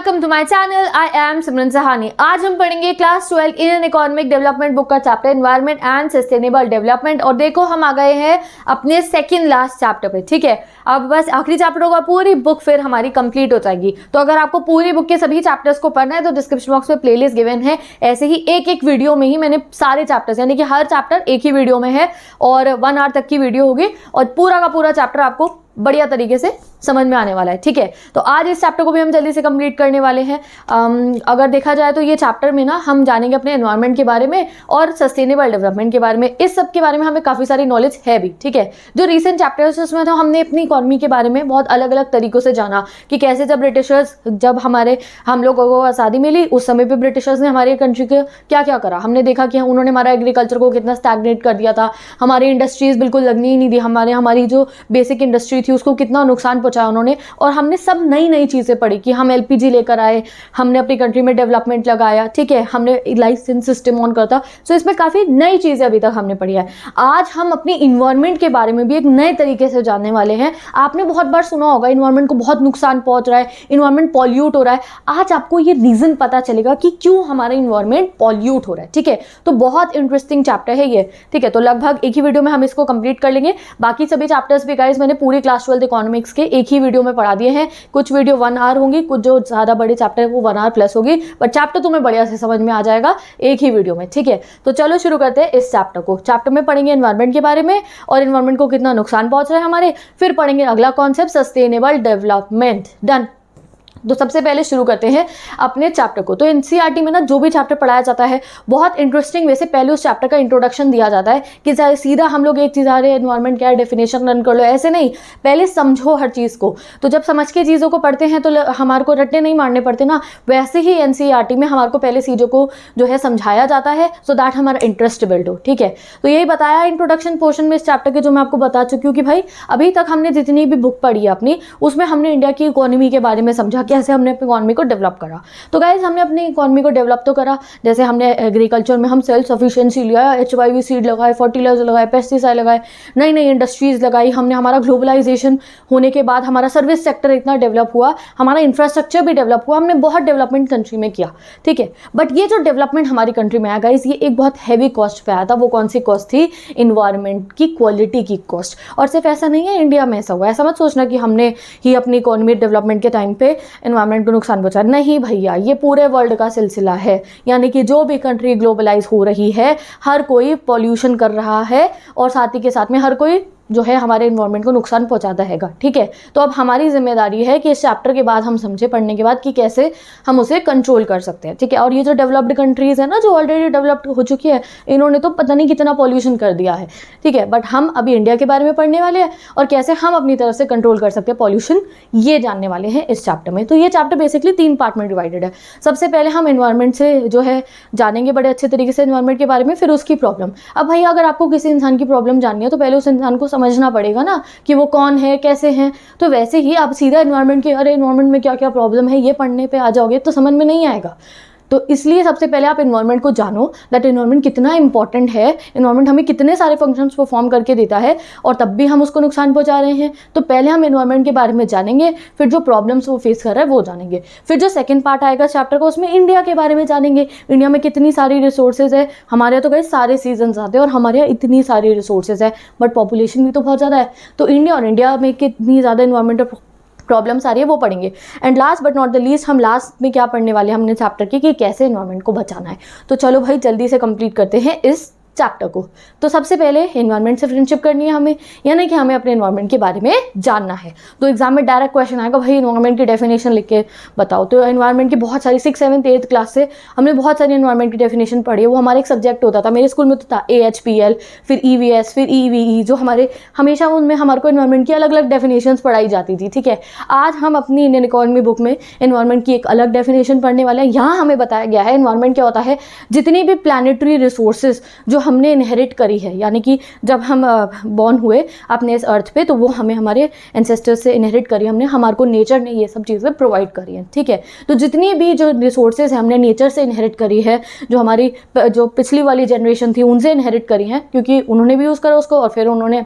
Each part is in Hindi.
Welcome to my channel. I am Simran Sahani. आज हम पढ़ेंगे class 12 Indian economic development book का chapter environment and sustainable development. और देखो हम आ गए हैं अपने सेकंड लास्ट चैप्टर पे। ठीक है, अब बस आखिरी चैप्टर होगा, पूरी बुक फिर हमारी कंप्लीट हो जाएगी। तो अगर आपको पूरी बुक के सभी चैप्टर्स को पढ़ना है तो डिस्क्रिप्शन बॉक्स में प्लेलिस्ट गिवन है। ऐसे ही एक एक वीडियो में ही मैंने सारे चैप्टर्स, यानी कि हर चैप्टर एक ही वीडियो में है और 1 आवर तक की वीडियो होगी और पूरा का पूरा चैप्टर आपको बढ़िया तरीके से समझ में आने वाला है। ठीक है, तो आज इस चैप्टर को भी हम जल्दी से कंप्लीट करने वाले हैं। अगर देखा जाए तो ये चैप्टर में ना हम जानेंगे अपने एनवायरनमेंट के बारे में और सस्टेनेबल डेवलपमेंट के बारे में। इस सब के बारे में हमें काफ़ी सारी नॉलेज है भी। ठीक है, जो रीसेंट चैप्टर्स उसमें तो हमने अपनी इकोनॉमी के बारे में बहुत अलग अलग तरीकों से जाना कि कैसे जब ब्रिटिशर्स, जब हम लोगों को आज़ादी मिली उस समय पर ब्रिटिशर्स ने हमारे कंट्री के क्या क्या करा। हमने देखा कि उन्होंने हमारा एग्रीकल्चर को कितना स्टैग्नेट कर दिया था, हमारी इंडस्ट्रीज बिल्कुल लगनी ही नहीं दी, हमारी जो बेसिक इंडस्ट्री थी उसको कितना नुकसान पहुंचाया उन्होंने। और हमने सब नई नई चीज़ें पढ़ी कि हम एलपीजी लेकर आए, हमने अपनी कंट्री में डेवलपमेंट लगाया। ठीक है, हमने लाइसेंस सिस्टम ऑन करता। सो इसमें काफ़ी नई चीज़ें अभी तक हमने पढ़ी है। आज हम अपनी इन्वायरमेंट के बारे में भी एक नए तरीके से जानने वाले हैं। आपने बहुत बार सुना होगा इन्वायरमेंट को बहुत नुकसान पहुंच रहा है, इन्वायरमेंट पॉल्यूट हो रहा है। आज आपको ये रीज़न पता चलेगा कि क्यों हमारा इन्वायरमेंट पॉल्यूट हो रहा है। ठीक है, तो बहुत इंटरेस्टिंग चैप्टर है ये। ठीक है, तो लगभग एक ही वीडियो में हम इसको कंप्लीट कर लेंगे। बाकी सभी चैप्टर्स भी गाइस मैंने पूरी क्लास 12 इकोनॉमिक्स के एक ही वीडियो में पढ़ा दिए हैं। कुछ वीडियो 1 आवर होंगी, कुछ जो ज़्यादा बड़े चैप्टर है वो 1 आवर प्लस होगी, बट चैप्टर तुम्हें बढ़िया से समझ में आ जाएगा एक ही वीडियो में। ठीक है, तो चलो शुरू करते हैं इस चैप्टर को। चैप्टर में पढ़ेंगे एनवायरनमेंट के बारे में और एनवायरनमेंट को कितना नुकसान पहुंच रहा है हमारे। फिर पढ़ेंगे अगला कॉन्सेप्ट सस्टेनेबल डेवलपमेंट। डन। तो सबसे पहले शुरू करते हैं अपने चैप्टर को। तो एनसीईआरटी में ना जो भी चैप्टर पढ़ाया जाता है बहुत इंटरेस्टिंग वे से पहले उस चैप्टर का इंट्रोडक्शन दिया जाता है कि सीधा हम लोग एक चीज़ आ रहे हैं एनवायरनमेंट क्या है डेफिनेशन रन कर लो, ऐसे नहीं। पहले समझो हर चीज़ को। तो जब समझ के चीज़ों को पढ़ते हैं तो हमारे को रट्टे नहीं मारने पड़ते ना। वैसे ही एनसीईआरटी में हमारे को पहले चीज़ों को जो है समझाया जाता है सो दैट हमारा इंटरेस्ट बिल्ड हो। ठीक है, तो यही बताया इंट्रोडक्शन पोर्शन में इस चैप्टर के, जो मैं आपको बता चुकी हूँ कि भाई अभी तक हमने जितनी भी बुक पढ़ी है अपनी उसमें हमने इंडिया की इकोनॉमी के बारे में समझा, कैसे हमने अपनी इकोनॉमी को डेवलप करा। तो गाइस हमने अपनी इकोनॉमी को डेवलप तो करा, जैसे हमने एग्रीकल्चर में हम सेल्फ सफिशिएंसी लिया, HYV सीड लगाए, फर्टिलाइजर लगाए, पेस्टिसाइड लगाए, नई नई इंडस्ट्रीज लगाई हमने। हमारा ग्लोबलाइजेशन होने के बाद हमारा सर्विस सेक्टर इतना डेवलप हुआ, हमारा इंफ्रास्ट्रक्चर भी डेवलप हुआ, हमने बहुत डेवलपमेंट कंट्री में किया। ठीक है, बट ये जो डेवलपमेंट हमारी कंट्री में आया गाइस, ये एक बहुत हैवी कॉस्ट पे आया था। वो कौन सी कॉस्ट थी? इन्वायरमेंट की क्वालिटी की कॉस्ट। और सिर्फ ऐसा नहीं है इंडिया में ऐसा हुआ, ऐसा मत सोचना कि हमने ही अपनी इकोनॉमी डेवलपमेंट के टाइम पे एनवायरमेंट को नुकसान पहुंचा। नहीं भैया, ये पूरे वर्ल्ड का सिलसिला है। यानी कि जो भी कंट्री ग्लोबलाइज हो रही है हर कोई पॉल्यूशन कर रहा है और साथ ही के साथ में हर कोई जो है हमारे इन्वायरमेंट को नुकसान पहुंचाता हैगा। ठीक है, तो अब हमारी जिम्मेदारी है कि इस चैप्टर के बाद हम समझे, पढ़ने के बाद, कि कैसे हम उसे कंट्रोल कर सकते हैं। ठीक है, और ये जो डेवलप्ड कंट्रीज है ना, जो ऑलरेडी डेवलप्ड हो चुकी है, इन्होंने तो पता नहीं कितना पॉल्यूशन कर दिया है। ठीक है, बट हम अभी इंडिया के बारे में पढ़ने वाले हैं और कैसे हम अपनी तरफ से कंट्रोल कर सकते हैं पॉल्यूशन, ये जानने वाले हैं इस चैप्टर में। तो ये चैप्टर बेसिकली 3 पार्ट में डिवाइडेड है। सबसे पहले हम एनवायरमेंट से जो है जानेंगे बड़े अच्छे तरीके से एनवायरमेंट के बारे में, फिर उसकी प्रॉब्लम। अब भैया अगर आपको किसी इंसान की प्रॉब्लम जाननी है तो पहले उस इंसान को समझना पड़ेगा ना कि वो कौन है, कैसे हैं। तो वैसे ही आप सीधा एनवायरनमेंट के अरे एनवायरनमेंट में क्या क्या प्रॉब्लम है ये पढ़ने पे आ जाओगे तो समझ में नहीं आएगा। तो इसलिए सबसे पहले आप एनवायरनमेंट को जानो, दैट एनवायरनमेंट कितना इंपॉर्टेंट है, एनवायरनमेंट हमें कितने सारे फंक्शंस परफॉर्म करके देता है और तब भी हम उसको नुकसान पहुंचा रहे हैं। तो पहले हम एनवायरनमेंट के बारे में जानेंगे, फिर जो प्रॉब्लम्स वो फेस कर रहा है वो जानेंगे। फिर जो सेकंड पार्ट आएगा चैप्टर का उसमें इंडिया के बारे में जानेंगे। इंडिया में कितनी सारी रिसोर्सेज है, हमारे यहाँ तो कई सारे सीजन्स आते हैं और हमारे यहाँ इतनी सारी रिसोर्सेज है, बट पॉपुलेशन भी तो बहुत ज़्यादा है। तो इंडिया में कितनी ज़्यादा एनवायरमेंटल प्रॉब्लम्स आ रही है वो पढ़ेंगे। And last but not the least, हम लास्ट में क्या पढ़ने वाले हैं हमने चैप्टर की, कि कैसे एनवायरनमेंट को बचाना है। तो चलो भाई जल्दी से कंप्लीट करते हैं इस चैप्टर को। तो सबसे पहले एनवायरनमेंट से फ्रेंडशिप करनी है हमें, यानी कि हमें अपने एनवायरनमेंट के बारे में जानना है। तो एग्जाम में डायरेक्ट क्वेश्चन आएगा, भाई एनवायरनमेंट की डेफिनेशन लिख के बताओ। तो एनवायरनमेंट की बहुत सारी 6th 7th 8th क्लास से हमने बहुत सारी एनवायरनमेंट की डेफिनेशन पढ़ी है। वो हमारा एक सब्जेक्ट होता था, मेरे स्कूल में तो था AHPL, फिर EVS, फिर EVE, जो हमारे हमेशा उनमें हमारे को एनवायरनमेंट की अलग अलग डेफिनेशन पढ़ाई जाती थी। ठीक है, आज हम अपनी इंडियन इकोनॉमी बुक में एनवायरनमेंट की एक अलग डेफिनेशन पढ़ने वाले हैं। यहाँ हमें बताया गया है एनवायरनमेंट क्या होता है, जितनी भी प्लानिटरी रिसोर्सेज जो हमने इनहेरिट करी है, यानी कि जब हम बॉर्न हुए अपने इस अर्थ पे तो वो हमें हमारे एंसेस्टर्स से इनहेरिट करी, हमने हमारे को नेचर ने ये सब चीज़ें प्रोवाइड करी हैं। ठीक है, तो जितनी भी जो रिसोर्सेज है हमने नेचर से इनहेरिट करी है, जो हमारी जो पिछली वाली जनरेशन थी उनसे इनहेरिट करी हैं, क्योंकि उन्होंने भी यूज़ करा उसको और फिर उन्होंने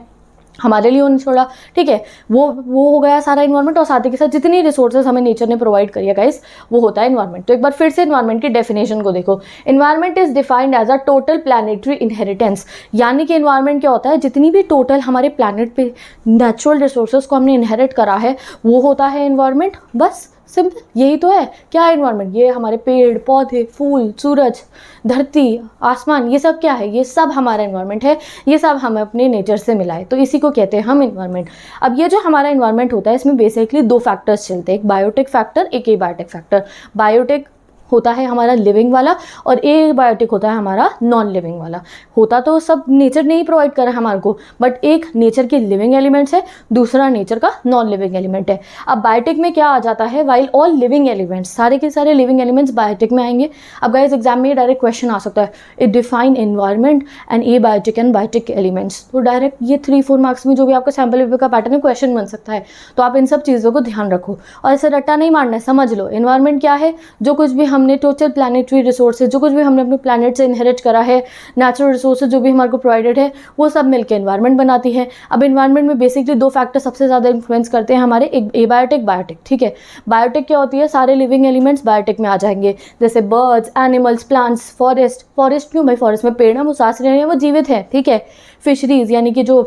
हमारे लिए उन्होंने छोड़ा, ठीक है। वो हो गया सारा इन्वायरमेंट, और साथ ही के साथ जितनी रिसोर्सेज हमें नेचर ने प्रोवाइड करी है गाइस, वो होता है इन्वायरमेंट। तो एक बार फिर से इन्वायरमेंट की डेफिनेशन को देखो। Environment is defined as a total planetary inheritance, यानी कि इन्वायरमेंट क्या होता है, जितनी भी टोटल हमारे प्लैनेट पे नेचुरल रिसोर्सेज को हमने इनहेरिट करा है वो होता है इन्वायरमेंट। बस सिंपल यही तो है। क्या है इन्वायरमेंट? ये हमारे पेड़ पौधे, फूल, सूरज, धरती, आसमान, ये सब क्या है? ये सब हमारा इन्वायरमेंट है। ये सब हमें अपने नेचर से मिला है, तो इसी को कहते हैं हम इन्वायरमेंट। अब ये जो हमारा इन्वायरमेंट होता है इसमें बेसिकली दो फैक्टर्स चलते हैं, एक बायोटिक फैक्टर, एक एबायोटिक फैक्टर। बायोटिक होता है हमारा लिविंग वाला और एबायोटिक होता है हमारा नॉन लिविंग वाला। होता तो सब नेचर ने ही प्रोवाइड करा है हमारे को, बट एक नेचर के लिविंग एलिमेंट्स है, दूसरा नेचर का नॉन लिविंग एलिमेंट है। अब बायोटिक में क्या आ जाता है, वाइल ऑल लिविंग एलिमेंट्स, सारे के सारे लिविंग एलिमेंट्स बायोटिक में आएंगे। अब गाइस एग्जाम में डायरेक्ट क्वेश्चन आ सकता है, it define environment and abiotic and biotic elements. तो डायरेक्ट ये 3-4 मार्क्स में जो भी आपका सैम्पल पेपर का पैटर्न है क्वेश्चन बन सकता है। तो आप इन सब चीज़ों को ध्यान रखो और ऐसे रट्टा नहीं मारना है, समझ लो एनवायरमेंट क्या है। जो कुछ भी हमने टोटल प्लैनेटरी रिसोर्सेज, जो कुछ भी हमने अपने प्लैनेट से इनहेरिट करा है, नेचुरल रिसोर्सेज जो भी हमारे को प्रोवाइडेड है, वो सब मिलकर एनवायरमेंट बनाती है। अब एनवायरमेंट में बेसिकली दो फैक्टर सबसे ज़्यादा इन्फ्लुएंस करते हैं हमारे, एक एबायोटिक, बायोटिक, ठीक है। बायोटिक क्या होती है, सारे लिविंग एलिमेंट्स बायोटिक में आ जाएंगे, जैसे birds, animals, plants, forest. Forest क्यों भाई? फॉरेस्ट में पेड़ हैं, वो सांस रहे हैं, वो जीवित है, ठीक है। फिशरीज यानी कि जो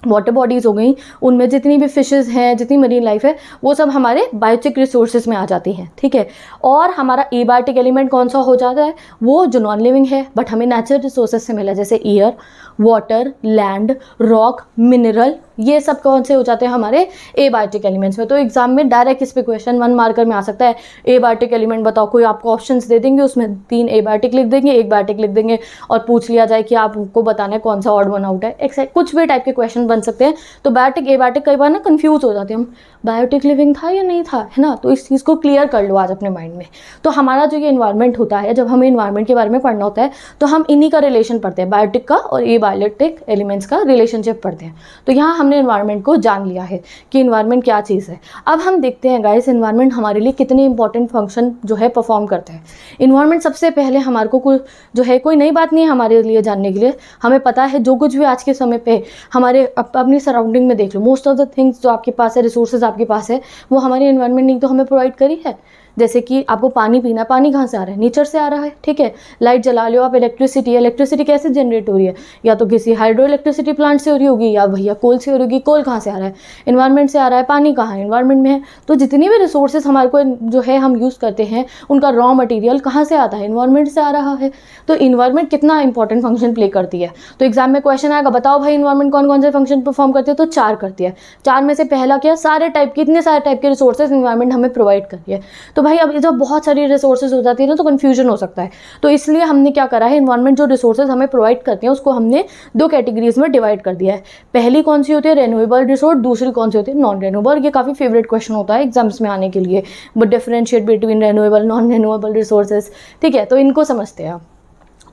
वाटर बॉडीज़ हो गई, उनमें जितनी भी फिशेज़ हैं, जितनी मरीन लाइफ है, वो सब हमारे बायोटिक रिसोर्सेज में आ जाती हैं, ठीक है। और हमारा एबायोटिक एलिमेंट कौन सा हो जाता है, वो जो नॉन लिविंग है बट हमें नेचुरल रिसोर्सेज से मिला, जैसे air, water, land, rock, mineral, ये सब कौन से हो जाते हैं हमारे एबायोटिक एलिमेंट्स में। तो एग्जाम में डायरेक्ट इस पे क्वेश्चन 1 मार्कर में आ सकता है, एबायोटिक एलिमेंट बताओ। कोई आपको ऑप्शंस दे देंगे, उसमें 3 एबायोटिक लिख देंगे, 1 बायोटिक लिख देंगे और पूछ लिया जाए कि आपको बताना है कौन सा ऑड वन आउट है। कुछ भी टाइप के क्वेश्चन बन सकते हैं। तो बायोटिक एबायोटिक कई बार ना कंफ्यूज हो जाते हैं हम, बायोटिक लिविंग था या नहीं था, है ना। तो इस चीज़ को क्लियर कर लो आज अपने माइंड में। तो हमारा जो ये इन्वायरमेंट होता है, जब हमें इन्वायरमेंट के बारे में पढ़ना होता है तो हम इन्हीं का रिलेशन पढ़ते हैं, बायोटिक का और एबायोटिक एलिमेंट्स का रिलेशनशिप पढ़ते हैं। तो यहाँ हमने इन्वायरमेंट को जान लिया है कि इन्वायरमेंट क्या चीज़ है। अब हम देखते हैं गाइस इन्वायरमेंट हमारे लिए कितने इंपॉर्टेंट फंक्शन जो है परफॉर्म करते हैं। इन्वायरमेंट सबसे पहले हमारे को जो है कोई नई बात नहीं है हमारे लिए जानने के लिए, हमें पता है जो कुछ भी आज के समय पे हमारे अपनी सराउंडिंग में देख लो, मोस्ट ऑफ द थिंग्स जो आपके पास है, रिसोर्सेज आपके पास है, वो हमारे इन्वायरमेंट ने तो हमें प्रोवाइड करी है। जैसे कि आपको पानी पीना, पानी कहाँ से आ रहा है, नेचर से आ रहा है, ठीक है। लाइट जला लो आप, इलेक्ट्रिसिटी कैसे जनरेट हो रही है, या तो किसी हाइड्रो इलेक्ट्रिसिटी प्लांट से हो रही होगी या भैया कोल से हो रही होगी। कोल कहाँ से आ रहा है, इन्वायरमेंट से आ रहा है। पानी कहाँ है, इन्वायरमेंट में है। तो जितनी भी रिसोर्सेज हमारे को जो है हम यूज़ करते हैं, उनका रॉ मटेरियल कहाँ से आता है, इन्वायरमेंट से आ रहा है। तो इन्वायरमेंट कितना इंपॉर्टेंट फंक्शन प्ले करती है। तो एग्जाम में क्वेश्चन आएगा, बताओ भाई इन्वायरमेंट कौन कौन से फंक्शन परफॉर्म करती है, तो 4 करती है। 4 में से पहला क्या, सारे टाइप के, इतने सारे टाइप के रिसोर्सेज इन्वायरमेंट हमें प्रोवाइड करती है। तो भाई अब जब बहुत सारी रिसोर्सेज हो जाती है ना तो कन्फ्यूजन हो सकता है। तो इसलिए हमने क्या करा है, इन्वायरमेंट जो रिसोर्सेज हमें प्रोवाइड करते हैं उसको हमने 2 कैटेगरीज में डिवाइड कर दिया है। पहली कौन सी होती है, रेन्यूएबल रिसोर्स, दूसरी कौन सी होती है, नॉन रेन्यूएबल। ये काफ़ी फेवरेट क्वेश्चन होता है एग्जाम्स में आने के लिए, but differentiate between renewable non renewable resources, ठीक है। तो इनको समझते हैं आप।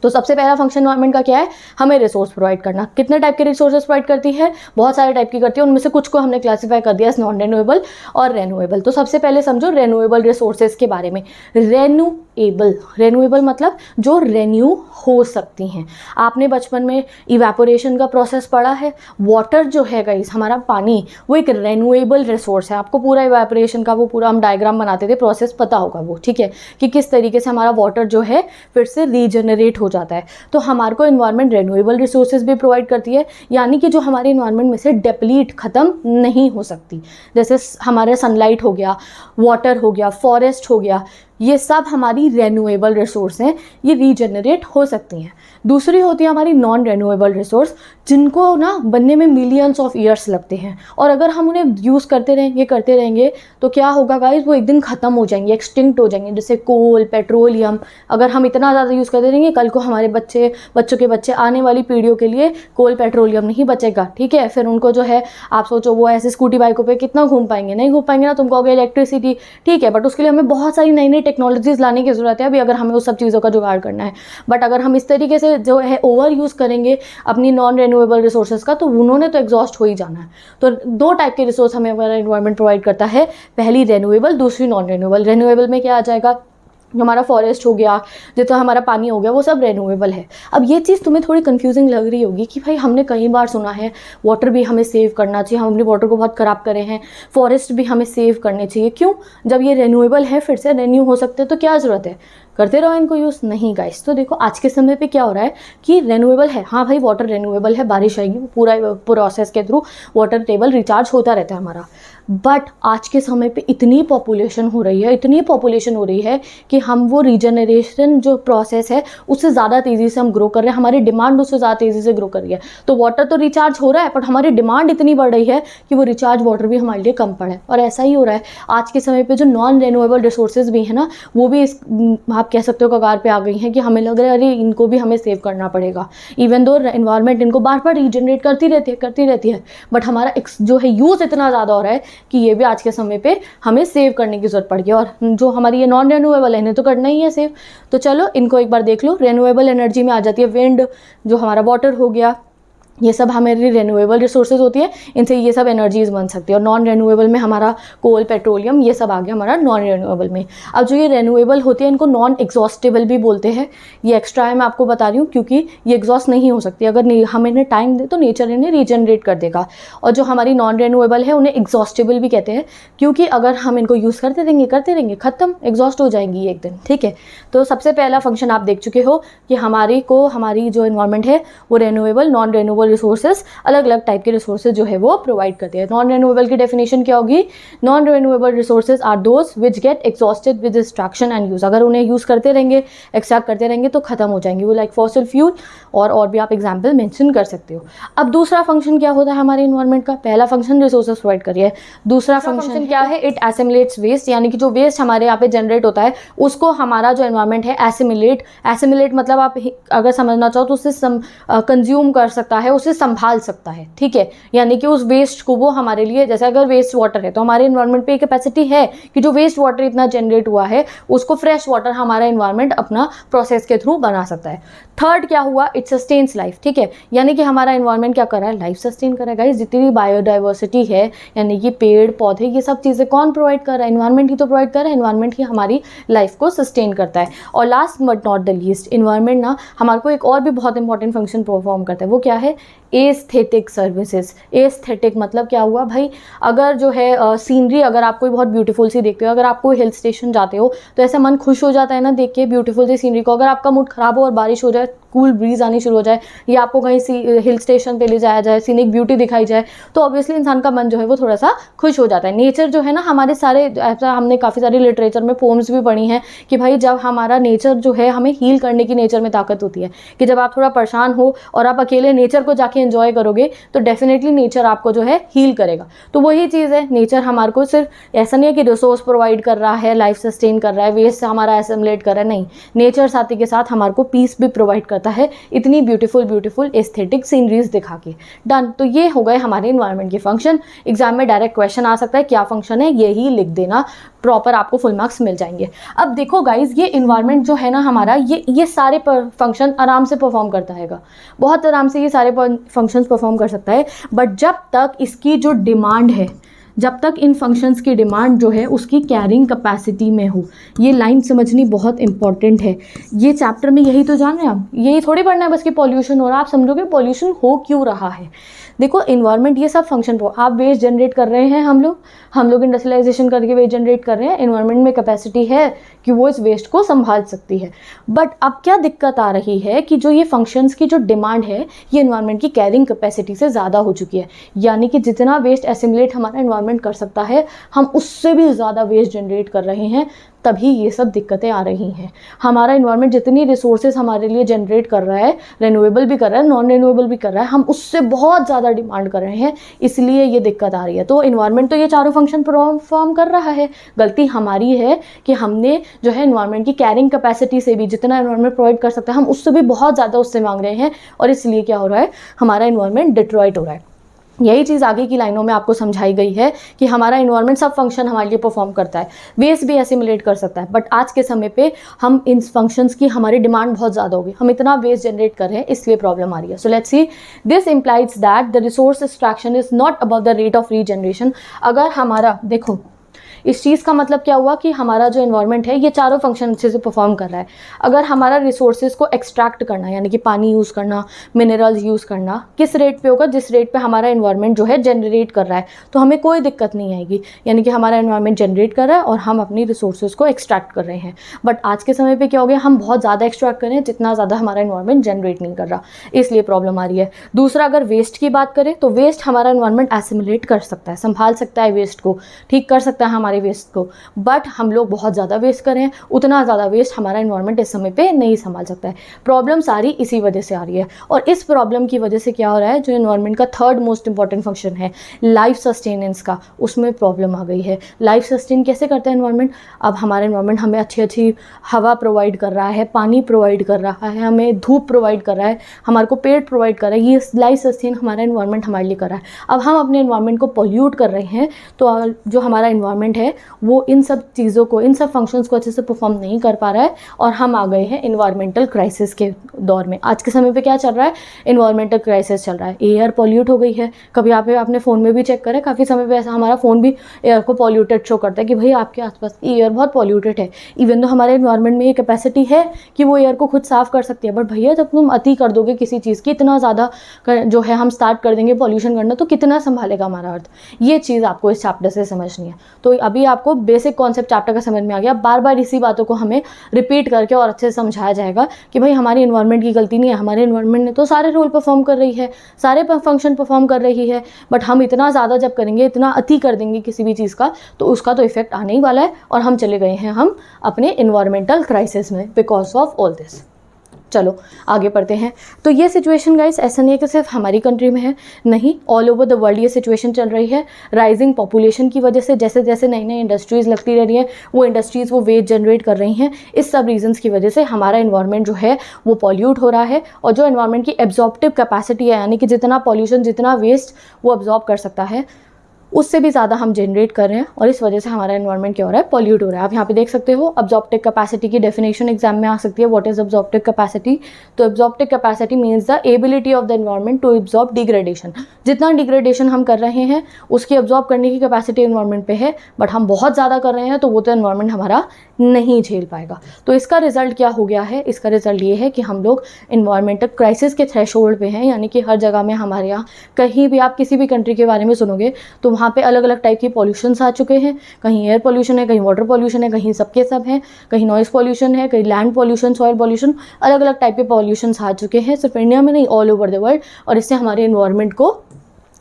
तो सबसे पहला फंक्शन इन्वायरमेंट का क्या है, हमें रिसोर्स प्रोवाइड करना। कितने टाइप के रिसोर्सेज प्रोवाइड करती है, बहुत सारे टाइप की करती है। उनमें से कुछ को हमने क्लासीफाई कर दिया नॉन रेन्यूएबल और रेन्यूएबल। तो सबसे पहले समझो रेन्यूएबल रिसोर्सेज के बारे में। रेन्यूएबल मतलब जो रेन्यू हो सकती हैं। आपने बचपन में इवेपोरेशन का प्रोसेस पढ़ा है। वाटर जो है गाइस, हमारा पानी, वो एक रेन्यूएबल रिसोर्स है। आपको पूरा इवेपोरेशन का वो पूरा हम डायग्राम बनाते थे, प्रोसेस पता होगा वो, ठीक है, कि किस तरीके से हमारा वाटर जो है फिर से रीजनरेट हो जाता है। तो हमारे को इन्वायरमेंट रेन्यूएबल रिसोर्सेज भी प्रोवाइड करती है, यानी कि जो हमारे इन्वायरमेंट में से डेप्लीट खत्म नहीं हो सकती। जैसे हमारे सनलाइट हो गया, वाटर हो गया, फॉरेस्ट हो गया, ये सब हमारी रेन्यूएबल रिसोर्स हैं, ये रीजनरेट हो सकती हैं। दूसरी होती है हमारी नॉन रेन्यूएबल रिसोर्स, जिनको ना बनने में मिलियंस ऑफ ईयर्स लगते हैं, और अगर हम उन्हें यूज़ करते रहेंगे तो क्या होगा गाइस, वो एक दिन ख़त्म हो जाएंगे, एक्सटिंक्ट हो जाएंगे। जैसे कोल, पेट्रोलियम, अगर हम इतना ज़्यादा यूज़ करते रहेंगे, कल को हमारे बच्चों के बच्चे, आने वाली पीढ़ियों के लिए कोल पेट्रोलियम नहीं बचेगा, ठीक है। फिर उनको जो है, आप सोचो वो ऐसे स्कूटी बाइकों पर कितना घूम पाएंगे, नहीं घूम पाएंगे ना। तुम कहोगे इलेक्ट्रिसिटी, ठीक है, बट उसके लिए हमें बहुत सारी नई नई टेक्नोलॉजीज लाने की ज़रूरत है अभी, अगर हमें उस सब चीज़ों का जुगाड़ करना है। बट अगर हम इस तरीके से जो है ओवर यूज़ करेंगे अपनी नॉन रेन्यूएबल रिसोर्सेज का, तो उन्होंने तो एग्जॉस्ट हो ही जाना है। तो 2 टाइप के रिसोर्स हमें हमारा इन्वायरमेंट प्रोवाइड करता है, पहली रेन्यूएबल, दूसरी नॉन रेन्यूएबल। रेन्यूएबल में क्या आ जाएगा, जो हमारा फॉरेस्ट हो गया, जितना हमारा पानी हो गया, वो सब रेन्यूएबल है। अब ये चीज़ तुम्हें थोड़ी कंफ्यूजिंग लग रही होगी कि भाई हमने कई बार सुना है वाटर भी हमें सेव करना चाहिए, हम अपने वाटर को बहुत ख़राब करे हैं, फॉरेस्ट भी हमें सेव करने चाहिए, क्यों? जब ये रेन्यूएबल है, फिर से रेन्यू हो सकते हैं, तो क्या ज़रूरत है, करते रहो इनको यूज़। नहीं गाइस, तो देखो आज के समय पे क्या हो रहा है कि रेन्यूएबल है, हाँ भाई वाटर रेन्यूएबल है, बारिश आएगी, पूरा प्रोसेस के थ्रू वाटर टेबल रिचार्ज होता रहता है हमारा। बट आज के समय पे इतनी पॉपुलेशन हो रही है, इतनी पॉपुलेशन हो रही है कि हम वो रीजनरेशन जो प्रोसेस है उससे ज़्यादा तेज़ी से हम ग्रो कर रहे हैं, हमारी डिमांड उससे ज़्यादा तेज़ी से ग्रो कर रही है। तो वाटर तो रिचार्ज हो रहा है, बट हमारी डिमांड इतनी बढ़ रही है कि वो रिचार्ज वाटर भी हमारे लिए कम पड़ है। और ऐसा ही हो रहा है आज के समय पे, जो नॉन रेन्यूएबल रिसोर्सेज भी है ना, वो भी आप कह सकते हो कगार पे आ गई हैं कि हमें लग रहा है अरे इनको भी हमें सेव करना पड़ेगा। इवन दो एनवायरनमेंट इनको बार बार रीजनरेट करती रहती है, बट हमारा जो है यूज़ इतना ज़्यादा हो रहा है कि ये भी आज के समय पे हमें सेव करने की ज़रूरत पड़ गई। और जो हमारी ये नॉन रेन्यूएबल है, इन्हें तो करना ही है सेव। तो चलो इनको एक बार देख लो। रेन्यूएबल एनर्जी में आ जाती है विंड, जो हमारा वाटर हो गया, ये सब हमारी रेन्यूएबल रिसोर्सेज होती है, इनसे ये सब एनर्जीज बन सकती है। और नॉन रेन्यूएबल में हमारा कोल, पेट्रोलियम, ये सब आ गया हमारा नॉन रेन्यूएबल में। अब जो ये रेन्यूएबल होती है इनको नॉन एग्जॉस्टेबल भी बोलते हैं। ये एक्स्ट्रा है, मैं आपको बता रही हूँ, क्योंकि ये एग्जॉस्ट नहीं हो सकती। अगर हम इन्हें टाइम दें तो नेचर इन्हें रीजनरेट कर देगा। और जो हमारी नॉन रेन्यूएबल है उन्हें एग्जॉस्टेबल भी कहते हैं, क्योंकि अगर हम इनको यूज़ करते रहेंगे ख़त्म, एग्जॉस्ट हो जाएंगी एक दिन। ठीक है, तो सबसे पहला फंक्शन आप देख चुके हो कि हमारी जो एनवायरनमेंट है वो रेन्यूएबल, नॉन रेन्यूएबल रिसोर्सेज, अलग अलग टाइप के रिसोर्सेज जो है वो प्रोवाइड करते हैं। नॉन रेन्यूएबल की डेफिनेशन क्या होगी? Non renewable resources are those which get exhausted with extraction and use. अगर उन्हें यूज़ करते रहेंगे, एक्सट्रैक्ट करते रहेंगे तो खत्म हो जाएंगे वो, लाइक फॉसिल फ्यूल, और भी आप एग्जाम्पल मेंशन कर सकते हो। अब दूसरा फंक्शन क्या होता है हमारे इन्वायरमेंट का? पहला फंक्शन रिसोर्सेज प्रोवाइड करिए, दूसरा फंक्शन क्या है? इट एसिमुलेट्स वेस्ट, यानी कि जो वेस्ट हमारे यहाँ पे जनरेट होता है उसको हमारा जो एनवायरमेंट है एसिमुलेट मतलब आप अगर समझना चाहो तो उससे कंज्यूम कर सकता है, उसे संभाल सकता है। ठीक है, यानी कि उस वेस्ट को वो हमारे लिए, जैसे अगर वेस्ट वाटर है तो हमारे एनवायरनमेंट पे कैपेसिटी है कि जो वेस्ट वाटर इतना जनरेट हुआ है उसको फ्रेश वाटर हमारा एनवायरनमेंट अपना प्रोसेस के थ्रू बना सकता है। थर्ड क्या हुआ? It sustains life. ठीक है, यानी कि हमारा एनवायरनमेंट क्या कर रहा है? लाइफ सस्टेन कर रहा है। गाइस, जितनी बायोडाइवर्सिटी है, यानी कि पेड़ पौधे, ये सब चीज़ें कौन प्रोवाइड कर रहा है? एनवायरनमेंट ही तो प्रोवाइड कर रहा है। एनवायरनमेंट ही हमारी लाइफ को सस्टेन करता है। और last but not the least, environment ना हमारे को एक और भी बहुत इंपॉर्टेंट फंक्शन परफॉर्म करता है। वो क्या है? Aesthetic services. एस्थेटिक मतलब क्या हुआ भाई? अगर जो है सीनरी, अगर आप कोई बहुत ब्यूटीफुल सी देखते हो, अगर आप कोई हिल स्टेशन जाते हो तो ऐसा मन खुश हो जाता है ना देख के ब्यूटीफुल सी सीनरी को। अगर आपका मूड खराब हो और बारिश हो जाए, कूल ब्रीज आनी शुरू हो जाए, या आपको कहीं हिल स्टेशन पे ले जाया जाए, सीनिक ब्यूटी दिखाई जाए, तो ऑब्वियसली इंसान का मन जो है वो थोड़ा सा खुश हो जाता है। नेचर जो है ना, हमारे सारे, ऐसा हमने काफ़ी सारी लिटरेचर में पोम्स भी पढ़ी हैं कि भाई जब हमारा नेचर जो है, हमें हील करने की नेचर में ताकत होती है कि जब आप थोड़ा परेशान हो और आप अकेले नेचर को जाके एंजॉय करोगे तो डेफिनेटली नेचर आपको जो है हील करेगा। तो वही चीज़ है, नेचर हमारे को सिर्फ ऐसा नहीं है कि रिसोर्स प्रोवाइड कर रहा है, लाइफ सस्टेन कर रहा है, वेस्ट हमारा एसिमुलेट कर रहा है, नहीं, नेचर साथ ही के साथ हमारे को पीस भी प्रोवाइड करता है, इतनी ब्यूटीफुल एस्थेटिक सीनरीज दिखा के। डन। तो ये हो गए हमारे इन्वायरमेंट के फंक्शन। एग्जाम में डायरेक्ट क्वेश्चन आ सकता है क्या फंक्शन है, यही लिख देना, प्रॉपर आपको फुल मार्क्स मिल जाएंगे। अब देखो गाइज, ये इन्वायरमेंट जो है ना हमारा, ये सारे फंक्शन आराम से परफॉर्म करता है, बहुत आराम से ये सारे फंक्शंस परफॉर्म कर सकता है। बट जब तक इसकी जो डिमांड है, जब तक इन फंक्शंस की डिमांड जो है उसकी कैरिंग कैपेसिटी में हो, ये लाइन समझनी बहुत इंपॉर्टेंट है। ये चैप्टर में यही तो जान रहे हैं हम, यही थोड़ी पढ़ना है बस कि पॉल्यूशन हो रहा है। आप समझोगे पॉल्यूशन हो क्यों रहा है? देखो इन्वायरमेंट ये सब फंक्शन, आप वेस्ट जनरेट कर रहे हैं, हम लोग इंडस्ट्रियलाइजेशन करके वेस्ट जनरेट कर रहे हैं, इन्वायरमेंट में कैपेसिटी है कि वो इस वेस्ट को संभाल सकती है। बट अब क्या दिक्कत आ रही है कि जो ये फंक्शंस की जो डिमांड है ये इन्वायरमेंट की कैरिंग कैपेसिटी से ज़्यादा हो चुकी है। यानी कि जितना वेस्ट एसिमुलेट हमारा इन्वायरमेंट कर सकता है, हम उससे भी ज़्यादा वेस्ट जनरेट कर रहे हैं, तभी ये सब दिक्कतें आ रही हैं। हमारा इन्वायरमेंट जितनी रिसोर्सेज हमारे लिए जनरेट कर रहा है, रेन्यूएबल भी कर रहा है, नॉन रेन्यूएबल भी कर रहा है, हम उससे बहुत ज़्यादा डिमांड कर रहे हैं, इसलिए ये दिक्कत आ रही है। तो इन्वायरमेंट तो ये चारों फंक्शन परफॉर्म कर रहा है, गलती हमारी है कि हमने जो है इन्वायरमेंट की कैरिंग कैपेसिटी से भी, जितना इन्वायरमेंट प्रोवाइड कर सकता है, हम उससे भी बहुत ज़्यादा उससे मांग रहे हैं, और इसलिए क्या हो रहा है, हमारा इन्वायरमेंट डिस्ट्रॉयड हो रहा है। यही चीज़ आगे की लाइनों में आपको समझाई गई है कि हमारा इन्वायरमेंट सब फंक्शन हमारे लिए परफॉर्म करता है, वेस्ट भी एसिमुलेट कर सकता है। बट आज के समय पे हम इन फंक्शंस की, हमारी डिमांड बहुत ज़्यादा होगी, हम इतना वेस्ट जनरेट कर रहे हैं, इसलिए प्रॉब्लम आ रही है। So let's see, this implies that the resource extraction is not above the rate of regeneration. अगर हमारा देखो इस चीज़ का मतलब क्या हुआ कि हमारा जो इन्वायरमेंट है ये चारों फंक्शन अच्छे से परफॉर्म कर रहा है। अगर हमारा रिसोर्सेज को एक्सट्रैक्ट करना यानी कि पानी यूज़ करना, मिनरल्स यूज़ करना किस रेट पे होगा, जिस रेट पे हमारा इन्वायरमेंट जो है जनरेट कर रहा है, तो हमें कोई दिक्कत नहीं आएगी। यानी कि हमारा इन्वायरमेंट जनरेट कर रहा है और हम अपनी रिसोर्सेज को एक्सट्रैक्ट कर रहे हैं। बट आज के समय पे क्या हो गया, हम बहुत ज़्यादा एक्सट्रैक्ट कर रहे हैं जितना ज़्यादा हमारा इन्वायरमेंट जनरेट नहीं कर रहा, इसलिए प्रॉब्लम आ रही है। दूसरा, अगर वेस्ट की बात करें तो वेस्ट हमारा इन्वायरमेंट एसिमुलेट कर सकता है, संभाल सकता है वेस्ट को, ठीक कर सकता है हमारे वेस्ट को, बट हम लोग बहुत ज़्यादा वेस्ट कर रहे हैं। उतना ज़्यादा वेस्ट हमारा इन्वायरमेंट इस समय पे नहीं संभाल सकता है। प्रॉब्लम सारी इसी वजह से आ रही है। और इस प्रॉब्लम की वजह से क्या हो रहा है, जो इन्वायरमेंट का थर्ड मोस्ट इंपॉर्टेंट फंक्शन है लाइफ सस्टेनेंस का, उसमें प्रॉब्लम आ गई है। लाइफ सस्टेन कैसे करता है इन्वायरमेंट? अब हमारा इन्वायरमेंट हमें अच्छी अच्छी हवा प्रोवाइड कर रहा है, पानी प्रोवाइड कर रहा है, हमें धूप प्रोवाइड कर रहा है, हमारे को पेड़ प्रोवाइड कर रहा है। ये लाइफ सस्टेन हमारा इन्वायरमेंट हमारे लिए कर रहा है। अब हम अपने इन्वायरमेंट को पॉल्यूट कर रहे हैं, तो जो हमारा इन्वायरमेंट है वो इन सब चीज़ों को, इन सब फंक्शंस को अच्छे से परफॉर्म नहीं कर पा रहा है और हम आ गए हैं इन्वायरमेंटल क्राइसिस के दौर में। आज के समय पे क्या चल रहा है, इन्वायरमेंटल क्राइसिस चल रहा है। एयर पॉल्यूट हो गई है। कभी आपने फ़ोन में भी चेक करा, काफ़ी समय पे ऐसा हमारा फ़ोन भी एयर को पॉल्यूटेड शो करता है कि भाई आपके आसपास की एयर बहुत पॉल्यूटेड है। इवन तो हमारे इन्वायरमेंट में ये कैपेसिटी है कि वो एयर को खुद साफ़ कर सकती है, बट भैया जब तुम अति कर दोगे किसी चीज़ की, इतना ज़्यादा जो है हम स्टार्ट कर देंगे पॉल्यूशन करना, तो कितना संभालेगा हमारा अर्थ। ये चीज़ आपको इस चैप्टर से समझनी है। तो अभी आपको बेसिक कॉन्सेप्ट चैप्टर का समझ में आ गया। बार बार इसी बातों को हमें रिपीट करके और अच्छे से समझाया जाएगा कि भाई हमारी इन्वायरमेंट की गलती नहीं है, हमारे इन्वायरमेंट ने तो सारे रोल परफॉर्म कर रही है, सारे फंक्शन परफॉर्म कर रही है, बट हम इतना ज़्यादा जब करेंगे, इतना अति कर देंगे किसी भी चीज़ का, तो उसका तो इफेक्ट आने ही वाला है और हम चले गए हैं हम अपने इन्वायरमेंटल क्राइसिस में बिकॉज ऑफ ऑल दिस। चलो आगे पढ़ते हैं। तो ये सिचुएशन गाइस ऐसा नहीं है कि सिर्फ हमारी कंट्री में है, नहीं, ऑल ओवर द वर्ल्ड ये सिचुएशन चल रही है। राइजिंग पॉपुलेशन की वजह से जैसे जैसे नई नई इंडस्ट्रीज़ लगती रह रही हैं, वो इंडस्ट्रीज़ वो वेस्ट जनरेट कर रही हैं। इस सब रीजंस की वजह से हमारा इन्वायरमेंट जो है वो पॉल्यूट हो रहा है। और जो इन्वायरमेंट की एब्जॉर्प्टिव कैपेसिटी है, यानी कि जितना पॉल्यूशन, जितना वेस्ट वो अब्जॉर्ब कर सकता है, उससे भी ज़्यादा हम जनरेट कर रहे हैं और इस वजह से हमारा एनवायरनमेंट क्या हो रहा है, पॉल्यूट हो रहा है। आप यहाँ पे देख सकते हो अब्जॉर्प्टिव कैपेसिटी की डेफिनेशन एग्जाम में आ सकती है। What is absorptive capacity? तो absorptive capacity means the ability of the environment to absorb degradation. जितना डिग्रेडेशन हम कर रहे हैं उसकी अब्जॉर्ब करने की कैपेसिटी एनवायरनमेंट पे है, बट हम बहुत ज़्यादा कर रहे हैं तो वो तो एनवायरनमेंट हमारा नहीं झेल पाएगा। तो इसका रिजल्ट क्या हो गया है? इसका रिजल्ट ये है कि हम लोग इन्वायरमेंटल क्राइसिस के थ्रेशोल्ड पे हैं, यानी कि हर जगह में हमारे यहाँ कहीं भी आप किसी भी कंट्री के बारे में सुनोगे तो वहाँ पे अलग अलग टाइप की पॉल्यूशंस आ चुके हैं। कहीं एयर पॉल्यूशन है, कहीं वाटर पॉल्यूशन है, कहीं सबके सब हैं, कहीं नॉइस पॉल्यूशन है, कहीं लैंड पॉल्यूशन, सॉइल पॉल्यूशन, अलग अलग टाइप के पॉल्यूशंस आ चुके हैं, सिर्फ इंडिया में नहीं, ऑल ओवर द वर्ल्ड। और इससे हमारे इन्वायरमेंट को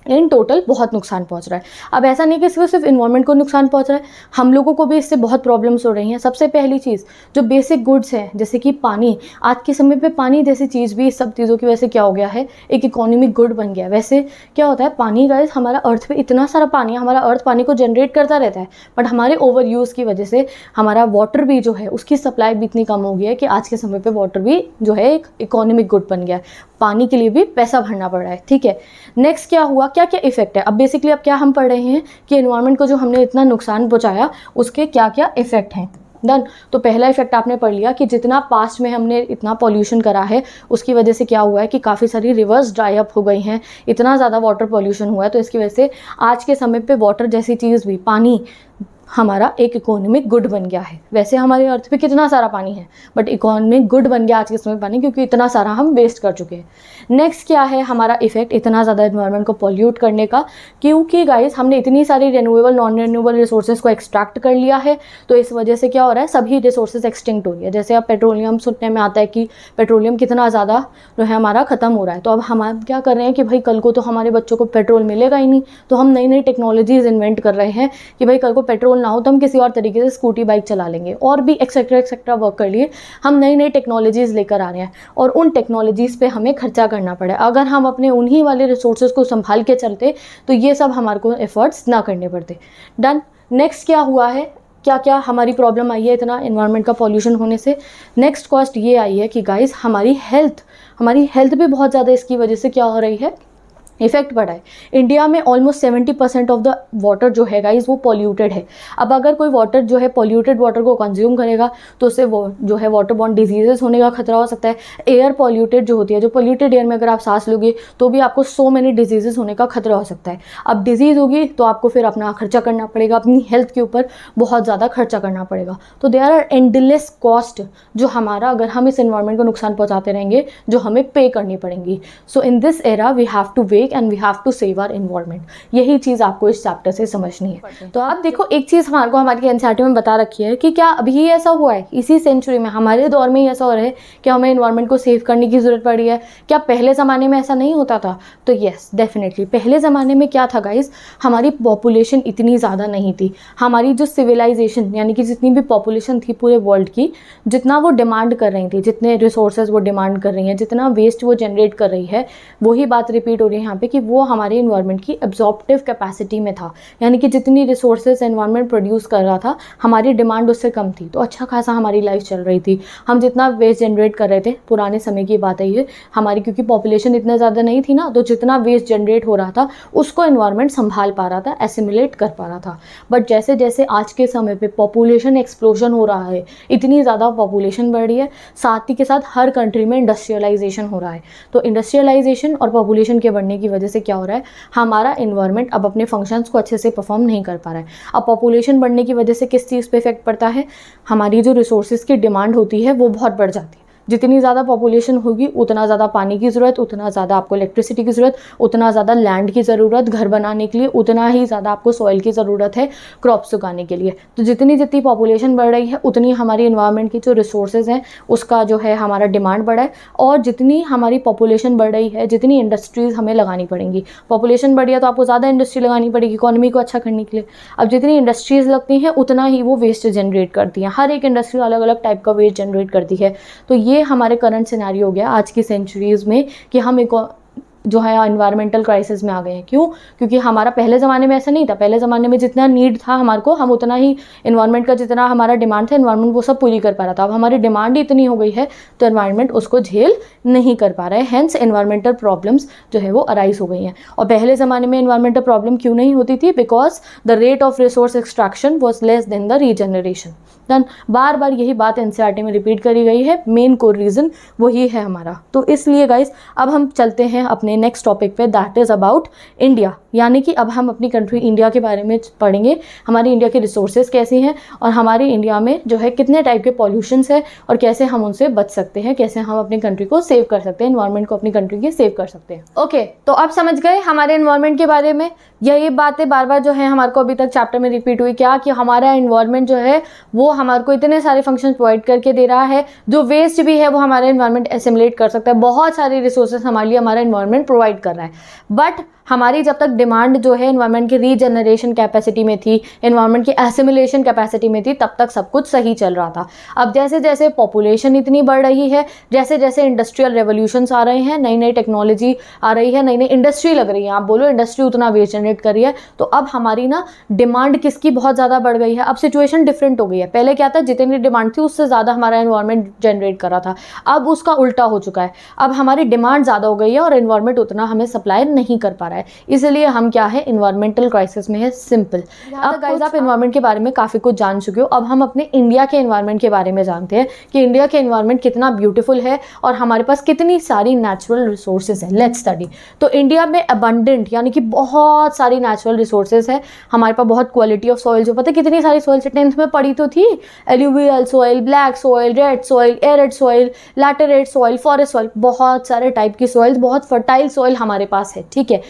इन टोटल बहुत नुकसान पहुंच रहा है। अब ऐसा नहीं कि सिर्फ इन्वायरमेंट को नुकसान पहुंच रहा है, हम लोगों को भी इससे बहुत प्रॉब्लम्स हो रही हैं। सबसे पहली चीज़ जो बेसिक गुड्स हैं जैसे कि पानी, आज के समय पे पानी जैसी चीज़ भी इस सब चीज़ों की वजह से क्या हो गया है, एक इकोनॉमिक गुड बन गया है। वैसे क्या होता है, पानी गाइस, हमारा अर्थ पे इतना सारा पानी है, हमारा अर्थ पानी को जनरेट करता रहता है, बट हमारे ओवर यूज़ की वजह से हमारा वाटर भी जो है उसकी सप्लाई भी इतनी कम हो गई है कि आज के समय पर वाटर भी जो है एक इकोनॉमिक गुड बन गया है। पानी के लिए भी पैसा भरना पड़ रहा है। ठीक है, नेक्स्ट क्या हुआ, क्या क्या इफेक्ट है। अब बेसिकली अब क्या हम पढ़ रहे हैं कि एनवायरनमेंट को जो हमने इतना नुकसान पहुंचाया उसके क्या क्या इफेक्ट हैं। डन। तो पहला इफेक्ट आपने पढ़ लिया कि जितना पास्ट में हमने इतना पॉल्यूशन करा है उसकी वजह से क्या हुआ है कि काफ़ी सारी रिवर्स ड्राई अप हो गई हैं, इतना ज़्यादा वाटर पॉल्यूशन हुआ है। तो इसकी वजह से आज के समय पे वाटर जैसी चीज़ भी, पानी हमारा एक इकोनॉमिक गुड बन गया है। वैसे हमारे अर्थ पे कितना सारा पानी है, बट इकोनॉमिक गुड बन गया आज के समय पानी, क्योंकि इतना सारा हम वेस्ट कर चुके हैं। नेक्स्ट क्या है हमारा इफेक्ट इतना ज़्यादा एनवायरनमेंट को पॉल्यूट करने का, क्योंकि गाइस हमने इतनी सारी रिन्यूएबल नॉन रिन्यूएबल रिसोर्सेज को एक्सट्रैक्ट कर लिया है। तो इस वजह से क्या हो रहा है, सभी रिसोर्सेज एक्सटिंक्ट हो रही है। जैसे अब पेट्रोलियम सुनने में आता है कि पेट्रोलियम कितना ज़्यादा जो है हमारा ख़त्म हो रहा है। तो अब हम क्या कर रहे हैं कि भाई कल को तो हमारे बच्चों को पेट्रोल मिलेगा ही नहीं, तो हम नई नई टेक्नोलॉजीज इन्वेंट कर रहे हैं कि भाई कल को पेट्रोल ना हो तो हम किसी और तरीके से स्कूटी बाइक चला लेंगे, और भी एक्सेट्रा वर्क कर लिए। हम नई नई टेक्नोलॉजीज़ लेकर आ रहे हैं और उन टेक्नोलॉजीज़ पे हमें खर्चा करना पड़े। अगर हम अपने उन्हीं वाले रिसोर्सेज को संभाल के चलते तो ये सब हमारे को एफर्ट्स ना करने पड़ते। डन। नेक्स्ट क्या हुआ है, क्या क्या हमारी प्रॉब्लम आई है इतना एनवायरनमेंट का पॉल्यूशन होने से। नेक्स्ट कॉस्ट ये आई है कि गाइस हमारी हेल्थ भी बहुत ज़्यादा इसकी वजह से क्या हो रही है, इफेक्ट पड़ा है। इंडिया में ऑलमोस्ट 70% ऑफ द वाटर जो है गाइस वो पॉल्यूटेड है। अब अगर कोई वाटर जो है पॉल्यूटेड वाटर को कंज्यूम करेगा तो उससे वो जो है वाटर बॉर्न डिजीजेस होने का खतरा हो सकता है। एयर पॉल्यूटेड जो होती है, जो पॉल्यूटेड एयर में अगर आप सांस लोगे तो भी आपको सो मेनी डिजीजेस होने का खतरा हो सकता है। अब डिजीज़ होगी तो आपको फिर अपना खर्चा करना पड़ेगा, अपनी हेल्थ के ऊपर बहुत ज़्यादा खर्चा करना पड़ेगा। तो देयर आर एंडलेस कॉस्ट जो हमारा, अगर हम इस एनवायरनमेंट को नुकसान पहुँचाते रहेंगे, जो हमें पे करनी पड़ेंगी। So in this era we have to wake and we have to save our environment. यही चीज़ आपको इस चैप्टर से समझनी है। तो आप देखो, एक चीज़ हमारी एनसीईआरटी में बता रखी है कि क्या अभी ऐसा हुआ है, इसी सेंचुरी में, हमारे दौर में ही ऐसा हो रहा है कि हमें एनवायरनमेंट को सेव करने की ज़रूरत पड़ी है? क्या पहले ज़माने में ऐसा नहीं होता था? तो येस, डेफिनेटली पहले ज़माने में क्या था गाइज, हमारी पॉपुलेशन इतनी ज़्यादा नहीं थी। हमारी जो सिविलाइजेशन यानी कि जितनी भी पॉपुलेशन थी पूरे वर्ल्ड की, जितना वो डिमांड कर रही थी, जितने रिसोर्सेज वो डिमांड कर रही हैं, जितना वेस्ट वो जनरेट कर रही है, वही बात रिपीट हो रही है यहाँ पे कि वो हमारे इन्वायरमेंट की एब्जॉर्प्टिव कैपेसिटी में था। यानी कि जितनी रिसोर्सेज एनवायरमेंट प्रोड्यूस कर रहा था, हमारी डिमांड उससे कम थी, तो अच्छा खासा हमारी लाइफ चल रही थी। हम जितना वेस्ट जनरेट कर रहे थे, पुराने समय की बात है ये हमारी, क्योंकि पॉपुलेशन इतना ज़्यादा नहीं थी ना, तो जितना वेस्ट जनरेट हो रहा था उसको एनवायरमेंट संभाल पा रहा था, एसिमुलेट कर पा रहा था। बट जैसे जैसे आज के समय पे पॉपुलेशन एक्सप्लोजन हो रहा है, इतनी ज़्यादा पॉपुलेशन बढ़ रही है, साथ ही के साथ हर कंट्री में इंडस्ट्रियलाइजेशन हो रहा है। तो इंडस्ट्रियलाइजेशन और पॉपुलेशन के बढ़ने की वजह से क्या हो रहा है, हमारा एनवायरनमेंट अब अपने फंक्शंस को अच्छे से परफॉर्म नहीं कर पा रहा है। अब पॉपुलेशन बढ़ने की वजह से किस चीज़ पे इफेक्ट पड़ता है, हमारी जो रिसोर्सेज की डिमांड होती है वो बहुत बढ़ जाती है। जितनी ज़्यादा पॉपुलेशन होगी उतना ज़्यादा पानी की ज़रूरत, उतना ज़्यादा आपको इलेक्ट्रिसिटी की ज़रूरत, उतना ज़्यादा लैंड की ज़रूरत घर बनाने के लिए, उतना ही ज़्यादा आपको सॉइल की ज़रूरत है क्रॉप्स उगाने के लिए। तो जितनी जितनी पॉपुलेशन बढ़ रही है उतनी हमारी इन्वायरमेंट की जो रिसोर्सेज हैं उसका जो है हमारा डिमांड बढ़ा है। और जितनी हमारी पॉपुलेशन बढ़ रही है, जितनी इंडस्ट्रीज़ हमें लगानी पड़ेंगी, पॉपुलेशन बढ़ी है तो आपको ज़्यादा इंडस्ट्री लगानी पड़ेगी इकोनॉमी को अच्छा करने के लिए। अब जितनी इंडस्ट्रीज़ लगती हैं उतना ही वो वेस्ट जनरेट करती हैं, हर एक इंडस्ट्री अलग अलग टाइप का वेस्ट जनरेट करती है। तो ये हमारे करंट सिनेरियो हो गया आज की सेंचुरीज़ में कि हम जो है एनवायरमेंटल क्राइसिस में आ गए हैं। क्यों? क्योंकि हमारा पहले ज़माने में ऐसा नहीं था। पहले ज़माने में जितना नीड था हमारे को, हम उतना ही एनवायरनमेंट का जितना हमारा डिमांड था, एनवायरनमेंट वो सब पूरी कर पा रहा था। अब हमारी डिमांड ही इतनी हो गई है तो एनवायरनमेंट उसको झेल नहीं कर पा रहा है, हैंस एनवायरमेंटल प्रॉब्लम्स जो है वो अराइज हो गई हैं। और पहले ज़माने में एनवायरमेंटल प्रॉब्लम क्यों नहीं होती थी? Because the rate of resource extraction was less than the regeneration. Then बार बार यही बात एनसीईआरटी में रिपीट करी गई है, मेन कोर रीज़न वही है हमारा। तो इसलिए गाइस अब हम चलते हैं अपने नेक्स्ट टॉपिक पे, दैट इज़ अबाउट इंडिया। यानी कि अब हम अपनी कंट्री इंडिया के बारे में पढ़ेंगे, हमारी इंडिया की रिसोर्सेज कैसी हैं और हमारी इंडिया में जो है कितने टाइप के पॉल्यूशंस है और कैसे हम उनसे बच सकते हैं, कैसे हम अपनी कंट्री को सेव कर सकते हैं, एनवायरनमेंट को अपनी कंट्री की सेव कर सकते हैं। ओके, तो अब समझ गए हमारे एनवायरनमेंट के बारे में। यही बातें बार बार जो है हमारे को अभी तक चैप्टर में रिपीट हुई, क्या कि हमारा एनवायरनमेंट जो है वो हमारे को इतने सारे फंक्शन प्रोवाइड करके दे रहा है, जो वेस्ट भी है वो हमारा एनवायरनमेंट एसिमुलेट कर सकता है, बहुत सारी रिसोर्सेज हमारे लिए हमारा एनवायरनमेंट प्रोवाइड कर रहा है। बट हमारी जब तक डिमांड जो है एनवायरनमेंट की रीजनरेशन कैपेसिटी में थी, एनवायरनमेंट की एसिमुलेशन कैपेसिटी में थी, तब तक सब कुछ सही चल रहा था। अब जैसे जैसे पॉपुलेशन इतनी बढ़ रही है, जैसे जैसे इंडस्ट्रियल रेवोल्यूशंस आ रहे हैं, नई नई टेक्नोलॉजी आ रही है, नई नई इंडस्ट्री लग रही है, आप बोलो इंडस्ट्री उतना वेस्ट जनरेट कर रही है, तो अब हमारी ना डिमांड किसकी बहुत ज़्यादा बढ़ गई है। अब सिचुएशन डिफरेंट हो गई है। पहले क्या था, जितनी डिमांड थी उससे ज़्यादा हमारा एनवायरनमेंट जनरेट कर रहा था, अब उसका उल्टा हो चुका है। अब हमारी डिमांड ज़्यादा हो गई है और एनवायरनमेंट उतना हमें सप्लाई नहीं कर पा रहा है, इसलिए हम क्या है एनवायरमेंटल क्राइसिस में है, सिंपल। अब गाइस आप एनवायरनमेंट के बारे में काफ़ी कुछ जान चुके हो, अब हम अपने इंडिया के एनवायरनमेंट के बारे में जानते हैं कि इंडिया के एनवायरनमेंट कितना ब्यूटीफुल है और हमारे पास कितनी सारी नेचुरल रिसोर्सेज हैं। Let's study. तो इंडिया में अबंडेंट यानी कि बहुत सारी नेचुरल रिसोर्सेज है हमारे पास, बहुत क्वालिटी ऑफ सॉइल, जो पता है कितनी सारी सॉइल से 10th में पढ़ी तो थी, alluvial soil, black soil, red soil, arid soil, laterite soil, forest soil, बहुत सारे टाइप की सॉइल, बहुत फर्टाइल सॉइल हमारे पास है। ठीक है,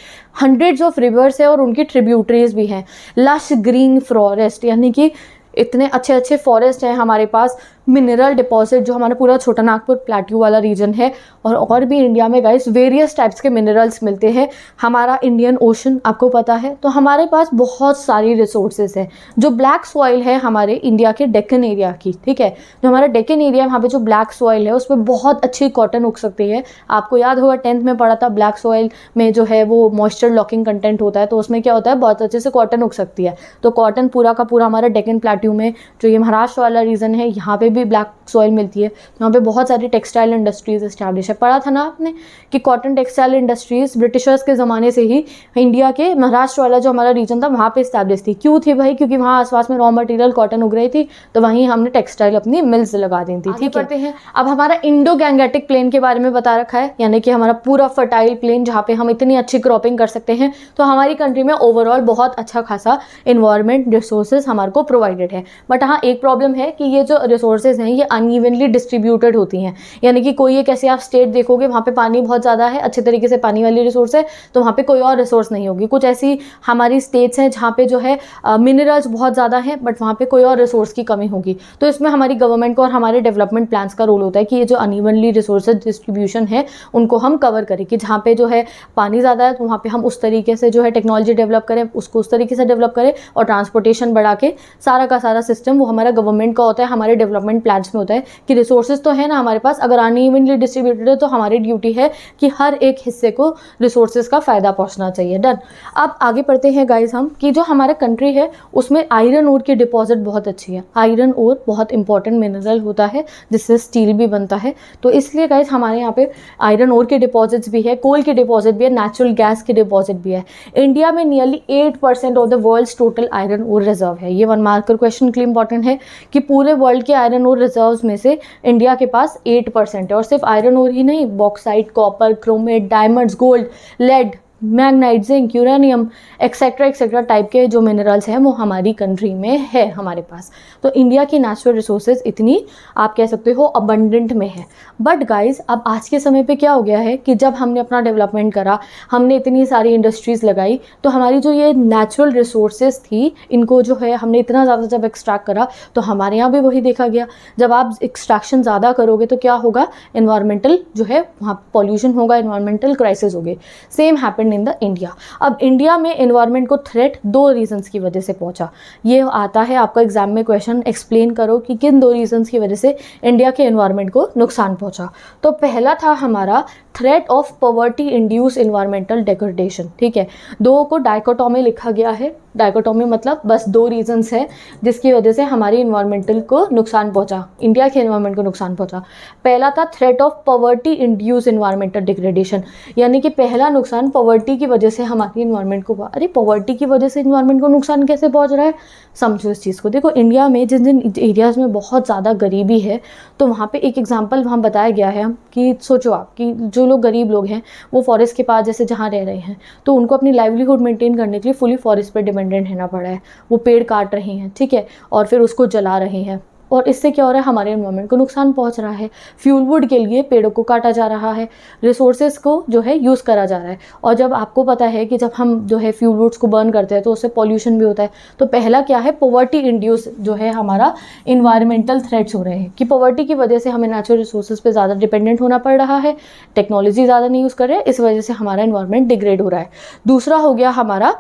हंड्रेड्स ऑफ रिवर्स है और उनकी ट्रिब्यूटरीज भी हैं, लश ग्रीन फॉरेस्ट यानी कि इतने अच्छे अच्छे फॉरेस्ट हैं हमारे पास, मिनरल डिपॉजिट जो हमारा पूरा छोटा नागपुर प्लेट्यू वाला रीजन है, और भी इंडिया में गाइस वेरियस टाइप्स के मिनरल्स मिलते हैं। हमारा इंडियन ओशन आपको पता है, तो हमारे पास बहुत सारी रिसोर्सेज हैं। जो ब्लैक सॉइल है हमारे इंडिया के डेक्कन एरिया की, ठीक है, जो हमारा डेक्कन एरिया वहाँ पे जो ब्लैक सॉइल है उसमें बहुत अच्छी कॉटन उग सकती है। आपको याद होगा 10th में पढ़ा था, ब्लैक सॉइल में जो है वो मॉइस्चर लॉकिंग कंटेंट होता है, तो उसमें क्या होता है बहुत अच्छे से कॉटन उग सकती है। तो कॉटन पूरा का पूरा हमारा डेक्कन प्लेट्यू प्लेट्यू में, जो ये महाराष्ट्र वाला रीजन है, यहाँ पे भी ब्लैक सॉइल मिलती है। यहाँ पे बहुत सारी टेक्सटाइल इंडस्ट्रीज इस्टेब्लिश है। पढ़ा था ना आपने कि कॉटन टेक्सटाइल इंडस्ट्रीज ब्रिटिशर्स के ज़माने से ही इंडिया के महाराष्ट्र वाला जो हमारा रीजन था वहाँ पे इस्टेब्लिश थी। क्यों थी भाई? क्योंकि वहाँ आसपास में रॉ मटेरियल कॉटन उग रही थी, तो वहीं हमने टेक्सटाइल अपनी मिल्स लगा दी थी। ठीक है, अब हमारा इंडो गैंगेटिक प्लेन के बारे में बता रखा है, यानी कि हमारा पूरा फर्टाइल प्लेन जहाँ पे हम इतनी अच्छी क्रॉपिंग कर सकते हैं। तो हमारी कंट्री में ओवरऑल बहुत अच्छा खासा इन्वायरमेंट रिसोर्सेज हमारे को प्रोवाइडेड है। बट हाँ, एक प्रॉब्लम है कि ये जो रिसोर्सेज हैं ये अनइवनली डिस्ट्रीब्यूटेड होती हैं, यानी कि कोई एक ऐसे आप स्टेट देखोगे वहाँ पे पानी बहुत ज़्यादा है, अच्छे तरीके से पानी वाली रिसोर्स है, तो वहाँ पे कोई और रिसोर्स नहीं होगी। कुछ ऐसी हमारी स्टेट्स हैं जहाँ पे जो है मिनरल्स बहुत ज़्यादा है, बट वहाँ पे कोई और रिसोर्स की कमी होगी। तो इसमें हमारी गवर्नमेंट को और हमारे डेवलपमेंट प्लान्स का रोल होता है कि ये जो अनइवनली रिसोर्सेज डिस्ट्रीब्यूशन है उनको हम कवर करें, कि जहाँ पे जो है पानी ज़्यादा है तो वहाँ पे हम उस तरीके से जो है टेक्नोलॉजी डेवलप करें, उसको उस तरीके से डेवलप करें, और ट्रांसपोर्टेशन बढ़ा के सारा का सारा सिस्टम वो हमारा गवर्नमेंट का होता है, हमारे डेवलपमेंट प्लान्स में होता है कि रिसोर्सेज तो है ना हमारे पास, अगर अनइवनली डिस्ट्रीब्यूटेड है तो हमारी ड्यूटी है कि हर एक हिस्से को रिसोर्सेज का फ़ायदा पहुँचना चाहिए। डन। अब आगे पढ़ते हैं गाइज हम कि जो हमारा कंट्री है उसमें आयरन ओर की डिपॉजिट बहुत अच्छी है। आयरन ओर बहुत इंपॉर्टेंट मिनरल होता है जिससे स्टील भी बनता है, तो इसलिए गाइज हमारे यहाँ पे आयरन ओर के डिपॉजिट्स भी है, कोल की डिपॉजिट भी है, नेचुरल गैस की डिपॉजिट भी है। इंडिया में nearly 8% of the world's total iron ore reserve है। ये 1 मार्कर क्वेश्चन के लिए इंपॉर्टेंट है कि पूरे वर्ल्ड के आयरन ओर रिजर्व्स में से इंडिया के पास 8% है। और सिर्फ आयरन ओर ही नहीं, bauxite, copper, chromate, diamonds, gold, lead, magnetite, zinc, uranium etcetera type के जो मिनरल्स हैं वो हमारी कंट्री में है हमारे पास। तो इंडिया की नेचुरल रिसोर्सेज इतनी आप कह सकते हो अबंडेंट में है। बट गाइज अब आज के समय पे क्या हो गया है कि जब हमने अपना डेवलपमेंट करा, हमने इतनी सारी इंडस्ट्रीज़ लगाई, तो हमारी जो ये नेचुरल रिसोर्सेज थी इनको जो है हमने इतना ज़्यादा जब एक्सट्रैक्ट करा, तो हमारे यहाँ भी वही देखा गया। जब आप एक्सट्रैक्शन ज़्यादा करोगे तो क्या होगा, इन्वायरमेंटल जो है वहाँ पॉल्यूशन होगा, इन्वायरमेंटल क्राइसिस होगी। Same happened in the India. अब इंडिया में एनवायरनमेंट को थ्रेट 2 रीजंस की वजह से पहुंचा। ये आता है आपका एग्जाम में क्वेश्चन, एक्सप्लेन करो कि किन 2 रीजंस की वजह से इंडिया के एनवायरनमेंट को नुकसान पहुंचा। तो पहला था हमारा threat of poverty induce environmental degradation. ठीक है, 2 को डाइकोटोमी लिखा गया है। डाइकोटोमी मतलब बस 2 रीजंस है जिसकी वजह से हमारी इन्वायरमेंटल को नुकसान पहुंचा, इंडिया के एनवायरनमेंट को नुकसान पहुंचा। पहला था threat of poverty induce environmental degradation, यानी कि पहला नुकसान पॉवर्टी की वजह से हमारी इन्वायरमेंट को हुआ। अरे पॉवर्टी की वजह से इन्वायरमेंट को नुकसान कैसे पहुंच रहा है, समझो इस चीज़ को। देखो, इंडिया में जिन जिन एरियाज़ में बहुत ज़्यादा गरीबी है, तो वहाँ पे एक एग्जांपल वहाँ बताया गया है कि सोचो आप कि जो लोग गरीब लोग हैं वो फॉरेस्ट के पास जैसे जहाँ रह रहे हैं, तो उनको अपनी लाइवलीहुड मेंटेन करने के लिए फुली फॉरेस्ट पर डिपेंडेंट रहना पड़ा है। वो पेड़ काट रहे हैं, ठीक है, और फिर उसको जला रहे हैं, और इससे क्या हो रहा है, हमारे एनवायरनमेंट को नुकसान पहुंच रहा है। फ्यूल वुड के लिए पेड़ों को काटा जा रहा है, रिसोर्सेज को जो है यूज़ करा जा रहा है। और जब आपको पता है कि जब हम जो है फ्यूल वुड्स को बर्न करते हैं तो उससे पॉल्यूशन भी होता है। तो पहला क्या है, पॉवर्टी इंड्यूस जो है हमारा इन्वायरमेंटल थ्रेट्स हो रहे हैं कि पॉवर्टी की वजह से हमें नेचुरल रिसोर्सेज पे ज़्यादा डिपेंडेंट होना पड़ रहा है, टेक्नोलॉजी ज़्यादा नहीं यूज़ कर रहे हैं, इस वजह से हमारा इन्वायरमेंट डिग्रेड हो रहा है। दूसरा हो गया हमारा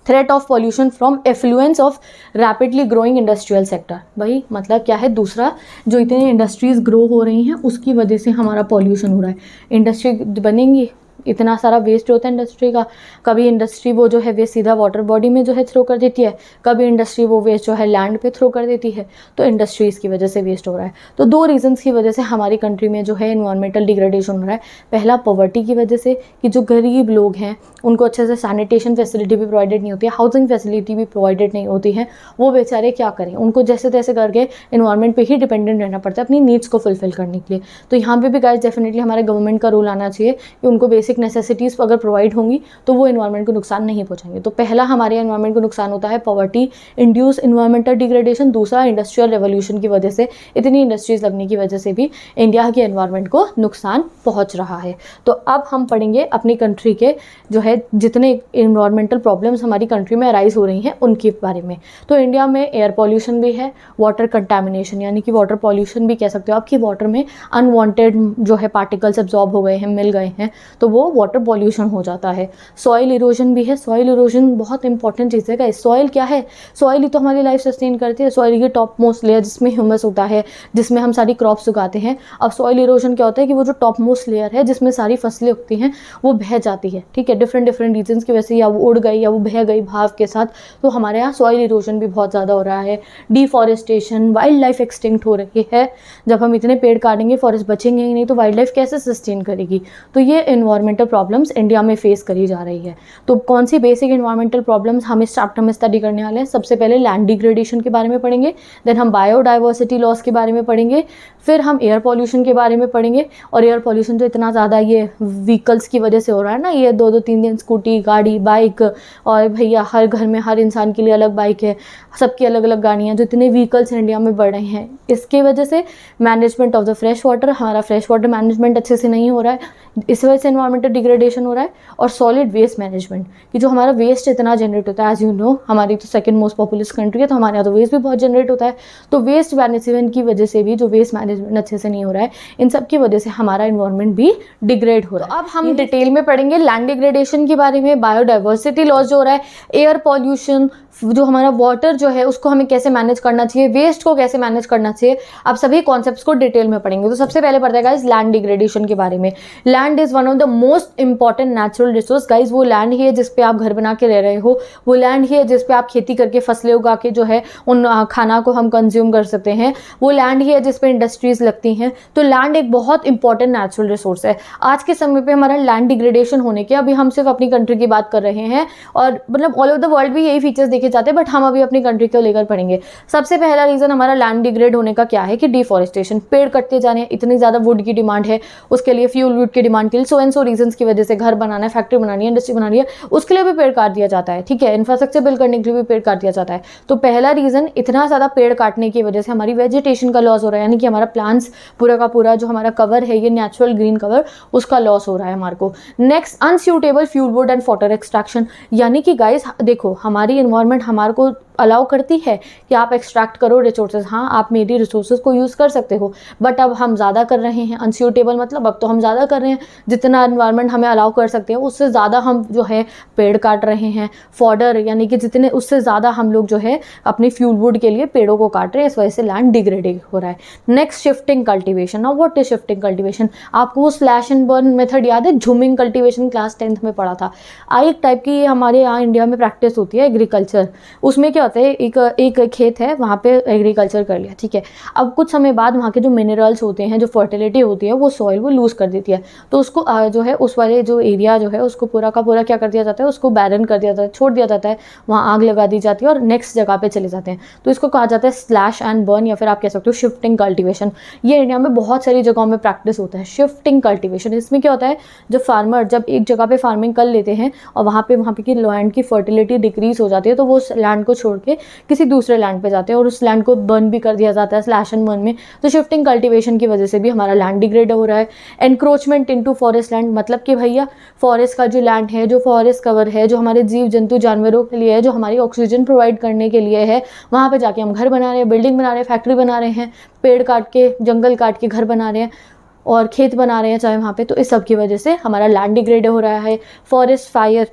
threat of pollution from affluence of rapidly growing industrial sector. भाई मतलब क्या है, दूसरा जो इतनी इंडस्ट्रीज़ ग्रो हो रही हैं उसकी वजह से हमारा पॉल्यूशन हो रहा है। इंडस्ट्री बनेंगी, इतना सारा वेस्ट होता है इंडस्ट्री का, कभी इंडस्ट्री वो जो है वेस्ट सीधा वाटर बॉडी में जो है थ्रो कर देती है, कभी इंडस्ट्री वो वेस्ट जो है लैंड पे थ्रो कर देती है, तो इंडस्ट्रीज़ की वजह से वेस्ट हो रहा है। तो 2 रीजंस की वजह से हमारी कंट्री में जो है इन्वायरमेंटल डिग्रेडेशन हो रहा है। पहला पॉवर्टी की वजह से कि जो गरीब लोग हैं उनको अच्छे से सैनिटेशन फैसिलिटी भी प्रोवाइडेड नहीं होती है, हाउसिंग फैसिलिटी भी प्रोवाइडेड नहीं होती है, वो बेचारे क्या करें, उनको जैसे तैसे करके इन्वायरमेंट पे ही डिपेंडेंट रहना पड़ता है अपनी नीड्स को फुलफिल करने के लिए। तो यहाँ पे भी गाइस डेफिनेटली हमारे गवर्नमेंट का रूल आना चाहिए कि उनको बेसिक नेसेसिटीज़ अगर प्रोवाइड होंगी तो वो इन्वायरमेंट को नुकसान नहीं पहुँचाएंगे। तो पहला हमारे इन्वायरमेंट को नुकसान होता है पॉवर्टी इंड्यूस इन्वायरमेंटल डिग्रेडेशन। दूसरा इंडस्ट्रियल रेवोल्यूशन की वजह से, इतनी इंडस्ट्रीज लगने की वजह से भी इंडिया के एनवायरनमेंट को नुकसान पहुंच रहा है। तो अब हम पढ़ेंगे अपनी कंट्री के जो है जितने इन्वायरमेंटल प्रॉब्लम्स हमारी कंट्री में अराइज हो रही हैं उनके बारे में। तो इंडिया में एयर पॉल्यूशन भी है, वाटर कंटामिनेशन यानी कि वाटर पॉल्यूशन भी कह सकते हो आप कि वाटर में अनवांटेड जो है पार्टिकल्स एब्जॉर्ब हो गए हैं, मिल गए हैं, तो वो वाटर पॉल्यूशन हो जाता है। सॉइल इरोजन भी है। सॉइल इरोजन बहुत इंपॉर्टेंट चीज़ है गाइस। सॉइल क्या है? सॉइल ही तो हमारी लाइफ सस्टेन करती है। सॉइल की टॉप मोस्ट लेयर जिसमें ह्यूमस होता है, जिसमें हम सारी क्रॉप्स उगाते हैं। अब सॉइल इरोजन क्या होता है कि वो जो टॉप मोस्ट लेयर है जिसमें सारी फसलें उगती हैं वो बह जाती है, ठीक है, डिफरेंट रीजन्स की वजह से, या वो उड़ गई या वो बह गई भाव के साथ। तो हमारे यहाँ सॉइल इरोजन भी बहुत ज़्यादा हो रहा है। डिफॉरेस्टेशन, वाइल्ड लाइफ एक्सटिंक्ट हो रही है। जब हम इतने पेड़ काटेंगे, फॉरेस्ट बचेंगे ही नहीं, तो वाइल्ड लाइफ कैसे सस्टेन करेगी? तो ये एनवायरमेंटल प्रॉब्लम्स इंडिया में फेस करी जा रही है। तो कौन सी बेसिक एनवायरमेंटल प्रॉब्लम्स हम इस चैप्टर में स्टडी करने वाले हैं? सबसे पहले लैंड डिग्रेडेशन के बारे में पढ़ेंगे, देन हम बायोडाइवर्सिटी लॉस के बारे में पढ़ेंगे, फिर हम एयर पॉल्यूशन के बारे में पढ़ेंगे। और एयर पॉल्यूशन तो इतना ज़्यादा ये व्हीकल्स की वजह से हो रहा है ना, ये 2-2 3-3 स्कूटी, गाड़ी, बाइक, और भैया हर घर में हर इंसान के लिए अलग बाइक है, सबकी अलग अलग गाड़ियाँ, जो इतने व्हीकल्स इंडिया में बढ़ रहे हैं, इसके वजह से management of the fresh water, हमारा फ्रेश वाटर मैनेजमेंट अच्छे से नहीं हो रहा है, इस वजह से एनवायरमेंटल डिग्रेडेशन हो रहा है। और सॉलिड वेस्ट मैनेजमेंट, कि जो हमारा वेस्ट इतना जनरेट होता है, एज यू नो हमारी तो सेकंड मोस्ट पॉपुलस कंट्री है, तो हमारे यहाँ तो वेस्ट भी बहुत जनरेट होता है। तो वेस्ट मैनेजमेंट की वजह से भी, जो वेस्ट मैनेजमेंट अच्छे से नहीं हो रहा है, इन सब की वजह से हमारा एनवायरमेंट भी डिग्रेड हो रहा है। अब हम डिटेल में पढ़ेंगे लैंड डिग्रेडेशन के बारे में, बायोडाइवर्सिटी लॉस जो हो रहा है, एयर पॉल्यूशन, जो हमारा वाटर जो है उसको हमें कैसे मैनेज करना चाहिए, वेस्ट को कैसे मैनेज करना चाहिए, आप सभी कॉन्सेप्ट्स को डिटेल में पढ़ेंगे। तो सबसे पहले पढ़ते हैं गाइस लैंड डिग्रेडेशन के बारे में। Land is one of the most important natural resource. Guys वो लैंड ही है जिस पे आप घर बना के रह रहे हो, वो लैंड ही है जिस पे आप खेती करके फसलें उगा के जो है उन खाना को हम कंज्यूम कर सकते हैं, वो लैंड ही है जिस पे इंडस्ट्रीज लगती हैं। तो लैंड एक बहुत इंपॉर्टेंट नेचुरल रिसोर्स है। आज के समय पे हमारा लैंड डिग्रेडेशन होने के, अभी हम सिर्फ अपनी कंट्री की बात कर रहे हैं और मतलब ऑल ओवर द वर्ल्ड भी यही फीचर्स देखे जाते हैं, बट हम अभी अपनी कंट्री को लेकर पढ़ेंगे। सबसे पहला रीजन हमारा लैंड डिग्रेड होने का क्या है कि डिफॉरेस्टेशन, पेड़ कटते जा रहे हैं, इतनी ज्यादा वुड की डिमांड है, उसके लिए फ्यूल वुड की डिमांड के लिए सो एंड सो रीजंस की वजह से घर बनाना है, फैक्ट्री बनानी है, इंडस्ट्री बनानी है, उसके लिए भी पेड़ काट दिया जाता है, ठीक है, इंफ्रास्ट्रक्चर बिल्ड करने के लिए भी पेड़ काट दिया जाता है। तो पहला रीजन, इतना ज्यादा पेड़ काटने की वजह से हमारी वेजिटेशन का लॉस हो रहा है, यानी कि हमारा प्लांट्स पूरा का पूरा जो हमारा कवर है, ये नेचुरल ग्रीन कवर, उसका लॉस हो रहा है हमारे को। Next, unsuitable fuel wood and water extraction, यानी कि गाइस देखो हमारी एनवायरनमेंट हमारे को अलाउ करती है कि आप एक्सट्रैक्ट करो रिसोर्सेज, हाँ आप मेरी रिसोर्सेज को यूज़ कर सकते हो, बट अब हम ज़्यादा कर रहे हैं। अनस्यूटेबल मतलब अब तो हम ज़्यादा कर रहे हैं, जितना एनवायरनमेंट हमें अलाउ कर सकते हैं उससे ज़्यादा हम जो है पेड़ काट रहे हैं। फॉडर यानी कि जितने, उससे ज़्यादा हम लोग जो है अपनी फ्यूल वुड के लिए पेड़ों को काट रहे हैं, इस वजह से लैंड डिग्रेडेड हो रहा है। Next, shifting cultivation. Now what is shifting cultivation? आपको वो स्लैश एंड बर्न मेथड याद है? झूमिंग कल्टिवेशन क्लास 10th में पढ़ा था। एक टाइप की हमारे यहाँ इंडिया में प्रैक्टिस होती है एग्रीकल्चर। उसमें क्या होता है, एक खेत है, वहाँ पे एग्रीकल्चर कर लिया, ठीक है, अब कुछ समय बाद वहाँ के जो मिनरल्स होते हैं, जो फर्टिलिटी होती है, वो सॉइल वो लूज कर देती है, तो उसको जो है उस वाले जो एरिया जो है उसको पूरा का पूरा क्या कर दिया जाता है, उसको बैरन कर दिया जाता है, छोड़ दिया जाता है, वहाँ आग लगा दी जाती है और नेक्स्ट जगह पे चले जाते हैं। तो इसको कहा जाता है स्लैश एंड बर्न, या फिर आप कह सकते हो शिफ्टिंग कल्टिवेशन। ये इंडिया में बहुत सारी जगहों में प्रैक्टिस होता है शिफ्टिंग कल्टिवेशन। इसमें क्या होता है, जब फार्मर जब एक जगह पे फार्मिंग कर लेते हैं और वहाँ पे की लैंड की फर्टिलिटी डिक्रीज हो जाती है, तो वो उस लैंड को छोड़ के किसी दूसरे लैंड पे जाते हैं और उस लैंड को बर्न भी कर दिया जाता है स्लैश एंड बर्न में। तो शिफ्टिंग कल्टीवेशन की वजह से भी हमारा लैंड डिग्रेड हो रहा है। एनक्रोचमेंट इनटू फॉरेस्ट लैंड, मतलब कि भैया फॉरेस्ट का जो लैंड है, जो फॉरेस्ट कवर है, जो हमारे जीव जंतु जानवरों के लिए है, जो हमारी ऑक्सीजन प्रोवाइड करने के लिए है, वहाँ पे जाके हम घर बना रहे हैं, बिल्डिंग बना रहे हैं, फैक्ट्री बना रहे हैं, पेड़ काट के, जंगल काट के घर बना रहे हैं और खेत बना रहे हैं चाहे वहाँ पे। तो इस सब की वजह से हमारा लैंड डिग्रेड हो रहा है। फॉरेस्ट फायर,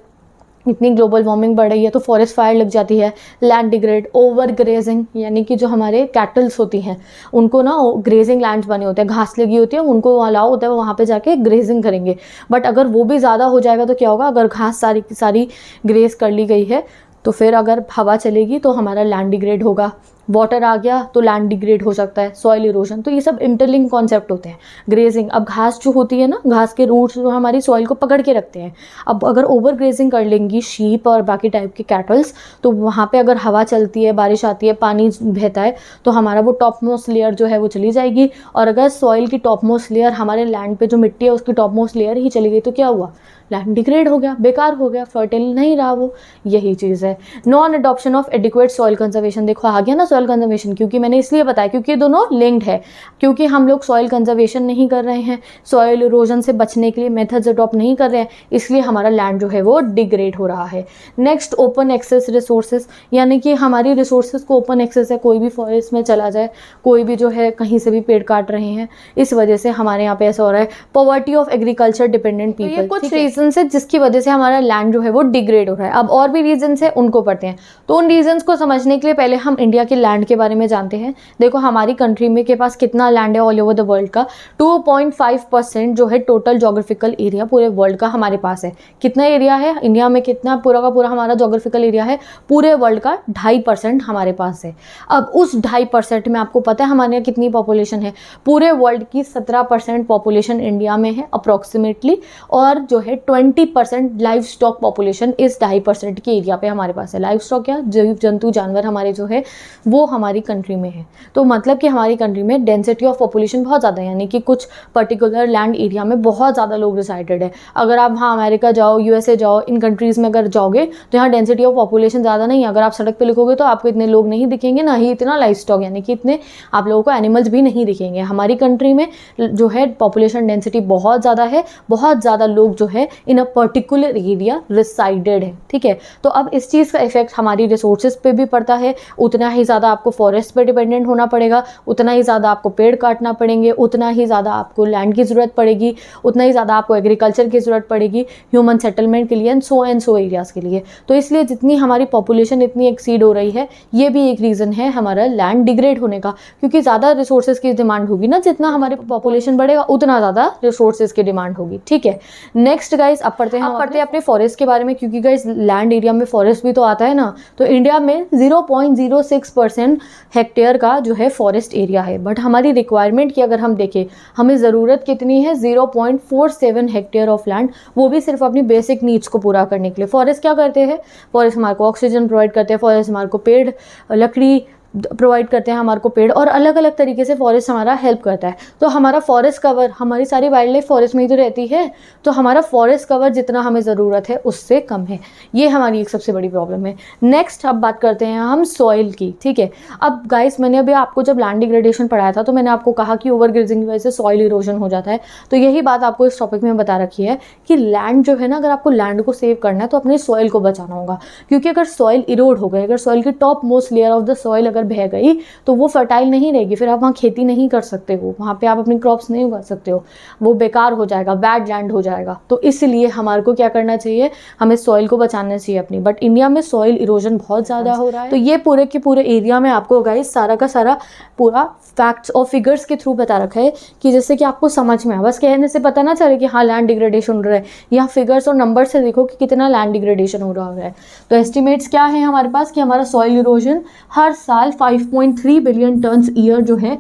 इतनी ग्लोबल वार्मिंग बढ़ रही है तो फॉरेस्ट फायर लग जाती है, लैंड डिग्रेड। ओवर ग्रेजिंग, यानी कि जो हमारे कैटल्स होती हैं उनको ना ग्रेजिंग लैंड्स बने होते हैं, घास लगी होती है, उनको अलाउ होता है वो वहाँ पे जाके ग्रेजिंग करेंगे। बट अगर वो भी ज़्यादा हो जाएगा तो क्या होगा, अगर घास सारी की सारी ग्रेज कर ली गई है तो फिर अगर हवा चलेगी तो हमारा लैंड डिग्रेड होगा। वाटर आ गया तो लैंड डिग्रेड हो सकता है, सॉइल इरोजन। तो ये सब इंटरलिंक कॉन्सेप्ट होते हैं। ग्रेजिंग, अब घास जो होती है ना, घास के रूट्स जो हमारी सॉइल को पकड़ के रखते हैं, अब अगर ओवर ग्रेजिंग कर लेंगी शीप और बाकी टाइप के कैटल्स, तो वहाँ पे अगर हवा चलती है, बारिश आती है, पानी बहता है, तो हमारा वो टॉप मोस्ट लेयर जो है वो चली जाएगी। और अगर सॉइल की टॉप मोस्ट लेयर, हमारे लैंड पे जो मिट्टी है उसकी टॉप मोस्ट लेयर ही चली गई तो क्या हुआ, लैंड डिग्रेड हो गया, बेकार हो गया, फर्टाइल नहीं रहा वो। यही चीज़ है। Non adoption of adequate soil conservation, देखो आ गया ना सॉइल कंजर्वेशन, क्योंकि मैंने इसलिए बताया क्योंकि ये दोनों लिंक्ड है, क्योंकि हम लोग सॉइल कंजर्वेशन नहीं कर रहे हैं, सॉइल इरोजन से बचने के लिए मेथड्स अडॉप्ट नहीं कर रहे हैं, इसलिए हमारा लैंड जो है वो डिग्रेड हो रहा है। नेक्स्ट, ओपन एक्सेस रिसोर्सेज, यानी कि हमारी रिसोर्सेज को ओपन एक्सेस है, कोई भी फॉरेस्ट में चला जाए, कोई भी जो है कहीं से भी पेड़ काट रहे हैं, इस वजह से हमारे यहाँ पे ऐसा हो रहा है। Poverty of agriculture dependent people, ये कुछ रीजन है जिसकी वजह से हमारा लैंड जो है वो डिग्रेड हो रहा है। अब और भी रीजन है, उनको पढ़ते हैं। तो उन रीजन को समझने के लिए पहले हम इंडिया के लैंड के बारे में जानते हैं। देखो हमारी कंट्री में के पास कितना लैंड है ऑल ओवर द वर्ल्ड का, 2.5% जो है टोटल जोग्राफिकल एरिया पूरे वर्ल्ड का हमारे पास है। कितना एरिया है इंडिया में, कितना पूरा का पूरा हमारा जोग्राफिकल एरिया है, पूरे वर्ल्ड का 2.5% हमारे पास है। अब उस 2.5% में आपको पता है हमारे यहाँ कितनी पॉपुलेशन है, पूरे वर्ल्ड की 17% पॉपुलेशन इंडिया में है अप्रॉक्सीमेटली, और जो है 20% लाइव स्टॉक पॉपुलेशन इस 2.5% के एरिया पे हमारे पास है। लाइव स्टॉक क्या, जीव जंतु जानवर हमारे जो है वो हमारी कंट्री में है। तो मतलब कि हमारी कंट्री में डेंसिटी ऑफ पॉपुलेशन बहुत ज़्यादा है, यानी कि कुछ पर्टिकुलर लैंड एरिया में बहुत ज़्यादा लोग रिसाइडेड है। अगर आप वहाँ अमेरिका जाओ, यूएसए जाओ, इन कंट्रीज़ में अगर जाओगे तो यहाँ डेंसिटी ऑफ पॉपुलेशन ज़्यादा नहीं है। अगर आप सड़क पे लिखोगे तो आपको इतने लोग नहीं दिखेंगे, ना ही इतना लाइव स्टॉक, यानी कि इतने आप लोगों को एनिमल्स भी नहीं दिखेंगे। हमारी कंट्री में जो है पॉपुलेशन डेंसिटी बहुत ज़्यादा है, बहुत ज़्यादा लोग जो है इन अ पर्टिकुलर एरिया रिसाइडेड है। ठीक है, तो अब इस चीज़ का इफेक्ट हमारी रिसोर्सेज पे भी पड़ता है। उतना ही ज़्यादा आपको फॉरेस्ट पे डिपेंडेंट होना पड़ेगा, उतना ही ज़्यादा आपको पेड़ काटना पड़ेंगे, उतना ही ज़्यादा आपको लैंड की ज़रूरत पड़ेगी, उतना ही ज़्यादा आपको एग्रीकल्चर की ज़रूरत पड़ेगी ह्यूमन सेटलमेंट के लिए एंड सो एरियाज़ के लिए। तो इसलिए जितनी हमारी पॉपुलेशन इतनी एक्सीड हो रही है, ये भी एक रीज़न है हमारा लैंड डिग्रेड होने का, क्योंकि ज़्यादा रिसोर्सेज की डिमांड होगी ना, जितना हमारी पॉपुलेशन बढ़ेगा उतना ज़्यादा रिसोर्सेज की डिमांड होगी। ठीक है, नेक्स्ट गाइस अब पढ़ते हैं अपने फॉरेस्ट के बारे में, क्योंकि गाइस लैंड एरिया में फॉरेस्ट भी तो आता है ना। तो इंडिया में 0.06% हेक्टेयर का जो है फॉरेस्ट एरिया है, बट हमारी रिक्वायरमेंट की अगर हम देखें, हमें ज़रूरत कितनी है, 0.47 हेक्टेयर ऑफ लैंड, वो भी सिर्फ अपनी बेसिक नीड्स को पूरा करने के लिए। फॉरेस्ट क्या करते हैं, फॉरेस्ट हमारे को ऑक्सीजन प्रोवाइड करते हैं, फॉरेस्ट हमारे को पेड़, लकड़ी प्रोवाइड करते हैं हमारे को पेड़, और अलग अलग तरीके से फॉरेस्ट हमारा हेल्प करता है। तो हमारा फॉरेस्ट कवर, हमारी सारी वाइल्ड लाइफ फॉरेस्ट में ही तो रहती है, तो हमारा फॉरेस्ट कवर जितना हमें ज़रूरत है उससे कम है। ये हमारी एक सबसे बड़ी प्रॉब्लम है। नेक्स्ट अब बात करते हैं हम सॉइल की। ठीक है, अब गाइस मैंने अभी आपको जब लैंड डिग्रेडेशन पढ़ाया था तो मैंने आपको कहा कि ओवरग्रेजिंग की वजह से सॉइल इरोजन हो जाता है। तो यही बात आपको इस टॉपिक में बता रखी है कि लैंड जो है ना, अगर आपको लैंड को सेव करना है तो अपने सॉइल को बचाना होगा, क्योंकि अगर सॉइल इरोड हो गई, अगर सॉइल की top most layer of the soil अगर बह गई तो वो फर्टाइल नहीं रहेगी, फिर आप वहाँ खेती नहीं कर सकते हो, वहाँ पे आप अपनी क्रॉप्स नहीं उगा सकते हो, वो बेकार हो जाएगा, बैड लैंड हो जाएगा। तो इसलिए हमारे को क्या करना चाहिए, हमें सॉइल को बचाना चाहिए अपनी। बट इंडिया में सॉइल इरोजन बहुत ज़्यादा हो रहा है। तो ये पूरे के पूरे एरिया में आपको गाइस सारा का सारा पूरा फैक्ट्स और फिगर्स के थ्रू बता रखा है, कि जैसे कि आपको समझ में आए, बस कहने से पता ना चले कि हाँ लैंड डिग्रेडेशन हो रहा है, यहाँ फिगर्स और नंबर से देखो कि कितना लैंड डिग्रेडेशन हो रहा है। तो एस्टिमेट्स क्या है हमारे पास कि हमारा सॉइल इरोजन हर साल 5.3 बिलियन टन्स ईयर जो है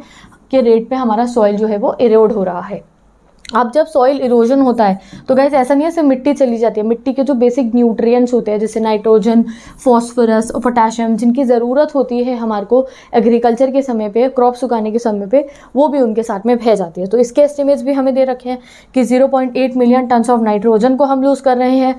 के रेट पे हमारा सॉइल जो है वो इरोड हो रहा है। अब जब सॉइल इरोजन होता है तो गाइस ऐसा नहीं है सिर्फ मिट्टी चली जाती है, मिट्टी के जो बेसिक न्यूट्रिएंट्स होते हैं जैसे नाइट्रोजन, फॉस्फोरस और पोटेशियम, जिनकी ज़रूरत होती है हमारे को एग्रीकल्चर के समय पे, क्रॉप्स उगाने के समय पे, वो भी उनके साथ में बह जाती है। तो इसके एस्टिमेट्स भी हमें दे रखे हैं कि 0.8 मिलियन टन्स ऑफ नाइट्रोजन को हम लूज़ कर रहे हैं,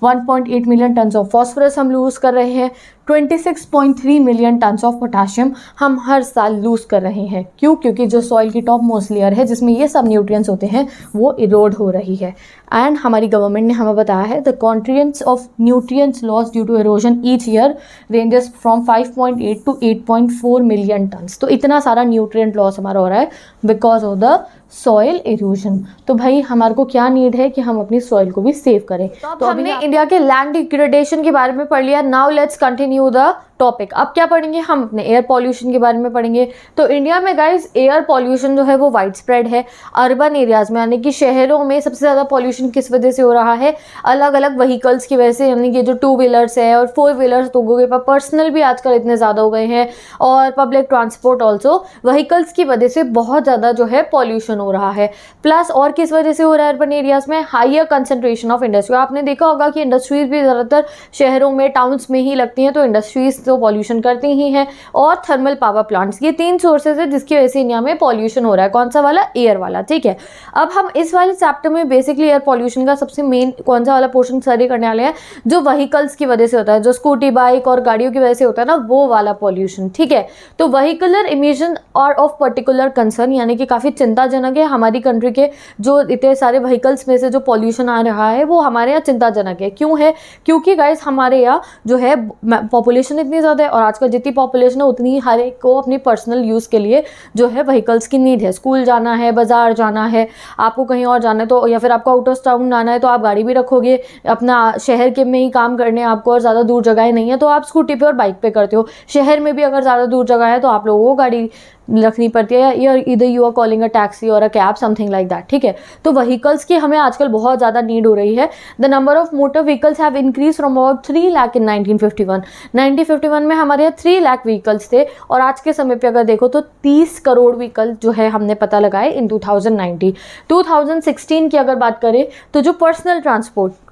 1.8 मिलियन टन्स ऑफ फॉस्फोरस हम लूज़ कर रहे हैं, 26.3 मिलियन टन्स ऑफ पोटाशियम हम हर साल लूज़ कर रहे हैं। क्यों? क्योंकि जो सॉइल की टॉप मोस्ट लेयर है जिसमें ये सब न्यूट्रिएंट्स होते हैं वो इरोड हो रही है। एंड हमारी गवर्नमेंट ने हमें बताया है the contents of nutrients loss due to erosion each year ranges from 5.8 to 8.4 million tonnes. तो इतना सारा न्यूट्रिएंट लॉस हमारा हो रहा है because of the soil erosion. तो भाई हमारे को क्या नीड है कि हम अपनी सॉइल को भी सेव करें। तो हमने इंडिया के लैंड डिग्रेडेशन के बारे में पढ़ लिया। Now let's continue the topic. अब क्या पढ़ेंगे हम, अपने एयर पॉल्यूशन के बारे में पढ़ेंगे। तो इंडिया में गाइस एयर पॉल्यूशन जो है वो वाइड स्प्रेड है अर्बन एरियाज में, यानी कि शहरों में सबसे ज़्यादा पॉल्यूशन किस वजह से हो रहा है, अलग अलग व्हीकल्स की वजह से, यानी कि जो 2 व्हीलर्स है और 4 व्हीलर्स लोगों के पास पर्सनल भी आजकल इतने ज़्यादा हो गए हैं, और पब्लिक ट्रांसपोर्ट ऑल्सो, व्हीकल्स की वजह से बहुत ज़्यादा जो है पॉल्यूशन हो रहा है। प्लस और किस वजह से हो रहा है अर्बन एरियाज में, हाइयर कंसंट्रेशन ऑफ इंडस्ट्री। आपने देखा होगा कि इंडस्ट्रीज भी ज़्यादातर शहरों में, टाउन्स में ही लगती हैं, तो इंडस्ट्रीज तो पॉल्यूशन करती ही हैं, और थर्मल पावर प्लांट्स, ये 3 सोर्सेज है जिसकी वजह से इंडिया में पॉल्यूशन हो रहा है। कौन सा वाला? एयर वाला, ठीक है। अब हम इस वाले चैप्टर में बेसिकली एयर पॉल्यूशन का सबसे मेन कौन सा वाला पोर्शन स्टडी करने वाले हैं, जो व्हीकल्स की वजह से होता है, जो स्कूटी, बाइक और गाड़ियों की वजह से होता है ना, वो वाला पॉल्यूशन, ठीक है। तो व्हीकुलर इमिशन और ऑफ पर्टिकुलर कंसर्न, यानी कि काफ़ी चिंताजनक है हमारी कंट्री के जो इतने सारे व्हीकल्स में से जो पॉल्यूशन आ रहा है वो हमारे यहाँ चिंताजनक है। क्यों है? क्योंकि गाइस हमारे यहाँ जो है पॉपुलेशन इतनी ज़्यादा है, और आजकल जितनी पॉपुलेशन है उतनी हर एक को अपनी पर्सनल यूज़ के लिए जो है व्हीकल्स की नीड है। स्कूल जाना है, बाजार जाना है, आपको कहीं और जाना है तो, या फिर आपको आउट ऑफ टाउन जाना है तो आप गाड़ी भी रखोगे। अपना शहर के में ही काम करने आपको और ज़्यादा दूर जगह नहीं है तो आप स्कूटी पे और बाइक पे करते हो। शहर में भी अगर ज़्यादा दूर जगह है तो आप लोगों को गाड़ी रखनी पड़ती है, या इधर you are calling a taxi और a cab, something like that, ठीक है। तो व्हीकल्स की हमें आजकल बहुत ज़्यादा नीड हो रही है। The number of motor vehicles have increase from about 3 lakh in 1951। 1951 में हमारे यहाँ 3 लाख व्हीकल्स थे, और आज के समय पे अगर देखो तो 30 करोड़ व्हीकल जो है हमने पता लगाए इन 2019। 2016 की अगर बात करें तो जो पर्सनल ट्रांसपोर्ट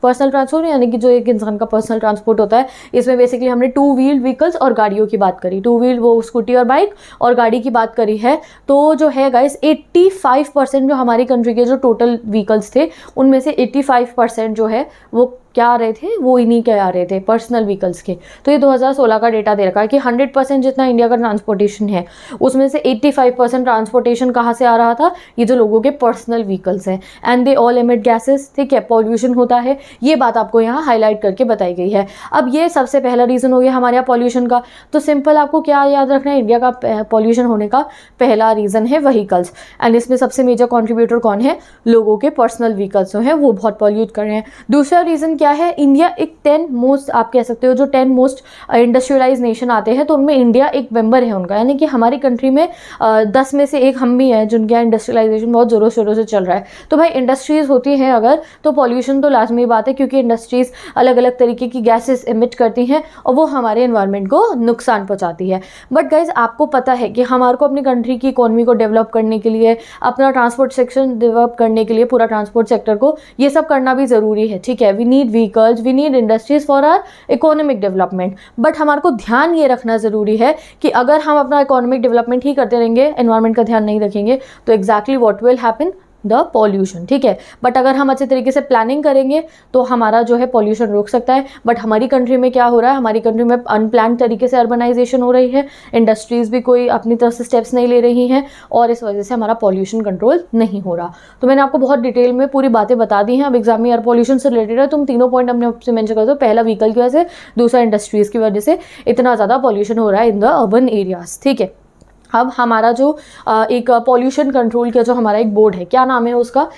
यानी कि जो एक इंसान का पर्सनल ट्रांसपोर्ट होता है, इसमें बेसिकली हमने 2 व्हील व्हीकल्स और गाड़ियों की बात करी। 2 व्हील वो स्कूटी और बाइक, और गाड़ी की बात करी है तो जो है गाइस 85% जो हमारी कंट्री के जो टोटल व्हीकल्स थे उनमें से 85% जो है वो क्या आ रहे थे, वो इन्हीं के आ रहे थे, पर्सनल व्हीकल्स के। तो ये 2016 का डेटा दे रखा है कि 100% जितना इंडिया का ट्रांसपोर्टेशन है उसमें से 85% ट्रांसपोर्टेशन कहाँ से आ रहा था, ये जो लोगों के पर्सनल व्हीकल्स हैं। And they all emit gases, ठीक है, पॉल्यूशन होता है, ये बात आपको यहाँ हाईलाइट करके बताई गई है। अब ये सबसे पहला रीज़न हो गया हमारे यहाँ पॉल्यूशन का। तो सिंपल आपको क्या याद रखना है, इंडिया का पॉल्यूशन होने का पहला रीज़न है व्हीकल्स, एंड इसमें सबसे मेजर कॉन्ट्रीब्यूटर कौन है, लोगों के पर्सनल व्हीकल्स जो हैं वो बहुत पॉल्यूट कर रहे हैं। दूसरा रीज़न क्या है, इंडिया एक 10 मोस्ट, आप कह सकते हो जो 10 मोस्ट इंडस्ट्रियलाइज नेशन आते हैं तो उनमें इंडिया एक मेंबर है उनका, यानी कि हमारी कंट्री में 10 में से एक हम भी हैं जिनके यहाँ इंडस्ट्रियलाइजेशन बहुत ज़ोरों शोरों से चल रहा है। तो भाई इंडस्ट्रीज़ होती हैं अगर, तो पॉल्यूशन तो लाजमी बात है, क्योंकि इंडस्ट्रीज़ अलग अलग तरीके की गैसेस एमिट करती हैं और वो हमारे एनवायरनमेंट को नुकसान पहुँचाती है। बट गाइज आपको पता है कि हमारे को अपनी कंट्री की इकोनॉमी को डेवलप करने के लिए, अपना ट्रांसपोर्ट सेक्शन डेवलप करने के लिए, पूरा ट्रांसपोर्ट सेक्टर को ये सब करना भी ज़रूरी है, ठीक है। We need vehicles, we need industries for our economic development. But हमारे को ध्यान ये रखना ज़रूरी है कि अगर हम अपना इकोनॉमिक डेवलपमेंट ही करते रहेंगे, एनवायरनमेंट का ध्यान नहीं रखेंगे, तो exactly what will happen, the pollution, ठीक है। बट अगर हम अच्छे तरीके से प्लानिंग करेंगे तो हमारा जो है पॉल्यूशन रोक सकता है। बट हमारी कंट्री में क्या हो रहा है, हमारी कंट्री में अनप्लान तरीके से अर्बनाइजेशन हो रही है, इंडस्ट्रीज़ भी कोई अपनी तरफ से स्टेप्स नहीं ले रही हैं, और इस वजह से हमारा पॉल्यूशन कंट्रोल नहीं हो रहा। तो मैंने आपको बहुत डिटेल में पूरी बातें बता दी हैं। अब एग्जाम में एयर पॉल्यूशन से रिलेटेड है, तुम तीनों पॉइंट अपने आपसे मेंशन कर दो। पहला व्हीकल की वजह से, दूसरा इंडस्ट्रीज़ की वजह से इतना ज़्यादा पॉल्यूशन हो रहा है इन द अर्बन एरियाज, ठीक है। अब हमारा जो एक पॉल्यूशन कंट्रोल का जो हमारा एक बोर्ड है, क्या नाम है उसका,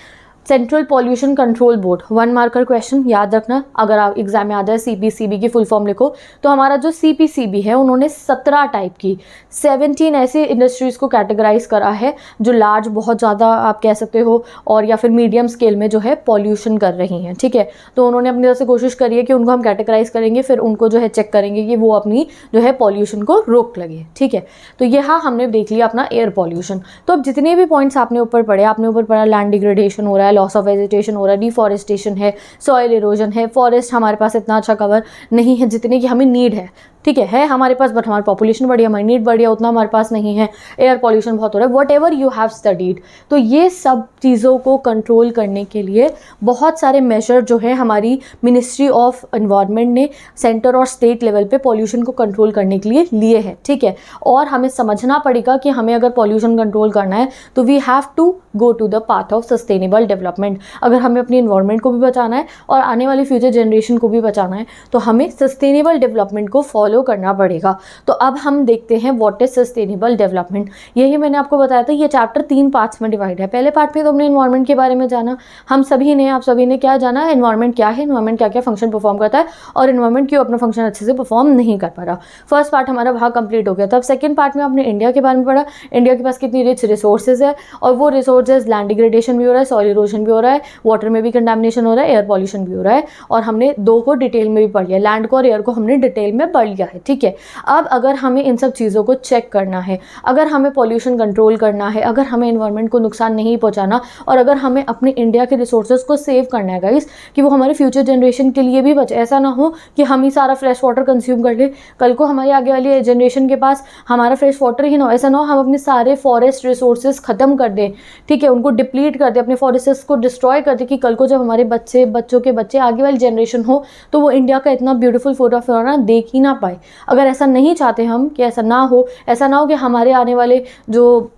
central pollution control board. 1 marker question याद रखना, अगर आप एग्जाम में आ जाए CPCB की फुल फॉर्म लिखो। तो हमारा जो CPCB है उन्होंने 17 टाइप की 17 ऐसी इंडस्ट्रीज़ को कैटेगराइज करा है जो लार्ज, बहुत ज़्यादा आप कह सकते हो, और या फिर मीडियम स्केल में जो है पॉल्यूशन कर रही हैं, ठीक है। तो उन्होंने अपनी तरफ से कोशिश करी है कि उनको हम कैटेगराइज करेंगे, फिर उनको जो है चेक करेंगे कि वो अपनी जो है पॉल्यूशन को रोक लगे, ठीक है। तो यहाँ हमने देख लिया अपना एयर पॉल्यूशन। तो अब जितने भी पॉइंट्स आपने ऊपर पढ़े, आपने ऊपर पढ़ा लैंड डिग्रेडेशन हो रहा है, लॉस ऑफ वेजिटेशन हो रहा है, डिफॉरेस्टेशन है, सॉइल इरोजन है, फॉरेस्ट हमारे पास इतना अच्छा कवर नहीं है जितने की हमें नीड है, ठीक है हमारे पास, बट हमारी पॉपुलेशन बढ़ी, हमारी नीड बढ़ी है, उतना हमारे पास नहीं है, एयर पॉल्यूशन बहुत हो रहा है, what ever you have studied. तो ये सब चीज़ों को कंट्रोल करने के लिए बहुत सारे मेजर जो है हमारी मिनिस्ट्री ऑफ एनवायरनमेंट ने सेंटर और स्टेट लेवल पे पॉल्यूशन को कंट्रोल करने के लिए लिए हैं, ठीक है। और हमें समझना पड़ेगा कि हमें अगर पॉल्यूशन कंट्रोल करना है तो we have to go to the path of sustainable development. अगर हमें अपनी एनवायरनमेंट को भी बचाना है और आने वाली फ्यूचर जनरेशन को भी बचाना है तो हमें सस्टेनेबल डेवलपमेंट को फॉलो करना पड़ेगा। तो अब हम देखते हैं व्हाट इज सस्टेनेबल डेवलपमेंट। यही मैंने आपको बताया था, ये चैप्टर 3 पार्ट्स में डिवाइड है। पहले पार्ट में तो हमने एनवायरनमेंट के बारे में जाना, हम सभी ने, आप सभी ने क्या जाना, एनवायरनमेंट क्या है, एनवायरनमेंट क्या क्या फंक्शन परफॉर्म करता है और एनवायरनमेंट क्यों अपना फंक्शन अच्छे से परफॉर्म नहीं कर पा रहा। फर्स्ट पार्ट हमारा वहाँ कंप्लीट हो गया। तब सेकंड पार्ट में आपने इंडिया के बारे में पढ़ा, इंडिया के पास कितनी रिच रिसोर्सेज है, और वो रिसोर्सेज लैंड डिग्रेडेशन भी हो रहा है, सॉइल इरोजन भी हो रहा है, वाटर में भी कंटामिनेशन हो रहा है, एयर पॉल्यूशन भी हो रहा है। और हमने 2 को डिटेल में भी पढ़ लिया, लैंड को और एयर को हमने डिटेल में पढ़ लिया क्या है, ठीक है। अब अगर हमें इन सब चीज़ों को चेक करना है, अगर हमें पॉल्यूशन कंट्रोल करना है, अगर हमें एनवायरनमेंट को नुकसान नहीं पहुंचाना, और अगर हमें अपने इंडिया के रिसोर्सेज को सेव करना है गाइस, कि वो हमारे फ्यूचर जनरेशन के लिए भी बचे। ऐसा ना हो कि हम ही सारा फ्रेश वाटर कंज्यूम कर ले, कल को हमारे आगे वाली जनरेशन के पास हमारा फ्रेश वाटर ही ना हो। ऐसा ना हो हम अपने सारे फॉरेस्ट रिसोर्सेज खत्म कर दें, ठीक है, उनको डिप्लीट कर दें, अपने फॉरेस्ट्स को डिस्ट्रॉय कर दें, कि कल को जब हमारे बच्चों के बच्चे आगे वाली जनरेशन हो तो वो इंडिया का इतना ब्यूटीफुल फ्लोरा देख ही ना पाए। अगर ऐसा नहीं चाहते हम कि ऐसा ना हो कि हमारे आने वाले जो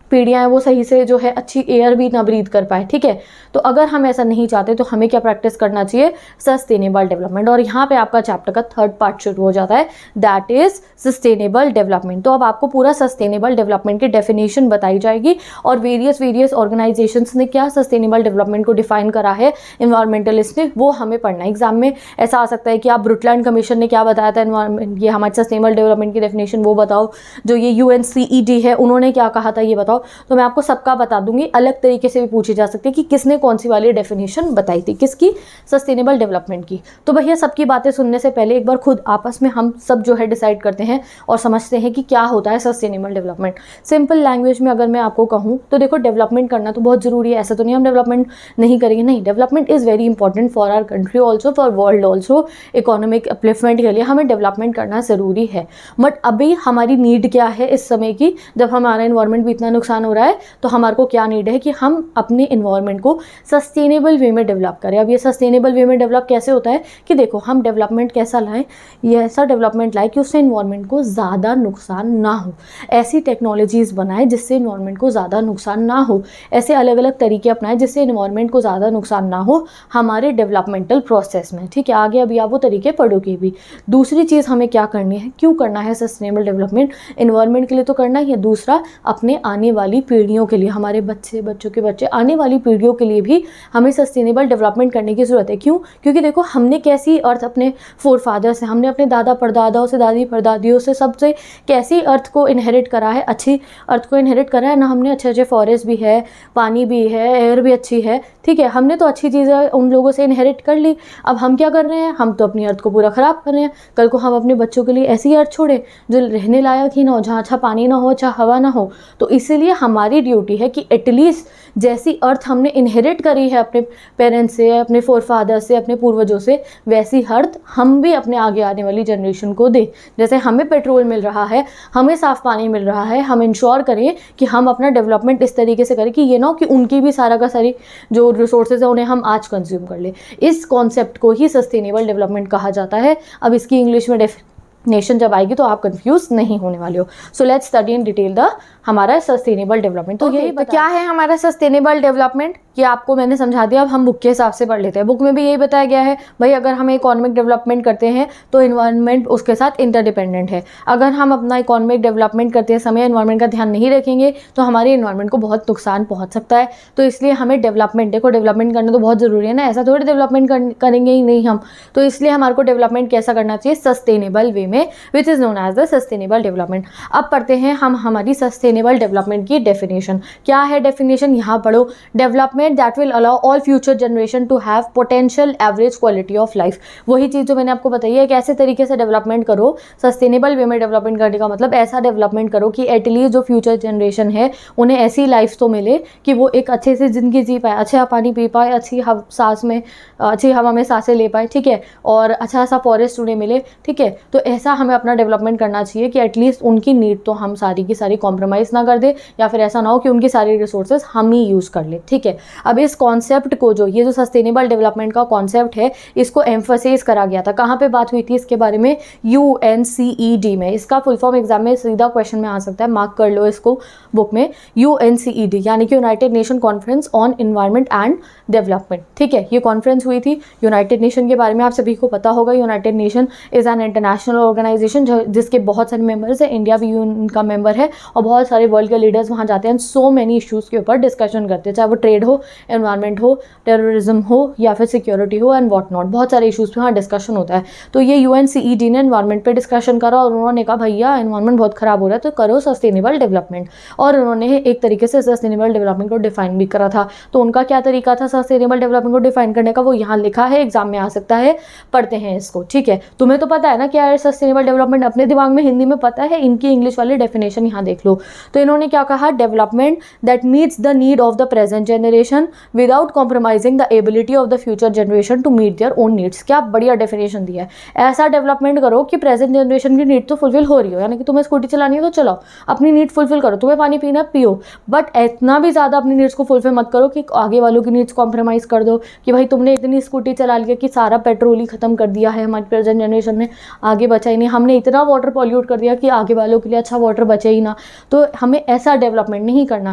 पीढ़ियाँ हैं वो सही से जो है अच्छी एयर भी ना ब्रीथ कर पाए, ठीक है। तो अगर हम ऐसा नहीं चाहते तो हमें क्या प्रैक्टिस करना चाहिए, सस्टेनेबल डेवलपमेंट। और यहाँ पे आपका चैप्टर का 3rd पार्ट शुरू हो जाता है, दैट इज सस्टेनेबल डेवलपमेंट। तो अब आपको पूरा सस्टेनेबल डेवलपमेंट की डेफिनेशन बताई जाएगी और वेरियस ऑर्गेनाइजेशंस ने क्या सस्टेनेबल डेवलपमेंट को डिफाइन करा है इन्वायरमेंटलिस्ट ने, वो हमें पढ़ना है। एग्जाम में ऐसा आ सकता है कि आप ब्रुटलैंड कमीशन ने क्या बताया था एनवायरमेंट, ये हमारे सस्टेनेबल डेवलपमेंट की डेफिनेशन वो बताओ, जो ये UNCED है उन्होंने क्या कहा था ये बताओ। तो मैं आपको सबका बता दूंगी, अलग तरीके से भी पूछी जा सकती है कि किसने कौन सी वाली डेफिनेशन बताई थी, किसकी, सस्टेनेबल डेवलपमेंट की। तो भैया सबकी बातें सुनने से पहले एक बार खुद आपस में हम सब जो है डिसाइड करते हैं और समझते हैं कि क्या होता है सस्टेनेबल डेवलपमेंट। सिंपल लैंग्वेज में अगर मैं आपको कहूँ तो देखो, डेवलपमेंट करना तो बहुत ज़रूरी है, ऐसा तो नहीं हम डेवलपमेंट नहीं करेंगे, नहीं, development is very important for our country also, for world also. Economic upliftment के लिए हमें डेवलपमेंट करना ज़रूरी है। बट अभी हमारी नीड क्या है इस समय की, जब हमारा इन्वायरमेंट भी इतना नुकसान हो रहा है, तो हमारे को क्या नीड है कि हम अपने इन्वायरमेंट को सस्टेनेबल वे में डेवलप करें। अब ये सस्टेनेबल वे में डेवलप कैसे होता है कि देखो, हम डेवलपमेंट कैसा लाएं, ये ऐसा डेवलपमेंट लाएं कि उससे इन्वायरमेंट को ज़्यादा नुकसान ना हो, ऐसी टेक्नोलॉजीज़ बनाएं जिससे इन्वायरमेंट को ज़्यादा नुकसान ना हो, ऐसे अलग अलग तरीके अपनाएं जिससे इन्वायरमेंट को ज़्यादा नुकसान ना हो हमारे डेवलपमेंटल प्रोसेस में, ठीक है। आगे अभी आप वो तरीके पढ़ोगे भी। दूसरी चीज़ हमें क्या करनी है, क्यों करना है सस्टेनेबल डेवलपमेंट, इन्वायरमेंट के लिए तो करना ही है, दूसरा अपने आने वाली पीढ़ियों के लिए, हमारे बच्चों के बच्चे, आने वाली पीढ़ियों के लिए भी हमें सस्टेनेबल डेवलपमेंट करने की ज़रूरत है। क्यों? क्योंकि देखो, हमने कैसी अर्थ अपने फोरफादर से, हमने अपने दादा परदादाओं से, दादी परदादियों से, सबसे कैसी अर्थ को इनहेरिट करा है, अच्छी अर्थ को इनहेरिट करा है ना। हमने अच्छे अच्छे फॉरेस्ट भी है, पानी भी है, एयर भी अच्छी है, ठीक है, हमने तो अच्छी चीज़ें उन लोगों से इनहेरिट कर ली। अब हम क्या कर रहे हैं, हम तो अपनी अर्थ को पूरा ख़राब कर रहे हैं। कल को हम अपने बच्चों के लिए ऐसी अर्थ छोड़ें जो रहने लायक ही ना हो, जहाँ अच्छा पानी ना हो, अच्छा हवा ना हो। तो इसीलिए हमारी ड्यूटी है कि एटलीस्ट जैसी अर्थ हमने इनहेरिट करी है अपने पेरेंट्स से, अपने फोरफादर से, अपने पूर्वजों से, वैसी अर्थ हम भी अपने आगे आने वाली जनरेशन को दें। जैसे हमें पेट्रोल मिल रहा है, हमें साफ़ पानी मिल रहा है, हम इंश्योर करें कि हम अपना डेवलपमेंट इस तरीके से करें कि ये ना हो कि उनकी भी सारा का सारी जो रिसोर्सेज है उन्हें हम आज कंज्यूम कर ले। इस कॉन्सेप्ट को ही सस्टेनेबल डेवलपमेंट कहा जाता है। अब इसकी इंग्लिश में डेफिनेशन जब आएगी तो आप कंफ्यूज नहीं होने वाले हो। So let's study in detail the हमारा सस्टेनेबल डेवलपमेंट। तो यही तो क्या है हमारा सस्टेनेबल डेवलपमेंट, ये आपको मैंने समझा दिया। अब हम बुक के हिसाब से पढ़ लेते हैं। बुक में भी यही बताया गया है भाई, अगर हम इकोनॉमिक डेवलपमेंट करते हैं तो इन्वायरमेंट उसके साथ इंटरडिपेंडेंट है। अगर हम अपना इकोनॉमिक डेवलपमेंट करते समय इन्वायरमेंट का ध्यान नहीं रखेंगे तो हमारे इन्वायरमेंट को बहुत नुकसान पहुंच सकता है। तो इसलिए हमें डेवलपमेंट, देखो डेवलपमेंट करना तो बहुत ज़रूरी है ना, ऐसा थोड़ी डेवलपमेंट करेंगे ही नहीं हम। तो इसलिए हमारे को डेवलपमेंट कैसा करना चाहिए, सस्टेनेबल वे में, which is known as the sustainable development. अब पढ़ते हैं हम हमारी सस्टेनेबल डेवलपमेंट की डेफिनेशन। क्या है डेफिनेशन, यहाँ पढ़ो, development that will allow all future generation to have potential average quality of life. वही चीज़ जो मैंने आपको बताई है, कैसे तरीके से डेवलपमेंट करो। सस्टेनेबल वे में डेवलपमेंट करने का मतलब ऐसा डेवलपमेंट करो कि एटलीस्ट जो फ्यूचर जनरेशन है उन्हें ऐसी लाइफ तो मिले कि वो एक अच्छे से ज़िंदगी जी पाए, अच्छा पानी पी पाए, अच्छी सांस में, अच्छी हवा में सांसें ले पाए, ठीक है, और अच्छा सा फॉरेस्ट उन्हें मिले, ठीक है। तो ऐसा हमें अपना डेवलपमेंट करना चाहिए कि एटलीस्ट उनकी नीड तो हम सारी की सारी कॉम्प्रोमाइज़ ना कर दे, या फिर ऐसा ना हो कि उनकी सारी रिसोर्सेज हम ही यूज़ कर ले, ठीक है। अब इस कॉन्सेप्ट को, जो ये जो सस्टेनेबल डेवलपमेंट का कॉन्सेप्ट है, इसको एम्फसाइज करा गया था। कहाँ पे बात हुई थी इसके बारे में, UNCED में। इसका फुल फॉर्म एग्जाम में सीधा क्वेश्चन में आ सकता है, मार्क कर लो इसको बुक में, UNCED यानी कि United nation conference on environment and development, ठीक है। ये कॉन्फ्रेंस हुई थी यूनाइटेड नेशन के बारे में, आप सभी को पता होगा। United Nation is an international organisation जिसके बहुत सारे मेंबर्स हैं, इंडिया भी उनका मेंबर है, और बहुत सारे वर्ल्ड के लीडर्स वहाँ जाते हैं, सो मैनी इश्यूज़ के ऊपर डिस्कशन करते हैं, चाहे वो ट्रेड हो, एनवायरनमेंट हो, टेररिज्म हो, या फिर सिक्योरिटी हो एंड वॉट नॉट। बहुत सारे इशूज़ पे वहाँ डिस्कशन होता है। तो ये UNCED ने एनवायरनमेंट पे डिस्कशन करा और उन्होंने कहा भैया एनवायरनमेंट बहुत ख़राब हो रहा है तो करो सस्टेनेबल डेवलपमेंट। और उन्होंने एक तरीके से सस्टेनेबल डेवलपमेंट को डिफाइन भी करा था। तो उनका क्या तरीका था सस्टेनेबल डेवलपमेंट को डिफाइन करने का, वो यहाँ लिखा है, एग्जाम में आ सकता है, पढ़ते हैं इसको, ठीक है। तुम्हें तो पता है ना क्या है सस्टेनेबल सस्टेनेबल डेवलपमेंट अपने दिमाग में हिंदी में पता है, इनकी इंग्लिश वाली डेफिनेशन यहाँ देख लो। तो इन्होंने क्या कहा, development that meets the need of the present generation without compromising the ability of the future generation to meet their own needs. क्या बढ़िया डेफिनेशन दिया है। ऐसा डेवलपमेंट करो कि प्रेजेंट जनरेशन की नीड तो फुलफिल हो रही हो, यानी कि तुम्हें स्कूटी चलानी है तो चलाओ, अपनी नीड फुलफिल करो, तुम्हें पानी पीना पियो, बट इतना भी ज़्यादा अपनी नीड्स को फुलफिल मत करो कि आगे वालों की नीड्स कॉम्प्रोमाइज़ कर दो कि भाई तुमने इतनी स्कूटी चला लिया कि सारा पेट्रोल ही खत्म कर दिया है हमारी प्रेजेंट जनरेशन ने, आगे बचा ही नहीं, हमने इतना वाटर पॉल्यूट कर दिया कि आगे वालों के लिए अच्छा वाटर बचे ही ना। तो हमें ऐसा डेवलपमेंट नहीं करना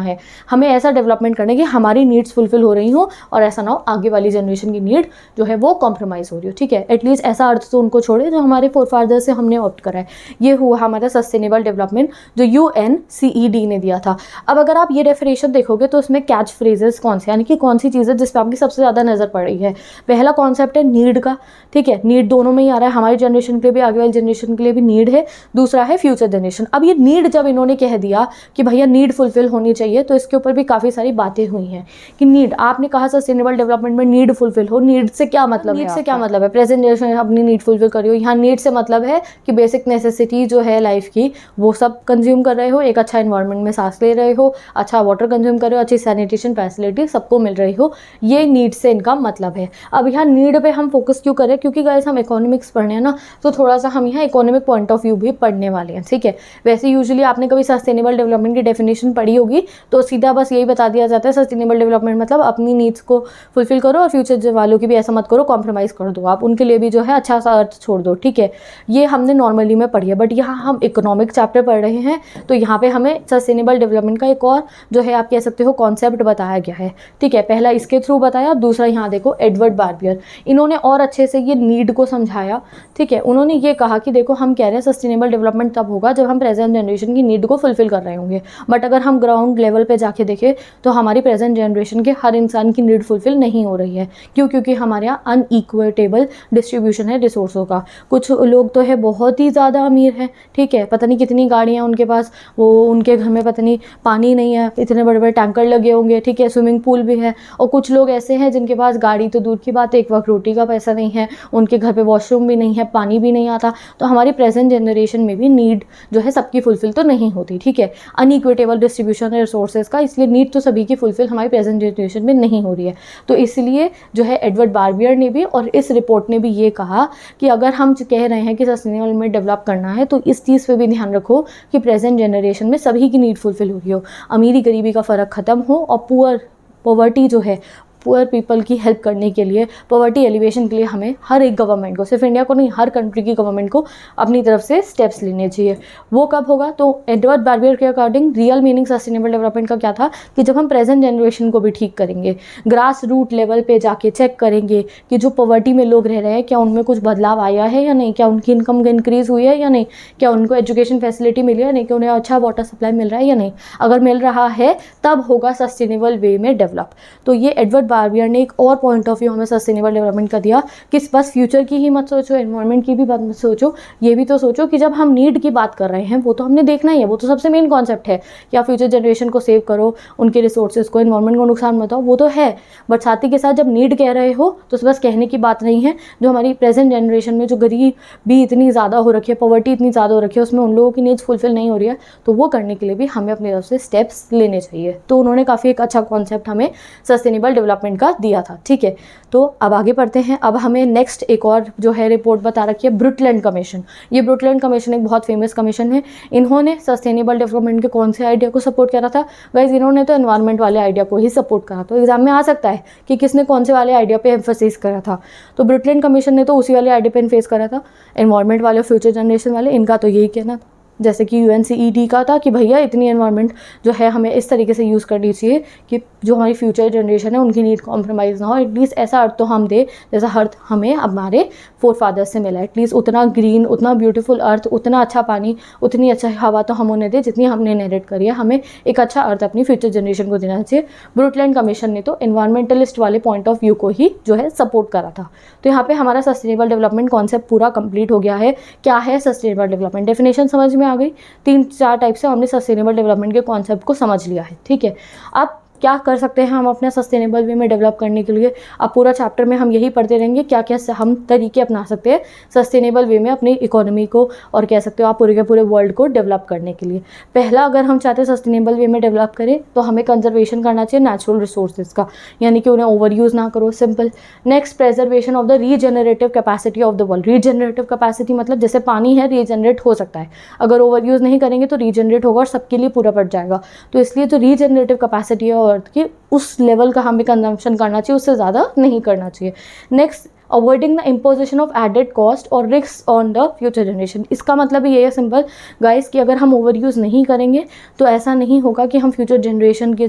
है, हमें ऐसा डेवलपमेंट करना है कि हमारी नीड्स फुलफिल हो रही हो और ऐसा ना हो आगे वाली जनरेशन की नीड जो है वो कॉम्प्रोमाइज़ हो रही हो, ठीक है। एटलीस्ट ऐसा अर्थ तो उनको छोड़े जो हमारे फोरफादर से हमने ऑप्ट करा है। ये हुआ हमारा सस्टेनेबल डेवलपमेंट जो UNCED ने दिया था। अब अगर आप ये डेफिनेशन देखोगे तो उसमें कैच फ्रेजेस कौन से, यानी कि कौन सी चीज़ें जिस पर आपकी सबसे ज़्यादा नज़र पड़ रही है। पहला कॉन्सेप्ट है नीड का, ठीक है, नीड दोनों में ही आ रहा है, हमारी जनरेशन के लिए भी आगे वाली जनरेशन के लिए भी नीड है। दूसरा है फ्यूचर जनरेशन। अब ये नीड जब इन्होंने कह दिया कि भैया नीड फुलफिल होनी चाहिए, तो इसके ऊपर भी काफ़ी सारी बातें हुई हैं कि नीड, आपने कहा सस्टेनेबल डेवलपमेंट में नीड फुलफिल हो, नीड से क्या मतलब है, नीड से क्या मतलब है, प्रेजेंट जनरेशन अपनी नीड फुलफिल कर रही हो। यहाँ नीड से मतलब है कि बेसिक नेसेसिटी जो है लाइफ की वो सब कंज्यूम कर रहे हो, एक अच्छा इन्वायरमेंट में सांस ले रहे हो, अच्छा वाटर कंज्यूम कर रहे हो, अच्छी सैनिटेशन फैसिलिटी सबको मिल रही हो, ये नीड से इनका मतलब है। अब यहाँ नीड पे हम फोकस क्यों करें, क्योंकि गाइस हम इकोनॉमिक्स पढ़ने हैं ना, तो थोड़ा सा हम यहाँ इकोनॉमिक पॉइंट ऑफ व्यू भी पढ़ने वाले हैं, ठीक है। वैसे यूजुअली आपने कभी सस्टेनेबल डेवलपमेंट की डेफिनेशन पढ़ी होगी तो सीधा बस यही बता दिया जाता है सस्टेनेबल डेवलपमेंट मतलब अपनी नीड्स को फुलफिल करो और फ्यूचर वालों की भी ऐसा मत करो, कॉम्प्रोमाइज़ कर दो, आप उनके लिए भी जो है अच्छा सा अर्थ छोड़ दो, ठीक है। ये हमने नॉर्मली में पढ़ी है, बट यहाँ हम इकोनॉमिक चैप्टर पढ़ रहे हैं तो यहाँ पे हमें सस्टेनेबल डेवलपमेंट का एक और जो है आप कह सकते हो कॉन्सेप्ट बताया गया है, ठीक है। पहला इसके थ्रू बताया, अब दूसरा यहाँ देखो एडवर्ड बार्बियर, इन्होंने और अच्छे से ये नीड को समझाया, ठीक है। उन्होंने ये कहा कि देखो हम कह रहे हैं सस्टेनेबल डेवलपमेंट तब होगा जब हम प्रेजेंट जनरेशन की नीड को फुलफिल कर रहे होंगे, बट अगर हम ग्राउंड लेवल पे जाके देखें तो हमारी प्रेजेंट जनरेशन के हर इंसान की नीड फुलफिल नहीं हो रही है। क्यों? क्योंकि हमारे यहाँ अनइक्विटेबल डिस्ट्रीब्यूशन है रिसोर्सों का। कुछ लोग तो है बहुत ही ज़्यादा अमीर हैं, ठीक है, पता नहीं कितनी गाड़ियाँ उनके पास, वो उनके घर में पता नहीं पानी नहीं है, इतने बड़े बड़े टैंकर लगे होंगे, ठीक है, स्विमिंग पूल भी है। और कुछ लोग ऐसे हैं जिनके पास गाड़ी तो दूर की बात है, एक वक्त रोटी का पैसा नहीं है, उनके घर पे वॉशरूम भी नहीं है, पानी भी नहीं आता। तो हमारी प्रेजेंट जनरेशन में भी नीड जो है सबकी फुलफिल तो नहीं होती, ठीक है, अनइक्विटेबल डिस्ट्रीब्यूशन है रिसोर्सेज का, इसलिए नीड तो सभी की फुलफिल हमारी प्रेजेंट जनरेशन में नहीं हो रही है। तो इसलिए जो है एडवर्ड बार्बियर ने भी और इस रिपोर्ट ने भी ये कहा कि अगर हम कह रहे हैं कि सस्टेनेबल में डेवलप करना है तो इस चीज़ पे भी ध्यान रखो कि प्रेजेंट जनरेशन में सभी की नीड फुलफिल हो रही हो, अमीरी गरीबी का फ़र्क ख़त्म हो और पॉवर्टी जो है पुअर पीपल की हेल्प करने के लिए, पॉवर्टी एलिवेशन के लिए हमें हर एक गवर्नमेंट को, सिर्फ इंडिया को नहीं, हर कंट्री की गवर्नमेंट को अपनी तरफ से स्टेप्स लेने चाहिए। वो कब होगा? तो एडवर्ड बार्बियर के according real meaning sustainable development का क्या था कि जब हम प्रेजेंट जनरेशन को भी ठीक करेंगे, ग्रास रूट लेवल पे जाके चेक करेंगे कि जो पॉवर्टी में लोग रह रहे हैं क्या उनमें कुछ बदलाव आया है या नहीं, क्या उनकी इनकम इंक्रीज़ हुई है या नहीं, क्या उनको एजुकेशन फैसिलिटी मिली है नहीं, कि उन्हें अच्छा वाटर सप्लाई मिल रहा है या नहीं। अगर मिल रहा है तब होगा सस्टेनेबल वे में डेवलप। तो ये एडवर्ड बार्बियर ने एक और पॉइंट ऑफ व्यू हमें सस्टेनेबल डेवलपमेंट का दिया कि बस फ्यूचर की ही मत सोचो, एनवायरनमेंट की भी बात मत सोचो, ये भी तो सोचो कि जब हम नीड की बात कर रहे हैं वो तो हमने देखना ही है, वो तो सबसे मेन कॉन्सेप्ट है कि आप फ्यूचर जनरेशन को सेव करो, उनके रिसोर्सेज को, एनवायरनमेंट को नुकसान मत हो, वो तो है, बट साथ ही के साथ जब नीड कह रहे हो तो बस कहने की बात नहीं है। जो हमारी प्रेजेंट जनरेशन में जो गरीबी इतनी ज़्यादा हो रखी है, पॉवर्टी इतनी ज़्यादा हो रखी है, उसमें उन लोगों की नीड्स फुलफिल नहीं हो रही है, तो वो करने के लिए भी हमें अपनी तरफ से स्टेप्स लेने चाहिए। तो उन्होंने काफ़ी एक अच्छा कॉन्सेप्ट हमें सस्टेनेबल डेवलपमेंट का दिया था, ठीक है। तो अब आगे बढ़ते हैं। अब हमें नेक्स्ट एक और जो है रिपोर्ट बता रखी है ब्रुटलैंड कमीशन। ये ब्रुटलैंड कमीशन एक बहुत फेमस कमीशन है। इन्होंने सस्टेनेबल डेवलपमेंट के कौन से आइडिया को सपोर्ट करा था? गाइस इन्होंने तो एनवायरनमेंट वाले आइडिया को ही सपोर्ट करा। तो एग्जाम में आ सकता है कि किसने कौन से वाले आइडिया पे एम्फेसिस करा था। तो ब्रुटलैंड कमीशन ने तो उसी वाले आइडिया पे एम्फेसिस करा था, एनवायरनमेंट वाले, फ्यूचर जनरेशन वाले, इनका तो यही कहना था। जैसे कि UNCED का था कि भैया इतनी एनवायरनमेंट जो है हमें इस तरीके से यूज़ करनी चाहिए कि जो हमारी फ्यूचर जनरेशन है उनकी नीड कॉम्प्रोमाइज़ ना हो। एटलीस्ट ऐसा अर्थ तो हम दे जैसा अर्थ हमें हमारे फोर फादर्स से मिला। एटलीस्ट उतना ग्रीन, उतना ब्यूटीफुल अर्थ, उतना अच्छा पानी, उतनी अच्छा हवा तो हम उन्हें दे जितनी हमने इनहेरिट करी है। हमें एक अच्छा अर्थ अपनी फ्यूचर जनरेशन को देना चाहिए। ब्रुटलैंड कमीशन ने तो एनवायरमेंटलिस्ट वाले पॉइंट ऑफ व्यू को ही जो है सपोर्ट करा था। तो यहाँ पे हमारा सस्टेनेबल डेवलपमेंट कॉन्सेप्ट पूरा कंप्लीट हो गया है। क्या है सस्टेनेबल डेवलपमेंट? डेफिनेशन समझ में आ गई। 3-4 टाइप से हमने सस्टेनेबल डेवलपमेंट के कॉन्सेप्ट को समझ लिया है, ठीक है। अब क्या कर सकते हैं हम अपने सस्टेनेबल वे में डेवलप करने के लिए। अब पूरा चैप्टर में हम यही पढ़ते रहेंगे क्या क्या हम तरीके अपना सकते हैं सस्टेनेबल वे में अपनी इकोनॉमी को और कह सकते हो आप पूरे के पूरे वर्ल्ड को डेवलप करने के लिए। पहला, अगर हम चाहते हैं सस्टेनेबल वे में डेवलप करें तो हमें कंजर्वेशन करना चाहिए नेचुरल रिसोर्सेज का, यानी कि उन्हें ओवर यूज़ ना करो, simple. Next, preservation of the regenerative capacity of the world. Regenerative capacity मतलब जैसे पानी है रीजनरेट हो सकता है, अगर ओवर यूज़ नहीं करेंगे तो रीजनरेट होगा और सबके लिए पूरा पड़ जाएगा। तो इसलिए जो रीजनरेटिव कैपेसिटी है अर्थ की, उस लेवल का हमें कंजम्पशन करना चाहिए, उससे ज़्यादा नहीं करना चाहिए। Next, avoiding the imposition of added cost और risk on the future generation. इसका मतलब ये है सिंपल गाइस कि अगर हम ओवर यूज़ नहीं करेंगे तो ऐसा नहीं होगा कि हम फ्यूचर जनरेशन के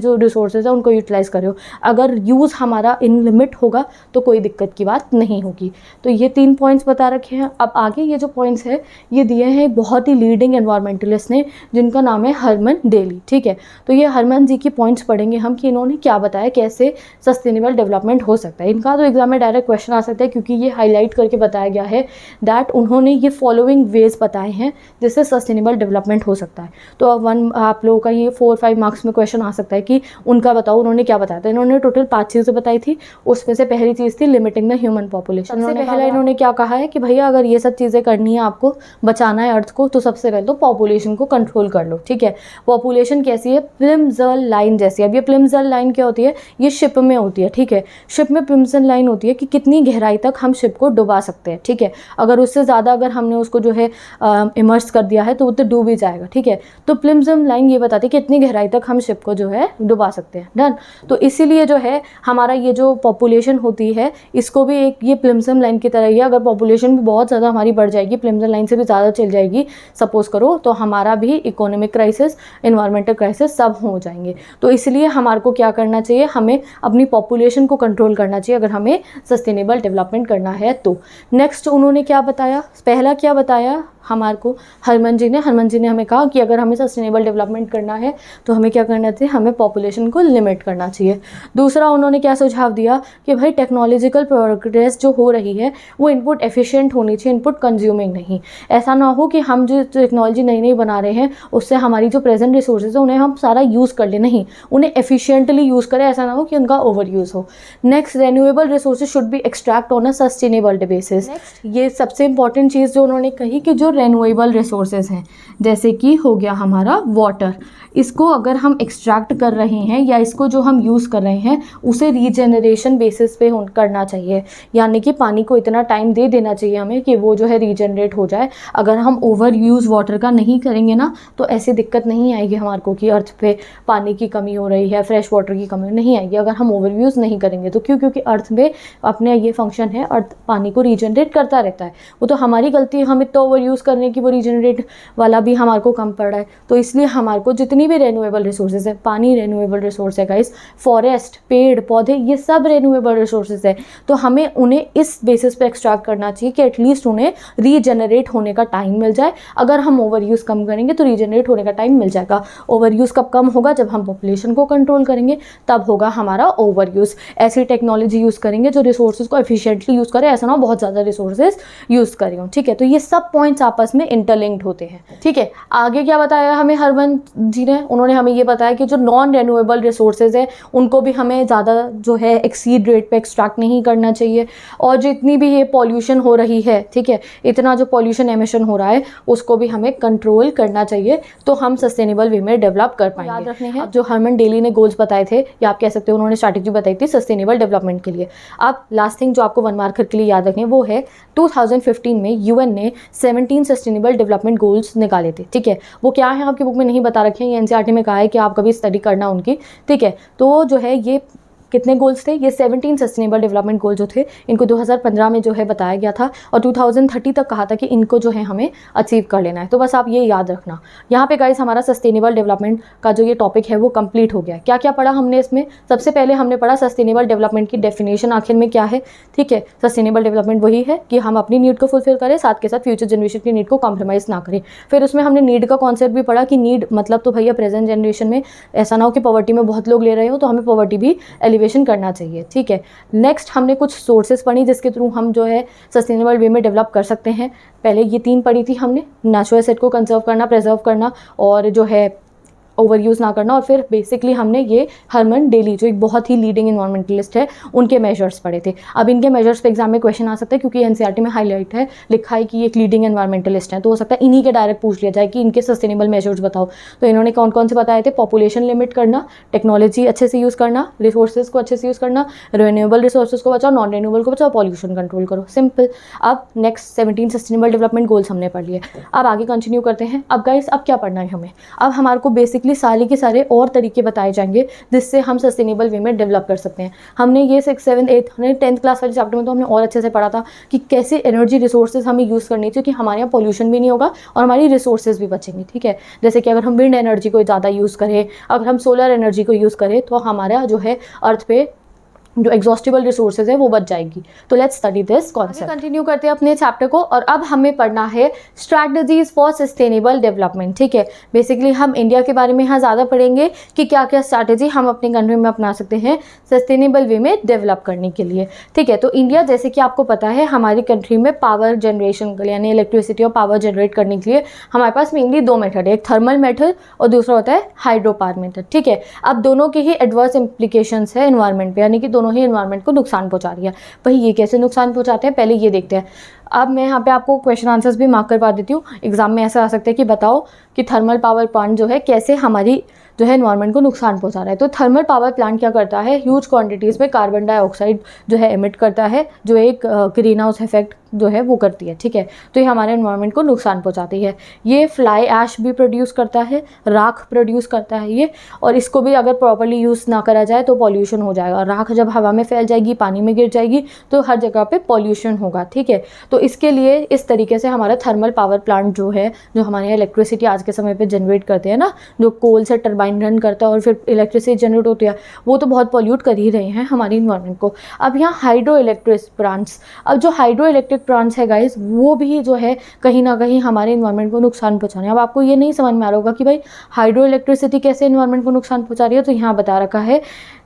जो रिसोर्सेज हैं उनको यूटिलाइज़ करें। अगर यूज़ हमारा इन लिमिट होगा तो कोई दिक्कत की बात नहीं होगी। तो ये 3 पॉइंट्स बता रखे हैं। अब आगे ये जो पॉइंट्स है ये दिए हैं बहुत ही लीडिंग एनवायरमेंटलिस्ट ने, जिनका नाम है हरमन डेली, ठीक है। तो ये हरमन जी की पॉइंट्स पढ़ेंगे हम कि इन्होंने क्या बताया कैसे सस्टेनेबल डेवलपमेंट हो सकता है। इनका तो एग्जाम में डायरेक्ट क्वेश्चन आ सकता है क्योंकि ये हाईलाइट करके बताया गया है दैट उन्होंने ये फॉलोइंग वेज बताए हैं जिससे सस्टेनेबल डेवलपमेंट हो सकता है। तो अब आप लोगों का ये 4-5 मार्क्स में क्वेश्चन आ सकता है कि उनका बताओ उन्होंने क्या बताया था। इन्होंने टोटल 5 चीज़ें बताई थी, उसमें से पहली चीज़ थी लिमिटिंग द ह्यूमन पॉपुलेशन। इन्होंने क्या कहा है कि भैया अगर ये सब चीज़ें करनी है, आपको बचाना है अर्थ को, तो सबसे पहले तो पॉपुलेशन को कंट्रोल कर लो, ठीक है। पॉपुलेशन कैसी है, प्लिमजल लाइन जैसी। अब ये प्लिमजल लाइन क्या होती है, ये शिप में होती है, ठीक है। शिप में प्लिमजल लाइन होती है कि कितनी गहराई तक हम शिप को डुबा सकते हैं, ठीक है। अगर उससे ज़्यादा अगर हमने उसको जो है इमर्स कर दिया है तो वो तो डूब ही जाएगा, ठीक है। तो प्लिमजल लाइन ये बताती है कि इतनी गहराई तक हम शिप को जो है डुबा सकते हैं, डन। तो इसीलिए जो है हमारा ये जो पॉपुलेशन होती है इसको भी एक ये प्लिमजल लाइन की तरह ही है। अगर पॉपुलेशन भी बहुत ज़्यादा हमारी बढ़ जाएगी, प्लिमजल लाइन से भी ज़्यादा चल जाएगी सपोज करो, तो हमारा भी इकोनॉमिक क्राइसिस, एनवायरमेंटल क्राइसिस सब हो जाएंगे। तो इसलिए हमारे को क्या करना चाहिए, हमें अपनी पॉपुलेशन को कंट्रोल करना चाहिए अगर हमें सस्टेनेबल डेवलपमेंट करना है तो। नेक्स्ट उन्होंने क्या बताया, पहला क्या बताया हमारे को हरमन जी ने हमें कहा कि अगर हमें सस्टेनेबल डेवलपमेंट करना है तो हमें क्या करना चाहिए, हमें पॉपुलेशन को लिमिट करना चाहिए। दूसरा उन्होंने क्या सुझाव दिया कि भाई टेक्नोलॉजिकल प्रोग्रेस जो हो रही है वो इनपुट एफिशिएंट होनी चाहिए, इनपुट कंज्यूमिंग नहीं। ऐसा ना हो कि हम जो टेक्नोलॉजी नई नई बना रहे हैं उससे हमारी जो प्रेजेंट रिसोर्सेज है उन्हें हम सारा यूज़ कर ले, नहीं, उन्हें एफिशिएंटली यूज़ करें, ऐसा ना हो कि उनका ओवर यूज़ हो। Next, renewable resources should be extract on a sustainable basis. ये सबसे इंपॉर्टेंट चीज़ जो उन्होंने कही कि जो रेन्यूएबल रिसोर्सेज हैं जैसे कि हो गया हमारा वाटर, इसको अगर हम एक्सट्रैक्ट कर रहे हैं या इसको जो हम यूज़ कर रहे हैं उसे रीजनरेशन बेसिस पे करना चाहिए, यानी कि पानी को इतना टाइम दे देना चाहिए हमें कि वो जो है रीजनरेट हो जाए। अगर हम ओवर यूज़ वाटर का नहीं करेंगे ना तो ऐसी दिक्कत नहीं आएगी हमारे को कि अर्थ पे पानी की कमी हो रही है, फ्रेश वाटर की कमी नहीं आएगी अगर हम ओवर यूज़ नहीं करेंगे तो। क्योंकि अर्थ में अपने ये फंक्शन है, अर्थ पानी को रीजनरेट करता रहता है, वो तो हमारी गलती है हम इतना ओवर यूज़ करने की, वो रीजनरेट वाला भी हमारे को कम पड़ रहा है। तो इसलिए हमारे को जितनी भी रेन्यूएबल रिसोर्सेज है, पानी रेन्यूएबल रिसोर्स है गाइस, फॉरेस्ट, पेड़ पौधे, ये सब रेन्यूएबल रिसोर्सेज है, तो हमें उन्हें इस बेसिस पे एक्सट्रैक्ट करना चाहिए कि एटलीस्ट उन्हें रीजनरेट होने का टाइम मिल जाए। अगर हम ओवर यूज़ कम करेंगे तो रीजनरेट होने का टाइम मिल जाएगा। ओवर यूज़ कब कम होगा, जब हम पॉपुलेशन को कंट्रोल करेंगे तब होगा हमारा ओवर यूज़। ऐसी टेक्नोलॉजी यूज़ करेंगे जो रिसोर्सेज को एफिशिएंटली यूज़ करे, ऐसा ना बहुत ज़्यादा रिसोर्सेज यूज़ करें, ठीक है। तो ये सब पॉइंट्स आपस में इंटरलिंक्ड होते हैं, ठीक है। आगे क्या बताया हमें हरमन जी ने, उन्होंने हमें ये बताया कि जो नॉन रेन्यूएबल रिसोर्सेज है उनको भी हमें ज़्यादा जो है एक्सीड रेट पे एक्सट्रैक्ट नहीं करना चाहिए, और जितनी भी ये पॉल्यूशन हो रही है, ठीक है, इतना जो पॉल्यूशन एमिशन हो रहा है उसको भी हमें कंट्रोल करना चाहिए, तो हम सस्टेनेबल वे में डेवलप कर पाएंगे। याद रखने हैं जो हरमन डेली ने गोल्स बताए थे या आप कह सकते हो उन्होंने स्ट्रैटेजी बताई थी सस्टेनेबल डेवलपमेंट के लिए। अब लास्ट थिंग जो आपको 1 मार्कर के लिए याद रखने वो है 2015 में यूएन ने 17 सस्टेनेबल डेवलपमेंट गोल्स निकाले थे, ठीक है। वो क्या है आपकी बुक में नहीं बता रखे हैं, ये एनसीईआरटी में कहा है कि आप कभी स्टडी करना उनकी, ठीक है। तो जो है ये कितने गोल्स थे, ये 17 सस्टेनेबल डेवलपमेंट गोल जो थे इनको 2015 में जो है बताया गया था और 2030 तक कहा था कि इनको जो है हमें अचीव कर लेना है। तो बस आप ये याद रखना। यहाँ पे गाइस हमारा सस्टेनेबल डेवलपमेंट का जो ये टॉपिक है वो कंप्लीट हो गया। क्या क्या पढ़ा हमने इसमें, सबसे पहले हमने पढ़ा सस्टेनेबल डेवलपमेंट की डेफिनेशन आखिर में क्या है, ठीक है। सस्टेनेबल डेवलपमेंट वही है कि हम अपनी नीड को फुलफिल करें, साथ के साथ फ्यूचर जनरेशन की नीड को कॉम्प्रोमाइज़ ना करें। फिर उसमें हमने नीड का कॉन्सेप्ट भी पढ़ा कि नीड मतलब तो भैया प्रेजेंट जनरेशन में ऐसा ना हो कि पॉवर्टी में बहुत लोग ले रहे हो, तो हमें पॉवर्टी भी एलिवेशन करना चाहिए, ठीक है। नेक्स्ट हमने कुछ सोर्सेज पढ़ी जिसके थ्रू हम जो है सस्टेनेबल वे में डेवलप कर सकते हैं। पहले ये 3 पढ़ी थी हमने, नेचुरल एसेट को कंजर्व करना, प्रिजर्व करना, और जो है ओवर यूज़ ना करना। और फिर बेसिकली हमने ये हरमन डेली जो एक बहुत ही लीडिंग इन्वायरमेंटलिस्ट है उनके मेजर्स पढ़े थे। अब इनके मेजर्स पे एग्जाम में क्वेश्चन आ सकता है क्योंकि एनसीईआरटी में हाईलाइट है, लिखा है कि ये एक लीडिंग इन्वायरमेंटलिस्ट है, तो हो सकता है इन्हीं के डायरेक्ट पूछ लिया जाए कि इनके सस्टेनेबल मेजर्स बताओ। तो इन्होंने कौन कौन से बताए थे? पॉपुलेशन लिमिट करना, टेक्नोलॉजी अच्छे से यूज़ करना, रिसोर्सेज को अच्छे से यूज़ करना, रिन्यूएबल रिसोर्सेज को बचाओ, नॉन रिन्यूएबल को बचाओ, पॉल्यूशन कंट्रोल करो। सिंपल। अब नेक्स्ट 17 सस्टेनेबल डेवलपमेंट गोल्स हमने पढ़ लिए। अब आगे कंटिन्यू करते हैं। अब गाइस अब क्या पढ़ना है हमें? अब हमारे को बेसिकली सारे के सारे और तरीके बताए जाएंगे जिससे हम सस्टेनेबल वे में डेवलप कर सकते हैं। हमने ये 6, 7, 8 हमने 10th क्लास वाले चैप्टर में तो हमने और अच्छे से पढ़ा था कि कैसे एनर्जी रिसोर्सेज हमें यूज़ करनी चाहिए कि हमारे यहाँ पॉल्यूशन भी नहीं होगा और हमारी रिसोर्सेज भी बचेंगे। ठीक है, जैसे कि अगर हम विंड एनर्जी को ज़्यादा यूज़ करें, अगर हम सोलर एनर्जी को यूज़ करें तो हमारा जो है अर्थ पे जो एग्जॉस्टिबल रिसोर्सेज है वो बच जाएगी। तो let's study this concept. Continue करते हैं अपने चैप्टर को और अब हमें पढ़ना है स्ट्रैटेजीज फॉर सस्टेनेबल डेवलपमेंट। ठीक है, बेसिकली हम इंडिया के बारे में यहाँ ज़्यादा पढ़ेंगे कि क्या क्या स्ट्रैटेजी हम अपने कंट्री में अपना सकते हैं सस्टेनेबल वे में डेवलप करने के लिए। ठीक है, तो इंडिया जैसे कि आपको पता है हमारी कंट्री में पावर जनरेशन के लिए यानी इलेक्ट्रिसिटी और पावर जनरेट करने के लिए हमारे पास मेनली 2 मेथड है, एक थर्मल मेथड और दूसरा होता है हाइड्रो पावर मेथड। ठीक है, अब दोनों के ही एडवर्स इम्प्लीकेशंस है एनवायरमेंट पे, यानी कि दोनों ही एनवायरमेंट को नुकसान पहुंचा रही है। भाई ये कैसे नुकसान पहुंचाते हैं पहले ये देखते हैं। अब मैं यहाँ पे आपको क्वेश्चन आंसर्स भी मार्क करवा देती हूँ। एग्जाम में ऐसा आ सकता है कि बताओ कि थर्मल पावर प्लांट जो है कैसे हमारी जो है एनवायरनमेंट को नुकसान पहुंचा रहा है। तो थर्मल पावर प्लांट क्या करता है, ह्यूज क्वांटिटीज़ में कार्बन डाइऑक्साइड जो है एमिट करता है, जो एक ग्रीन हाउस इफेक्ट जो है वो करती है। ठीक है, तो ये हमारे एनवायरनमेंट को नुकसान पहुंचाती है। ये फ्लाई ऐश भी प्रोड्यूस करता है, राख प्रोड्यूस करता है ये, और इसको भी अगर प्रॉपर्ली यूज़ ना करा जाए तो पॉल्यूशन हो जाएगा। राख जब हवा में फैल जाएगी, पानी में गिर जाएगी तो हर जगह पे पॉल्यूशन होगा। ठीक है, तो इसके लिए इस तरीके से हमारा थर्मल पावर प्लांट जो है, जो हमारे यहाँ इलेक्ट्रिसिटी आज के समय पे जनरेट करते हैं ना, जो कोल से टरबाइन रन करता है और फिर इलेक्ट्रिसिटी जनरेट होती है, वो तो बहुत पॉल्यूट कर ही रहे हैं हमारी इन्वायरमेंट को। अब यहाँ हाइड्रो इलेक्ट्रिक प्लांट्स, अब जो हाइड्रो इलेक्ट्रिक प्लांट्स है गाइस वो भी जो है कहीं ना कहीं हमारे इन्वायरमेंट को नुकसान पहुंचा रहे हैं। अब आपको ये नहीं समझ में आ रहा होगा कि भाई हाइड्रो इलेक्ट्रिसिटी कैसे इन्वायरमेंट को नुकसान पहुंचा रही है, तो यहाँ बता रखा है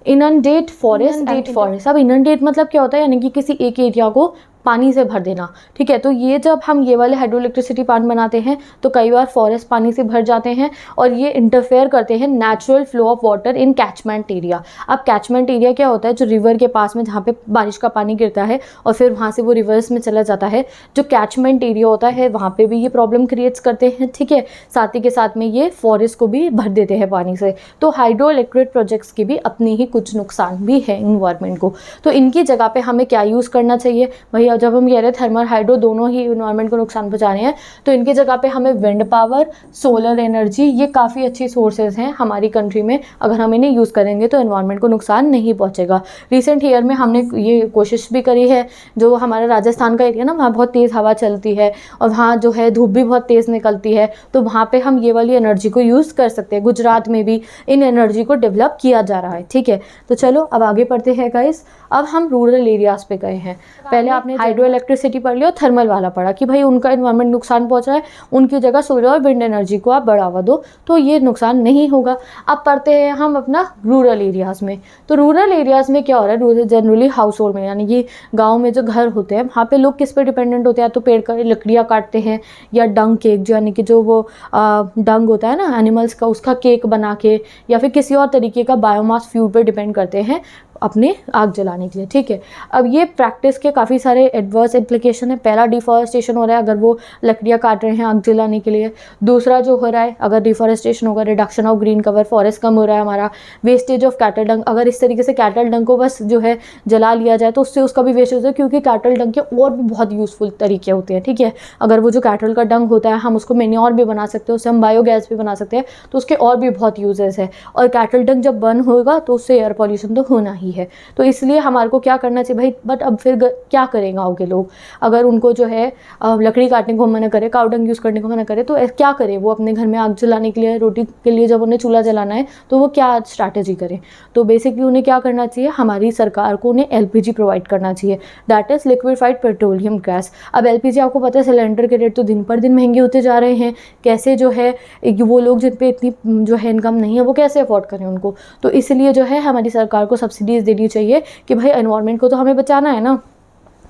इनंडेट फॉरेस्ट। अब इनंडेट मतलब क्या होता है, यानी कि किसी एक एरिया को पानी से भर देना। ठीक है, तो ये जब हम ये वाले हाइड्रो इलेक्ट्रिसिटी प्लांट बनाते हैं तो कई बार फॉरेस्ट पानी से भर जाते हैं और ये इंटरफेयर करते हैं natural flow of water in catchment area. अब कैचमेंट एरिया क्या होता है, जो रिवर के पास में जहाँ पे बारिश का पानी गिरता है और फिर वहाँ से वो रिवर्स में चला जाता है, जो कैचमेंट एरिया होता है वहाँ पे भी ये प्रॉब्लम क्रिएट्स करते हैं। ठीक है, साथ ही के साथ में ये फॉरेस्ट को भी भर देते हैं पानी से। तो हाइड्रो इलेक्ट्रिक प्रोजेक्ट्स की भी अपनी ही कुछ नुकसान भी है इन्वायरमेंट को। तो इनकी जगह पे हमें क्या यूज़ करना चाहिए भाई, जब हम कह रहे हैं थर्मल हाइड्रो दोनों ही इन्वायरमेंट को नुकसान पहुंचा रहे हैं, तो इनकी जगह पे हमें विंड पावर, सोलर एनर्जी, ये काफ़ी अच्छी सोर्सेज हैं हमारी कंट्री में। अगर हम इन्हें यूज़ करेंगे तो एनवायरमेंट को नुकसान नहीं पहुंचेगा। रिसेंट ईयर में हमने ये कोशिश भी करी है, जो हमारा राजस्थान का एरिया ना, वहाँ बहुत तेज़ हवा चलती है और वहाँ जो है धूप भी बहुत तेज़ निकलती है, तो वहाँ पर हम ये वाली एनर्जी को यूज़ कर सकते हैं। गुजरात में भी इन एनर्जी को डेवलप किया जा रहा है। ठीक है, तो चलो अब आगे बढ़ते हैं गाइस। अब हम रूरल एरियाज़ पे गए हैं। पहले आपने हाइड्रो इलेक्ट्रिसिटी पढ़ लिया और थर्मल वाला पढ़ा कि भाई उनका एनवायरमेंट नुकसान पहुंच रहा है, उनकी जगह सोलर और विंड एनर्जी को आप बढ़ावा दो तो ये नुकसान नहीं होगा। अब पढ़ते हैं हम अपना रूरल एरियाज़ में। तो रूरल एरियाज़ में क्या हो रहा है, रूरल जनरली हाउस होल्ड में, यानी कि गाँव में जो घर होते हैं वहाँ पे लोग किस पे डिपेंडेंट होते हैं, तो पेड़ का लकड़ियाँ काटते हैं या डंग केक, जो यानी कि जो वो डंग होता है ना एनिमल्स का, उसका केक बना के या फिर किसी और तरीके का बायोमास फ्यूल पे डिपेंड करते हैं अपने आग जलाने के लिए। ठीक है, अब ये प्रैक्टिस के काफ़ी सारे एडवर्स इम्प्लीकेशन है। पहला डिफॉरेस्टेशन हो रहा है अगर वो लकड़ियाँ काट रहे हैं आग जलाने के लिए। दूसरा जो हो रहा है, अगर डिफॉरेस्टेशन होगा, reduction of green cover, forest कम हो रहा है हमारा। वेस्टेज ऑफ कैटल डंग, अगर इस तरीके से कैटल डंग को बस जो है जला लिया जाए तो उससे उसका भी वेस्टेज है, क्योंकि कैटल डंग के और भी बहुत यूज़फुल तरीके होते हैं। ठीक है, अगर वो जो कैटल का डंग होता है हम उसको मेन्योर भी बना सकते हैं, उससे हम बायोगैस भी बना सकते हैं, तो उसके और भी बहुत यूजेस है। और कैटल डंग जब बर्न होगा तो उससे एयर पॉल्यूशन तो होना ही है। तो इसलिए हमारे को क्या करना चाहिए भाई, बट अब फिर क्या करें गाँव के लोग, अगर उनको जो है लकड़ी काटने को मना करे, काउ डंग यूज़ करने को मना करे, तो क्या करें वो अपने घर में आग जलाने के लिए, रोटी के लिए जब उन्हें चूल्हा जलाना है तो वो क्या स्ट्रैटेजी करें। तो बेसिकली उन्हें क्या करना चाहिए, हमारी सरकार को उन्हें LPG प्रोवाइड करना चाहिए, that is liquefied petroleum gas. अब LPG आपको पता है सिलेंडर के रेट तो दिन पर दिन महंगे होते जा रहे हैं, कैसे जो है वो लोग जिन पे इतनी जो है इनकम नहीं है वो कैसे अफोर्ड करें उनको। तो इसलिए जो है हमारी सरकार को सब्सिडीज़ देनी चाहिए कि भाई एनवायरनमेंट को तो हमें बचाना है ना।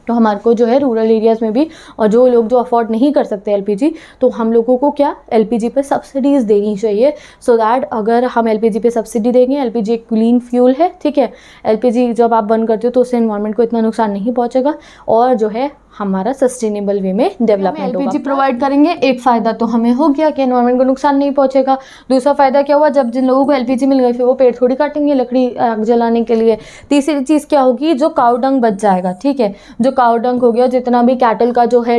तो हमारे को जो है रूरल एरियाज़ में भी, और जो लोग जो अफोर्ड नहीं कर सकते एलपीजी, तो हम लोगों को क्या एलपीजी पे सब्सिडीज़ देनी चाहिए, सो दैट अगर हम एलपीजी पे सब्सिडी देंगे, एलपीजी एक क्लीन फ्यूल है, ठीक है, एलपीजी जब आप बंद करते हो तो उससे एनवायरनमेंट को इतना नुकसान नहीं पहुंचेगा और जो है हमारा सस्टेनेबल वे में डेवलपमेंट होगा। एलपीजी प्रोवाइड करेंगे, एक फ़ायदा तो हमें हो गया कि एनवायरनमेंट को नुकसान नहीं पहुंचेगा। दूसरा फ़ायदा क्या हुआ, जब जिन लोगों को एलपीजी मिल गई फिर वो पेड़ थोड़ी काटेंगे लकड़ी आग जलाने के लिए। तीसरी चीज़ क्या होगी, जो काऊ डंग बच जाएगा, ठीक है, जो काऊ डंग हो गया, जितना भी कैटल का जो है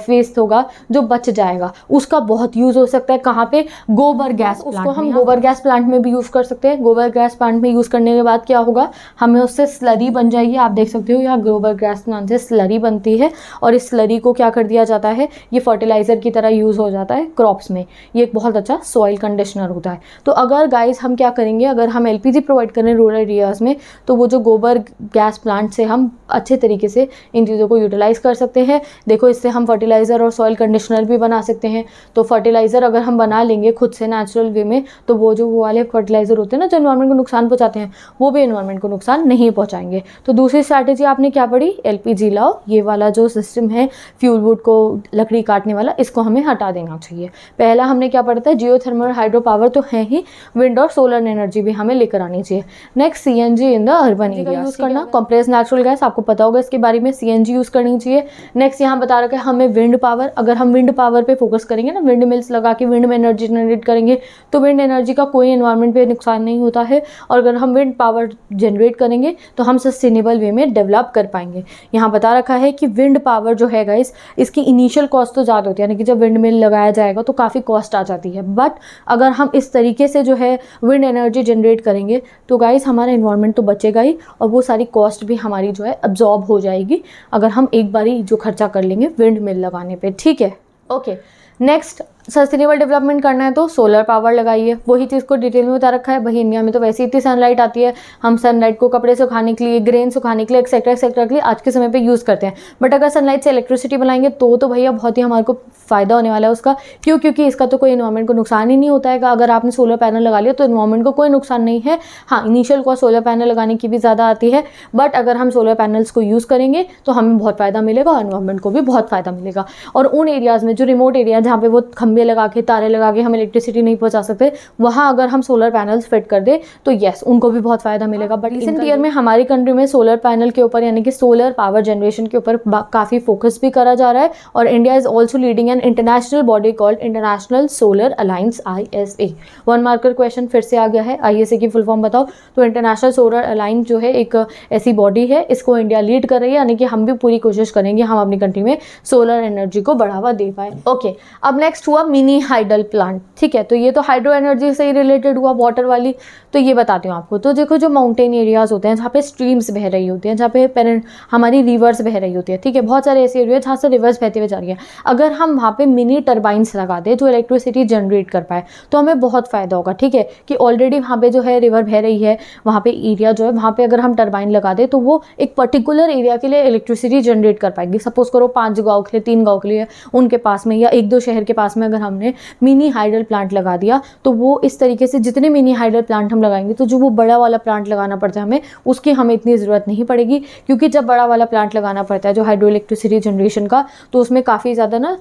वेस्ट होगा जो बच जाएगा, उसका बहुत यूज़ हो सकता है। कहाँ पे, गोबर गैस, उसको हम गोबर गैस प्लांट में भी यूज़ कर सकते हैं। गोबर गैस प्लांट में यूज़ करने के बाद क्या होगा, हमें उससे स्लरी बन जाएगी। आप देख सकते हो यहाँ गोबर गैस प्लांट से स्लरी बनती है और इस स्लरी को क्या कर दिया जाता है, ये फर्टिलाइजर की तरह यूज हो जाता है क्रॉप्स में। ये एक बहुत अच्छा सॉइल कंडीशनर होता है। तो अगर गाइस हम क्या करेंगे, अगर हम एलपीजी प्रोवाइड करें रूरल एरियाज में, तो वो जो गोबर गैस प्लांट से हम अच्छे तरीके से इन चीज़ों को यूटिलाइज कर सकते हैं। देखो इससे हम फर्टिलाइजर और सॉइल कंडीशनर भी बना सकते हैं। तो फर्टिलाइजर अगर हम बना लेंगे खुद से नेचुरल वे में, तो वो वाले फर्टिलाइजर होते हैं ना जो एनवायरनमेंट को नुकसान पहुंचाते हैं, वो भी एनवायरनमेंट को नुकसान नहीं पहुंचाएंगे। तो दूसरी स्ट्रैटेजी आपने क्या पढ़ी, एलपीजी लाओ, ये वाला जो सिस्टम है फ्यूल वुड को लकड़ी काटने वाला, इसको हमें हटा देना चाहिए। पहला हमने क्या पढ़ा था, जियोथर्मल हाइड्रो पावर तो है ही, विंड और सोलर एनर्जी भी हमें लेकर आनी चाहिए। Next CNG in the urban area use करना, कंप्रेस्ड नेचुरल गैस, आपको पता होगा इसके बारे में, सीएनजी यूज़ करनी चाहिए। नेक्स्ट यहाँ बता रखा है हमें विंड पावर, अगर हम विंड पावर पे फोकस करेंगे ना, विंड मिल्स लगा के विंड में एनर्जी जनरेट करेंगे, तो विंड एनर्जी का कोई एनवायरनमेंट पे नुकसान नहीं होता है। और अगर हम विंड पावर जनरेट करेंगे तो हम सस्टेनेबल वे में डेवलप कर पाएंगे। यहाँ बता रखा है कि विंड पावर जो है गाइस, इसकी इनिशियल कॉस्ट तो ज़्यादा होती है, यानी कि जब विंड मिल लगाया जाएगा तो काफ़ी कॉस्ट आ जाती है। बट अगर हम इस तरीके से जो है विंड एनर्जी जनरेट करेंगे तो गाइस हमारा एनवायरनमेंट तो बचेगा ही, और वो सारी कॉस्ट भी हमारी जो है अब्जॉर्ब हो जाएगी अगर हम एक बारी जो खर्चा कर लेंगे विंड मिल लगाने पे, ठीक है। ओके, नेक्स्ट सस्टेनेबल डेवलपमेंट करना है तो सोलर पावर लगाइए। वही चीज़ को डिटेल में बता रखा है। भाई इंडिया में तो वैसे इतनी सनलाइट आती है, हम सनलाइट को कपड़े सुखाने के लिए, ग्रेन सुखाने के लिए, एक्सेट्रा एक्सेट्रा के लिए आज के समय पे यूज़ करते हैं। बट अगर सनलाइट से इलेक्ट्रिसिटी बनाएंगे तो भैया बहुत ही हमारे को फ़ायदा होने वाला है उसका। क्यों? क्योंकि इसका तो कोई एनवायरनमेंट को नुकसान ही नहीं होता है। अगर आपने सोलर पैनल लगा लिया तो एनवायरनमेंट को कोई नुकसान नहीं है। हाँ, इनिशियल कॉस्ट सोलर पैनल लगाने की भी ज़्यादा आती है, बट अगर हम सोलर पैनल्स को यूज़ करेंगे तो हमें बहुत फ़ायदा मिलेगा और एनवायरनमेंट को भी बहुत फ़ायदा मिलेगा। और उन एरियाज़ में जो रिमोट एरिया जहाँ पे वो खंभे लगा के, तारे लगा के हम इलेक्ट्रिसिटी नहीं पहुंचा सकते, वहाँ अगर हम सोलर पैनल्स फिट कर दे तो यस, उनको भी बहुत फ़ायदा मिलेगा। बट रिसेंट ईयर में हमारी कंट्री में सोलर पैनल के ऊपर, यानी कि सोलर पावर जनरेशन के ऊपर काफ़ी फोकस भी करा जा रहा है। और India is also leading an international body called international solar alliance ISA। 1 marker question फिर से आ गया है, ISA की फुल फॉर्म बताओ। तो इंटरनेशनल सोलर अलायंस जो है एक ऐसी बॉडी है, इसको इंडिया लीड कर रही है, यानी कि हम भी पूरी कोशिश करेंगे हम अपनी कंट्री में सोलर एनर्जी को बढ़ावा दे पाए। ओके, अब नेक्स्ट हुआ मिनी हाइडल प्लांट, ठीक है। तो ये तो हाइड्रो एनर्जी से ही रिलेटेड हुआ, वाटर वाली। तो ये बताती हूँ आपको। तो देखो जो माउंटेन एरियाज़ होते हैं जहाँ पे स्ट्रीम्स बह रही होती हैं, जहाँ पे हमारी रिवर्स बह रही होती है, ठीक है, बहुत सारे ऐसे एरिया जहाँ से रिवर्स बहती हुई जा रही है। अगर हम वहाँ पे मिनी टर्बाइंस लगा दें जो इलेक्ट्रिसिटी जनरेट कर पाए तो हमें बहुत फ़ायदा होगा, ठीक है। कि ऑलरेडी वहाँ पे जो है रिवर बह रही है, वहाँ पे एरिया जो है वहाँ पे अगर हम टर्बाइन लगा दें तो वो एक पर्टिकुलर एरिया के लिए इलेक्ट्रिसिटी जनरेट कर पाएगी। सपोज करो 5 गाँव के लिए, 3 गाँव के लिए, उनके पास में या 1-2 शहर के पास में अगर हमने मिनी हाइडल प्लांट लगा दिया तो वो इस तरीके से जितने मिनी हाइडल प्लांट हम लगाएंगे तो जो वो बड़ा वाला प्लांट लगाना पड़ता है हमें, उसकी हमें इतनी ज़रूरत नहीं पड़ेगी। क्योंकि जब बड़ा वाला प्लांट लगाना पड़ता है जो हाइड्रो इलेक्ट्रिसिटी जनरेशन का, तो उसमें काफ़ी ज़्यादा ना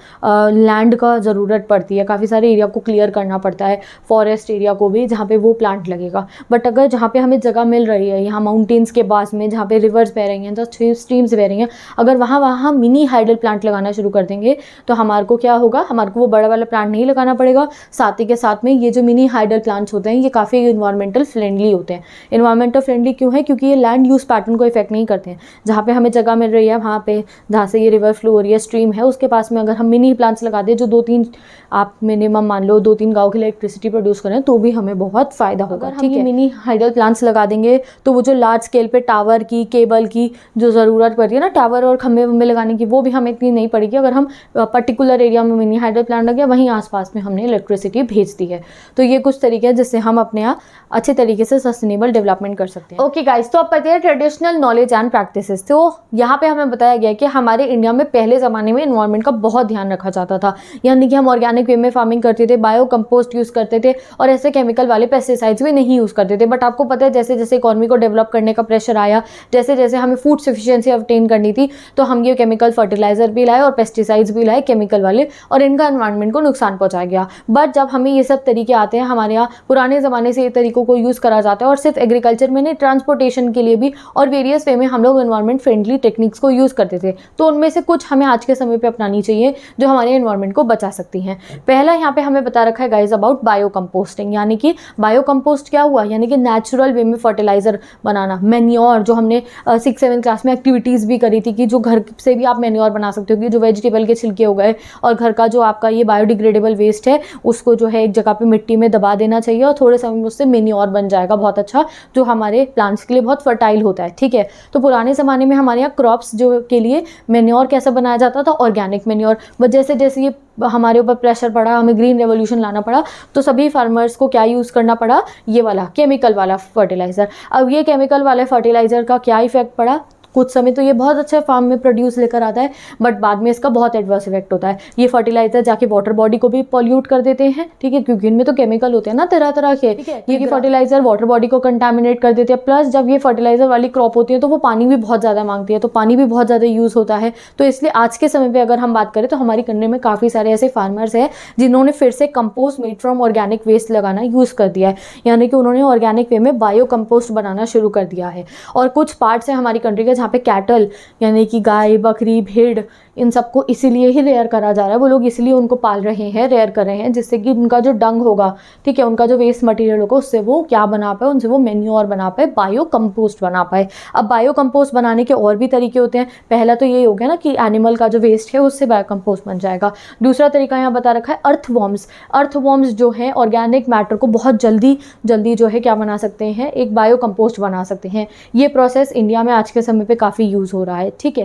लैंड का ज़रूरत पड़ती है, काफ़ी सारे एरिया को क्लियर करना पड़ता है, फॉरेस्ट एरिया को भी, जहाँ पे वो प्लांट लगेगा। बट अगर जहाँ पे हमें जगह मिल रही है, यहाँ माउंटेन्स के पास में जहाँ पे रिवर्स बह रही हैं, जहाँ स्ट्रीम्स बह रही हैं, अगर वहाँ मिनी हाइडल प्लांट लगाना शुरू कर देंगे तो हमारे को क्या होगा, हमारे को वो बड़ा वाला प्लांट नहीं लगाना पड़ेगा। साथ ही के साथ में ये जो मिनी हाइडल प्लांट्स होते हैं ये काफ़ी इन्वायरमेंटल फ्रेंडली होते हैं। इन्वायरमेंटल फ्रेंडली क्यों है? क्योंकि ये लैंड यूज़ पैटर्न को इफेक्ट नहीं करते हैं। जहाँ पे हमें जगह मिल रही है, वहाँ पे जहाँ से ये रिवर फ्लो हो रही है, स्ट्रीम है, उसके पास में अगर हम मिनी प्लांट्स लगा दें जो 2-3, आप मिनिमम मान लो 2-3 गाँव के लिए इलेक्ट्रिसिटी प्रोड्यूस करें, तो भी हमें बहुत फ़ायदा होगा, ठीक है। मिनी हाइडल प्लांट्स लगा देंगे तो वो जो लार्ज स्केल पे टावर की, केबल की जो ज़रूरत पड़ती है ना, टावर और खंभे वंबे लगाने की, वो भी हमें इतनी नहीं पड़ेगी। अगर हम पर्टिकुलर एरिया में मिनी हाइडल प्लांट लगे, वहीं आसपास में हमने इलेक्ट्रिसिटी भेज दी है। तो ये कुछ तरीके हैं जिससे हम अपने यहाँ अच्छे तरीके से सस्टेनेबल डेवलपमेंट कर सकते हैं। ओके गाइस, तो अब पढ़ते हैं ट्रेडिशनल नॉलेज एंड प्रैक्टिसेस। तो यहाँ पे हमें बताया गया कि हमारे इंडिया में पहले ज़माने में इन्वायरमेंट का बहुत ध्यान रखा जाता था, यानी कि हम ऑर्गेनिक वे में फार्मिंग करते थे, बायो कंपोस्ट यूज़ करते थे और ऐसे केमिकल वाले पेस्टिसाइड्स भी नहीं यूज़ करते थे। बट आपको पता है जैसे जैसे इकॉनमी को डेवलप करने का प्रेशर आया, जैसे जैसे हमें फूड सफिशिएंसी ऑब्टेन करनी थी, तो हम ये केमिकल फर्टिलाइजर भी लाए और पेस्टिसाइड्स भी लाए केमिकल वाले, और इनका एनवायरनमेंट को नुकसान पहुंचाया गया। बट जब हमें ये सब तरीके आते हैं, हमारे यहाँ पुराने ज़माने से ये तरीकों को यूज़ करा जाता है, और सिर्फ एग्रीकल्चर में नहीं, ट्रांसपोर्टेशन के लिए भी और वेरियस वे में हम लोग एनवायरनमेंट फ्रेंडली टेक्निक्स को यूज़ करते थे। तो उनमें से कुछ हमें आज के समय पे अपनानी चाहिए जो हमारे एनवायरनमेंट को बचा सकती हैं। पहला यहाँ पे हमें बता रखा है गाइज अबाउट बायो कंपोस्टिंग, यानी कि बायो कंपोस्ट क्या हुआ, यानी कि नेचुरल वे में फर्टिलाइजर बनाना, मैन्योर, जो हमने 6-7 क्लास में एक्टिविटीज़ भी करी थी कि जो घर से भी आप मैन्योर बना सकते हो, कि जो वेजिटेबल के छिलके हो गए और घर का जो आपका ये बायोडिग्रेडेबल वेस्ट है उसको जो है एक जगह पे मिट्टी में दबा देना चाहिए और थोड़े समय में उससे मैन्योर बन जाएगा बहुत अच्छा, जो हमारे प्लांट्स के लिए बहुत फर्टाइल होता है। ठीक है, तो पुराने ज़माने में हमारे यहाँ क्रॉप्स जो के लिए मैन्योर कैसा बनाया जाता था, ऑर्गेनिक मैन्योर। बट जैसे जैसे ये हमारे ऊपर प्रेशर पड़ा, हमें ग्रीन रेवोल्यूशन लाना पड़ा, तो सभी फार्मर्स को क्या यूज़ करना पड़ा, ये वाला केमिकल वाला फर्टिलाइज़र। अब ये केमिकल वाले फर्टिलाइज़र का क्या इफेक्ट पड़ा, कुछ समय तो ये बहुत अच्छा फार्म में प्रोड्यूस लेकर आता है, बट बाद में इसका बहुत एडवर्स इफेक्ट होता है। ये फर्टिलाइजर जाके वाटर बॉडी को भी पॉल्यूट कर देते हैं, ठीक है, क्योंकि इनमें तो केमिकल होते हैं ना तरह तरह के। ये फर्टिलाइजर वाटर बॉडी को कंटामिनेट कर देते हैं। प्लस जब ये फर्टिलाइजर वाली क्रॉप होती है तो वो पानी भी बहुत ज़्यादा मांगती है, तो पानी भी बहुत ज़्यादा यूज़ होता है। तो इसलिए आज के समय पर अगर हम बात करें तो हमारी कंट्री में काफ़ी सारे ऐसे फार्मर्स हैं जिन्होंने फिर से compost made from organic waste लगाना यूज़ कर दिया है, यानी कि उन्होंने ऑर्गेनिक वे में बायो कंपोस्ट बनाना शुरू कर दिया है। और कुछ पार्ट्स हैं हमारी कंट्री के जहाँ पे कैटल, यानी कि गाय, बकरी, भेड़, इन सबको इसीलिए ही रेयर करा जा रहा है। वो लोग इसलिए उनको पाल रहे हैं, रेयर कर रहे हैं, जिससे कि उनका जो डंग होगा, ठीक है, उनका जो वेस्ट मटेरियल होगा, उससे वो क्या बना पाए, उनसे वो मैन्योर बना पाए, बायो कंपोस्ट बना पाए। अब बायो कंपोस्ट बनाने के और भी तरीके होते हैं। पहला तो ये हो गया ना कि एनिमल का जो वेस्ट है उससे बायो कंपोस्ट बन जाएगा। दूसरा तरीका यहाँ बता रखा है अर्थवॉर्म्स। अर्थवॉर्म्स जो है ऑर्गेनिक मैटर को बहुत जल्दी जो है क्या बना सकते हैं, एक बायो कंपोस्ट बना सकते हैं। ये प्रोसेस इंडिया में आज के समय पे काफ़ी यूज़ हो रहा है। ठीक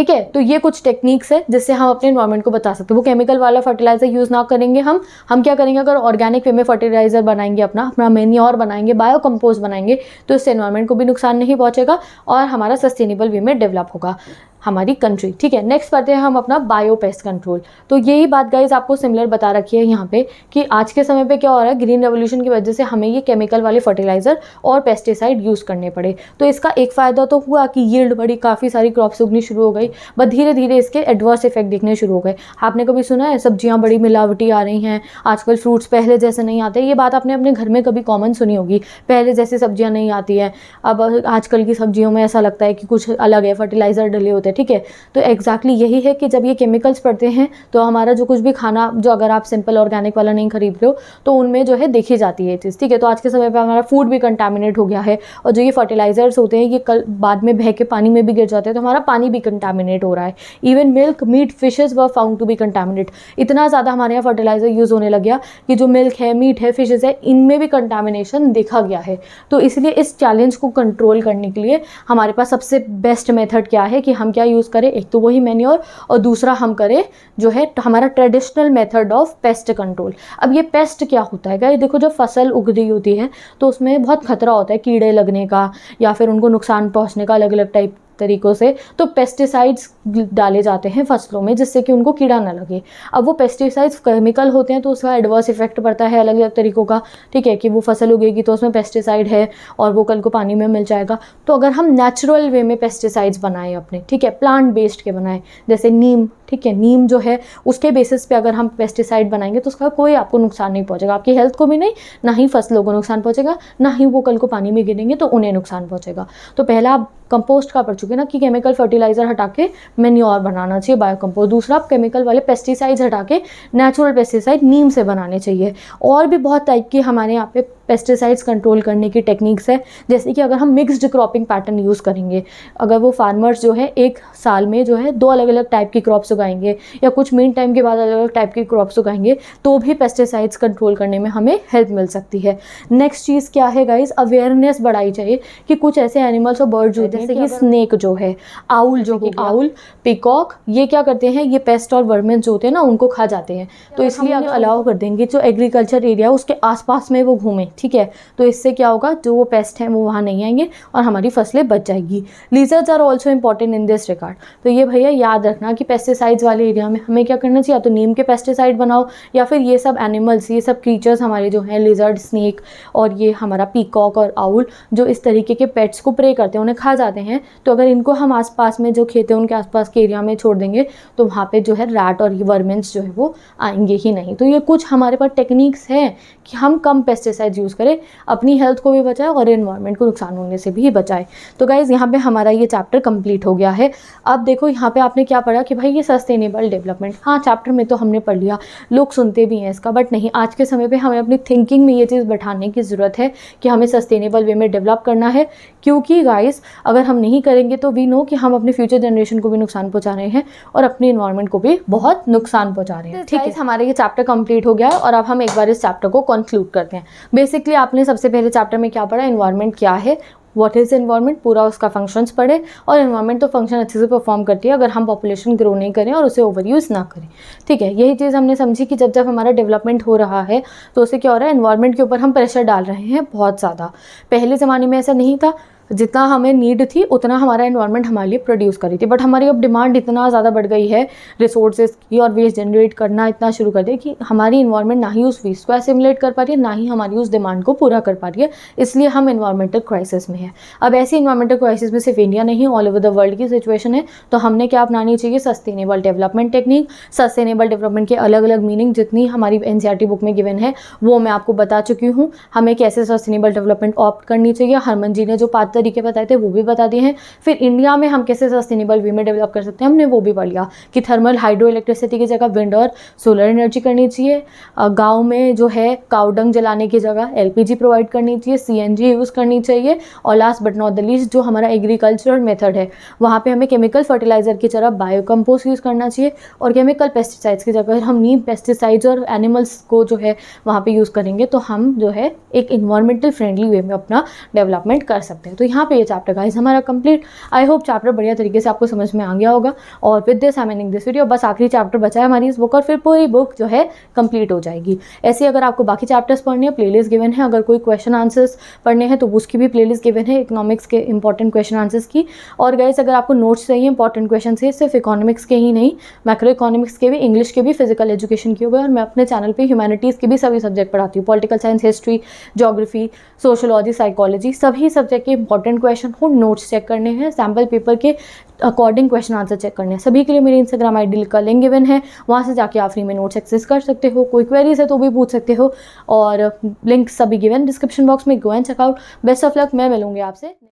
है, तो ये कुछ टेक्निक्स है जिससे हम अपने एनवायरनमेंट को बचा सकते हैं। वो केमिकल वाला फर्टिलाइजर यूज़ ना करेंगे, हम क्या करेंगे, अगर ऑर्गेनिक वे में फर्टिलाइजर बनाएंगे, अपना मैन्योर बनाएंगे, बायो कंपोस्ट बनाएंगे, तो इससे एनवायरनमेंट को भी नुकसान नहीं पहुंचेगा और हमारा सस्टेनेबल वे में डेवलप होगा हमारी कंट्री। ठीक है, नेक्स्ट पढ़ते हैं हम अपना बायो पेस्ट कंट्रोल। तो यही बात गाइज आपको सिमिलर बता रखी है यहाँ पे कि आज के समय पे क्या हो रहा है, ग्रीन रेवोल्यूशन की वजह से हमें ये केमिकल वाले फर्टिलाइजर और पेस्टिसाइड यूज़ करने पड़े। तो इसका एक फ़ायदा तो हुआ कि यील्ड बढ़ी, काफ़ी सारी क्रॉप्स उगनी शुरू हो गई, बट धीरे धीरे इसके एडवर्स इफेक्ट दिखने शुरू हो गए। आपने कभी सुना है सब्जियाँ बड़ी मिलावटी आ रही हैं, आजकल फ्रूट्स पहले जैसे नहीं आते? ये बात आपने अपने घर में कभी कॉमन सुनी होगी, पहले जैसी सब्जियाँ नहीं आती हैं। अब आजकल की सब्जियों में ऐसा लगता है कि कुछ अलग है, फर्टिलाइज़र डले होते हैं। ठीक है, तो एग्जैक्टली यही है कि जब ये केमिकल्स पड़ते हैं तो हमारा जो कुछ भी खाना, जो अगर आप सिंपल ऑर्गेनिक वाला नहीं खरीद रहे हो, तो उनमें जो है देखी जाती है ये चीज़। ठीक है, तो आज के समय पे हमारा फूड भी कंटामिनेट हो गया है, और जो ये फर्टिलाइजर्स होते हैं ये कल बाद में बह के पानी में भी गिर जाते हैं, तो हमारा पानी भी कंटामिनेट हो रहा है। Even milk, meat, fishes were found to be contaminate. इतना ज़्यादा हमारे यहाँ फर्टिलाइजर यूज़ होने लग गया कि जो मिल्क है, मीट है, फिशेज है, इनमें भी कंटामिनेशन देखा गया है। तो इसलिए इस चैलेंज को कंट्रोल करने के लिए हमारे पास सबसे बेस्ट मेथड क्या है कि हम क्या यूज़ करें, एक तो वही मैन्योर, और दूसरा हम करें जो है हमारा traditional method of pest control. अब ये पेस्ट क्या होता है गाइस, देखो जब फसल उग रही होती है तो उसमें बहुत खतरा होता है कीड़े लगने का या फिर उनको नुकसान पहुंचने का अलग अलग टाइप तरीक़ों से। तो पेस्टिसाइड्स डाले जाते हैं फसलों में जिससे कि उनको कीड़ा ना लगे। अब वो पेस्टिसाइड्स केमिकल होते हैं तो उसका एडवर्स इफेक्ट पड़ता है अलग अलग तरीक़ों का। ठीक है, कि वो फसल उगेगी तो उसमें पेस्टिसाइड है और वो कल को पानी में मिल जाएगा। तो अगर हम नेचुरल वे में पेस्टिसाइड्स बनाएं अपने, ठीक है, प्लांट बेस्ड के बनाएं, जैसे नीम, ठीक है, नीम जो है उसके बेसिस पे अगर हम पेस्टिसाइड बनाएंगे तो उसका कोई आपको नुकसान नहीं पहुंचेगा, आपकी हेल्थ को भी नहीं, ना ही फसलों को नुकसान पहुंचेगा, ना ही वो कल को पानी में गिरेंगे तो उन्हें नुकसान पहुंचेगा। तो पहला आप कंपोस्ट का पढ़ चुके ना कि केमिकल फर्टिलाइजर हटा के मैन्योर बनाना चाहिए, बायो कंपोस्ट। दूसरा, आप केमिकल वाले पेस्टिसाइड्स हटा के नेचुरल पेस्टिसाइड नीम से बनाने चाहिए। और भी बहुत टाइप की हमारे यहाँ पे पेस्टिसाइड्स कंट्रोल करने की टेक्निक्स है, जैसे कि अगर हम मिक्स्ड क्रॉपिंग पैटर्न यूज़ करेंगे, अगर वो फार्मर्स जो है एक साल में जो है 2 अलग अलग टाइप की क्रॉप्स उगाएंगे या कुछ मीन टाइम के बाद अलग अलग टाइप की क्रॉप्स उगाएंगे, तो भी पेस्टिसाइड्स कंट्रोल करने में हमें हेल्प मिल सकती है। नेक्स्ट चीज़ क्या है गाइज, अवेयरनेस बढ़ाई चाहिए कि कुछ ऐसे एनिमल्स और बर्ड्स होते जैसे कि स्नेक जो है, आउल जो कि आउल, पिकॉक, ये क्या करते हैं, ये पेस्ट और वर्मेंस जो होते हैं ना उनको खा जाते हैं। तो इसलिए अगर अलाउ कर देंगे जो एग्रीकल्चर एरिया उसके आसपास में वो घूमें, ठीक है, तो इससे क्या होगा, जो वो पेस्ट हैं वो वहाँ नहीं आएंगे और हमारी फसलें बच जाएगी। Lizards are also important in this regard. तो ये भैया याद रखना कि पेस्टिसाइड्स वाले एरिया में हमें क्या करना चाहिए, या तो नीम के पेस्टिसाइड बनाओ या फिर ये सब एनिमल्स, ये सब क्रीचर्स हमारे जो हैं, लिजर्ड, स्नेक और ये हमारा पीकॉक और आउल, जो इस तरीके के पेट्स को प्रे करते हैं, उन्हें खा जाते हैं। तो अगर इनको हम आसपास में जो खेत हैं उनके आसपास के एरिया में छोड़ देंगे तो वहाँ पे जो है रैट और ये वर्मेंट्स जो है वो आएंगे ही नहीं। तो ये कुछ हमारे पास टेक्निक्स हैं कि हम कम पेस्टिसाइड्स यूज़ करें, अपनी हेल्थ को भी बचाएं और एनवायरनमेंट को नुकसान होने से भी बचाएं। तो गाइज़ यहाँ पे हमारा ये चैप्टर कंप्लीट हो गया है। अब देखो यहाँ पे आपने क्या पढ़ा कि भाई ये सस्टेनेबल डेवलपमेंट, हाँ चैप्टर में तो हमने पढ़ लिया, लोग सुनते भी हैं इसका, बट नहीं, आज के समय पे हमें अपनी थिंकिंग में ये चीज़ बैठाने की ज़रूरत है कि हमें सस्टेनेबल वे में डेवलप करना है। क्योंकि गाइस अगर हम नहीं करेंगे तो वी नो कि हम अपने फ्यूचर जनरेशन को भी नुकसान पहुंचा रहे हैं और अपने एनवायरनमेंट को भी बहुत नुकसान पहुंचा रहे हैं। ठीक है, हमारा ये चैप्टर कंप्लीट हो गया है और अब हम एक बार इस चैप्टर को कंक्लूड करते हैं। बेसिकली आपने सबसे पहले चैप्टर में क्या पढ़ा, एनवायरनमेंट क्या है, व्हाट इज़ एनवायरनमेंट, पूरा उसका फंक्शंस पढ़े। और एनवायरनमेंट तो फंक्शन अच्छे से परफॉर्म करती है अगर हम पॉपुलेशन ग्रो नहीं करें और उसे ओवर यूज़ ना करें। ठीक है, यही चीज़ हमने समझी कि जब जब हमारा डेवलपमेंट हो रहा है तो उससे क्या हो रहा है, एनवायरनमेंट के ऊपर हम प्रेशर डाल रहे हैं बहुत ज़्यादा। पहले ज़माने में ऐसा नहीं था, जितना हमें नीड थी उतना हमारा एनवायरनमेंट हमारे लिए प्रोड्यूस करी थी, बट हमारी अब डिमांड इतना ज़्यादा बढ़ गई है रिसोर्सेज की और वेस्ट जनरेट करना इतना शुरू कर दिया कि हमारी एनवायरनमेंट ना ही उस वेस्ट को एसिमुलेट कर पा रही है, ना ही हमारी उस डिमांड को पूरा कर पा रही है। इसलिए हम एनवायरमेंटल क्राइसिस में है। अब ऐसी एनवायरमेंटल क्राइसिस में सिर्फ इंडिया नहीं, ऑल ओवर द वर्ल्ड की सिचुएशन है। तो हमने क्या अपनानी चाहिए, sustainable development technique. Sustainable development के अलग अलग मीनिंग जितनी हमारी एनसीईआरटी बुक में गिवन है वो मैं आपको बता चुकी हूँ। हमें कैसे सस्टेनेबल डेवलपमेंट ऑप्ट करनी चाहिए, हरमन जी ने जो 5 तरीके बताए थे वो भी बता दिए हैं। फिर इंडिया में हम कैसे सस्टेनेबल वे में डेवलप कर सकते हैं हमने वो भी पढ़ लिया कि थर्मल हाइड्रो इलेक्ट्रिसिटी की जगह विंड और सोलर एनर्जी करनी चाहिए। गांव में जो है काउ डंग जलाने की जगह एलपीजी प्रोवाइड करनी चाहिए, सीएनजी यूज़ करनी चाहिए। और last but not the least जो हमारा एग्रीकल्चरल मेथड है वहाँ पे हमें केमिकल फर्टिलाइजर की तरह बायोकम्पोस्ट यूज़ करना चाहिए और केमिकल पेस्टिसाइड्स की जगह हम नीम पेस्टिसाइड्स और एनिमल्स को जो है वहाँ पे यूज़ करेंगे तो हम जो है एक इन्वायरमेंटल फ्रेंडली वे में अपना डेवलपमेंट कर सकते हैं। तो यहाँ पे ये चैप्टर गाइस हमारा कंप्लीट। आई होप चैप्टर बढ़िया तरीके से आपको समझ में आ गया होगा। और with this I am ending this video. बस आखिरी चैप्टर बचा है हमारी इस बुक और फिर पूरी बुक जो है कंप्लीट हो जाएगी। ऐसे अगर आपको बाकी चैप्टर्स पढ़ने हैं प्लेलिस्ट गिवन है, अगर कोई क्वेश्चन आंसर्स पढ़ने हैं तो उसकी भी प्लेलिस्ट गिवन है इकोनॉमिक्स के इंपॉर्टेंट क्वेश्चन आंसर्स की। और गाइस अगर आपको नोट्स चाहिए इंपॉर्टेंट क्वेश्चन से, सिर्फ इकोनॉमिक्स के ही नहीं, मैक्रो इकोनॉमिक्स के भी, इंग्लिश के भी, फिजिकल एजुकेशन के हुए, और मैं अपने चैनल पे ह्यूमैनिटीज़ के भी सभी सब्जेक्ट पढ़ाती हूँ, political science, history, geography, sociology, psychology, सभी सब्जेक्ट के इंपॉर्टेंट क्वेश्चन हो नोट्स चेक करने हैं, सैम्पल पेपर के अकॉर्डिंग क्वेश्चन आंसर चेक करने हैं। सभी के लिए मेरी इंस्टाग्राम आईडी का लिंक गिवन है, वहाँ से जाके आप फ्री में नोट्स एक्सेस कर सकते हो। कोई क्वेरीज है तो भी पूछ सकते हो और लिंक सभी गिवन डिस्क्रिप्शन बॉक्स में। Go and check out. Best of luck. मैं मिलूंगी आपसे।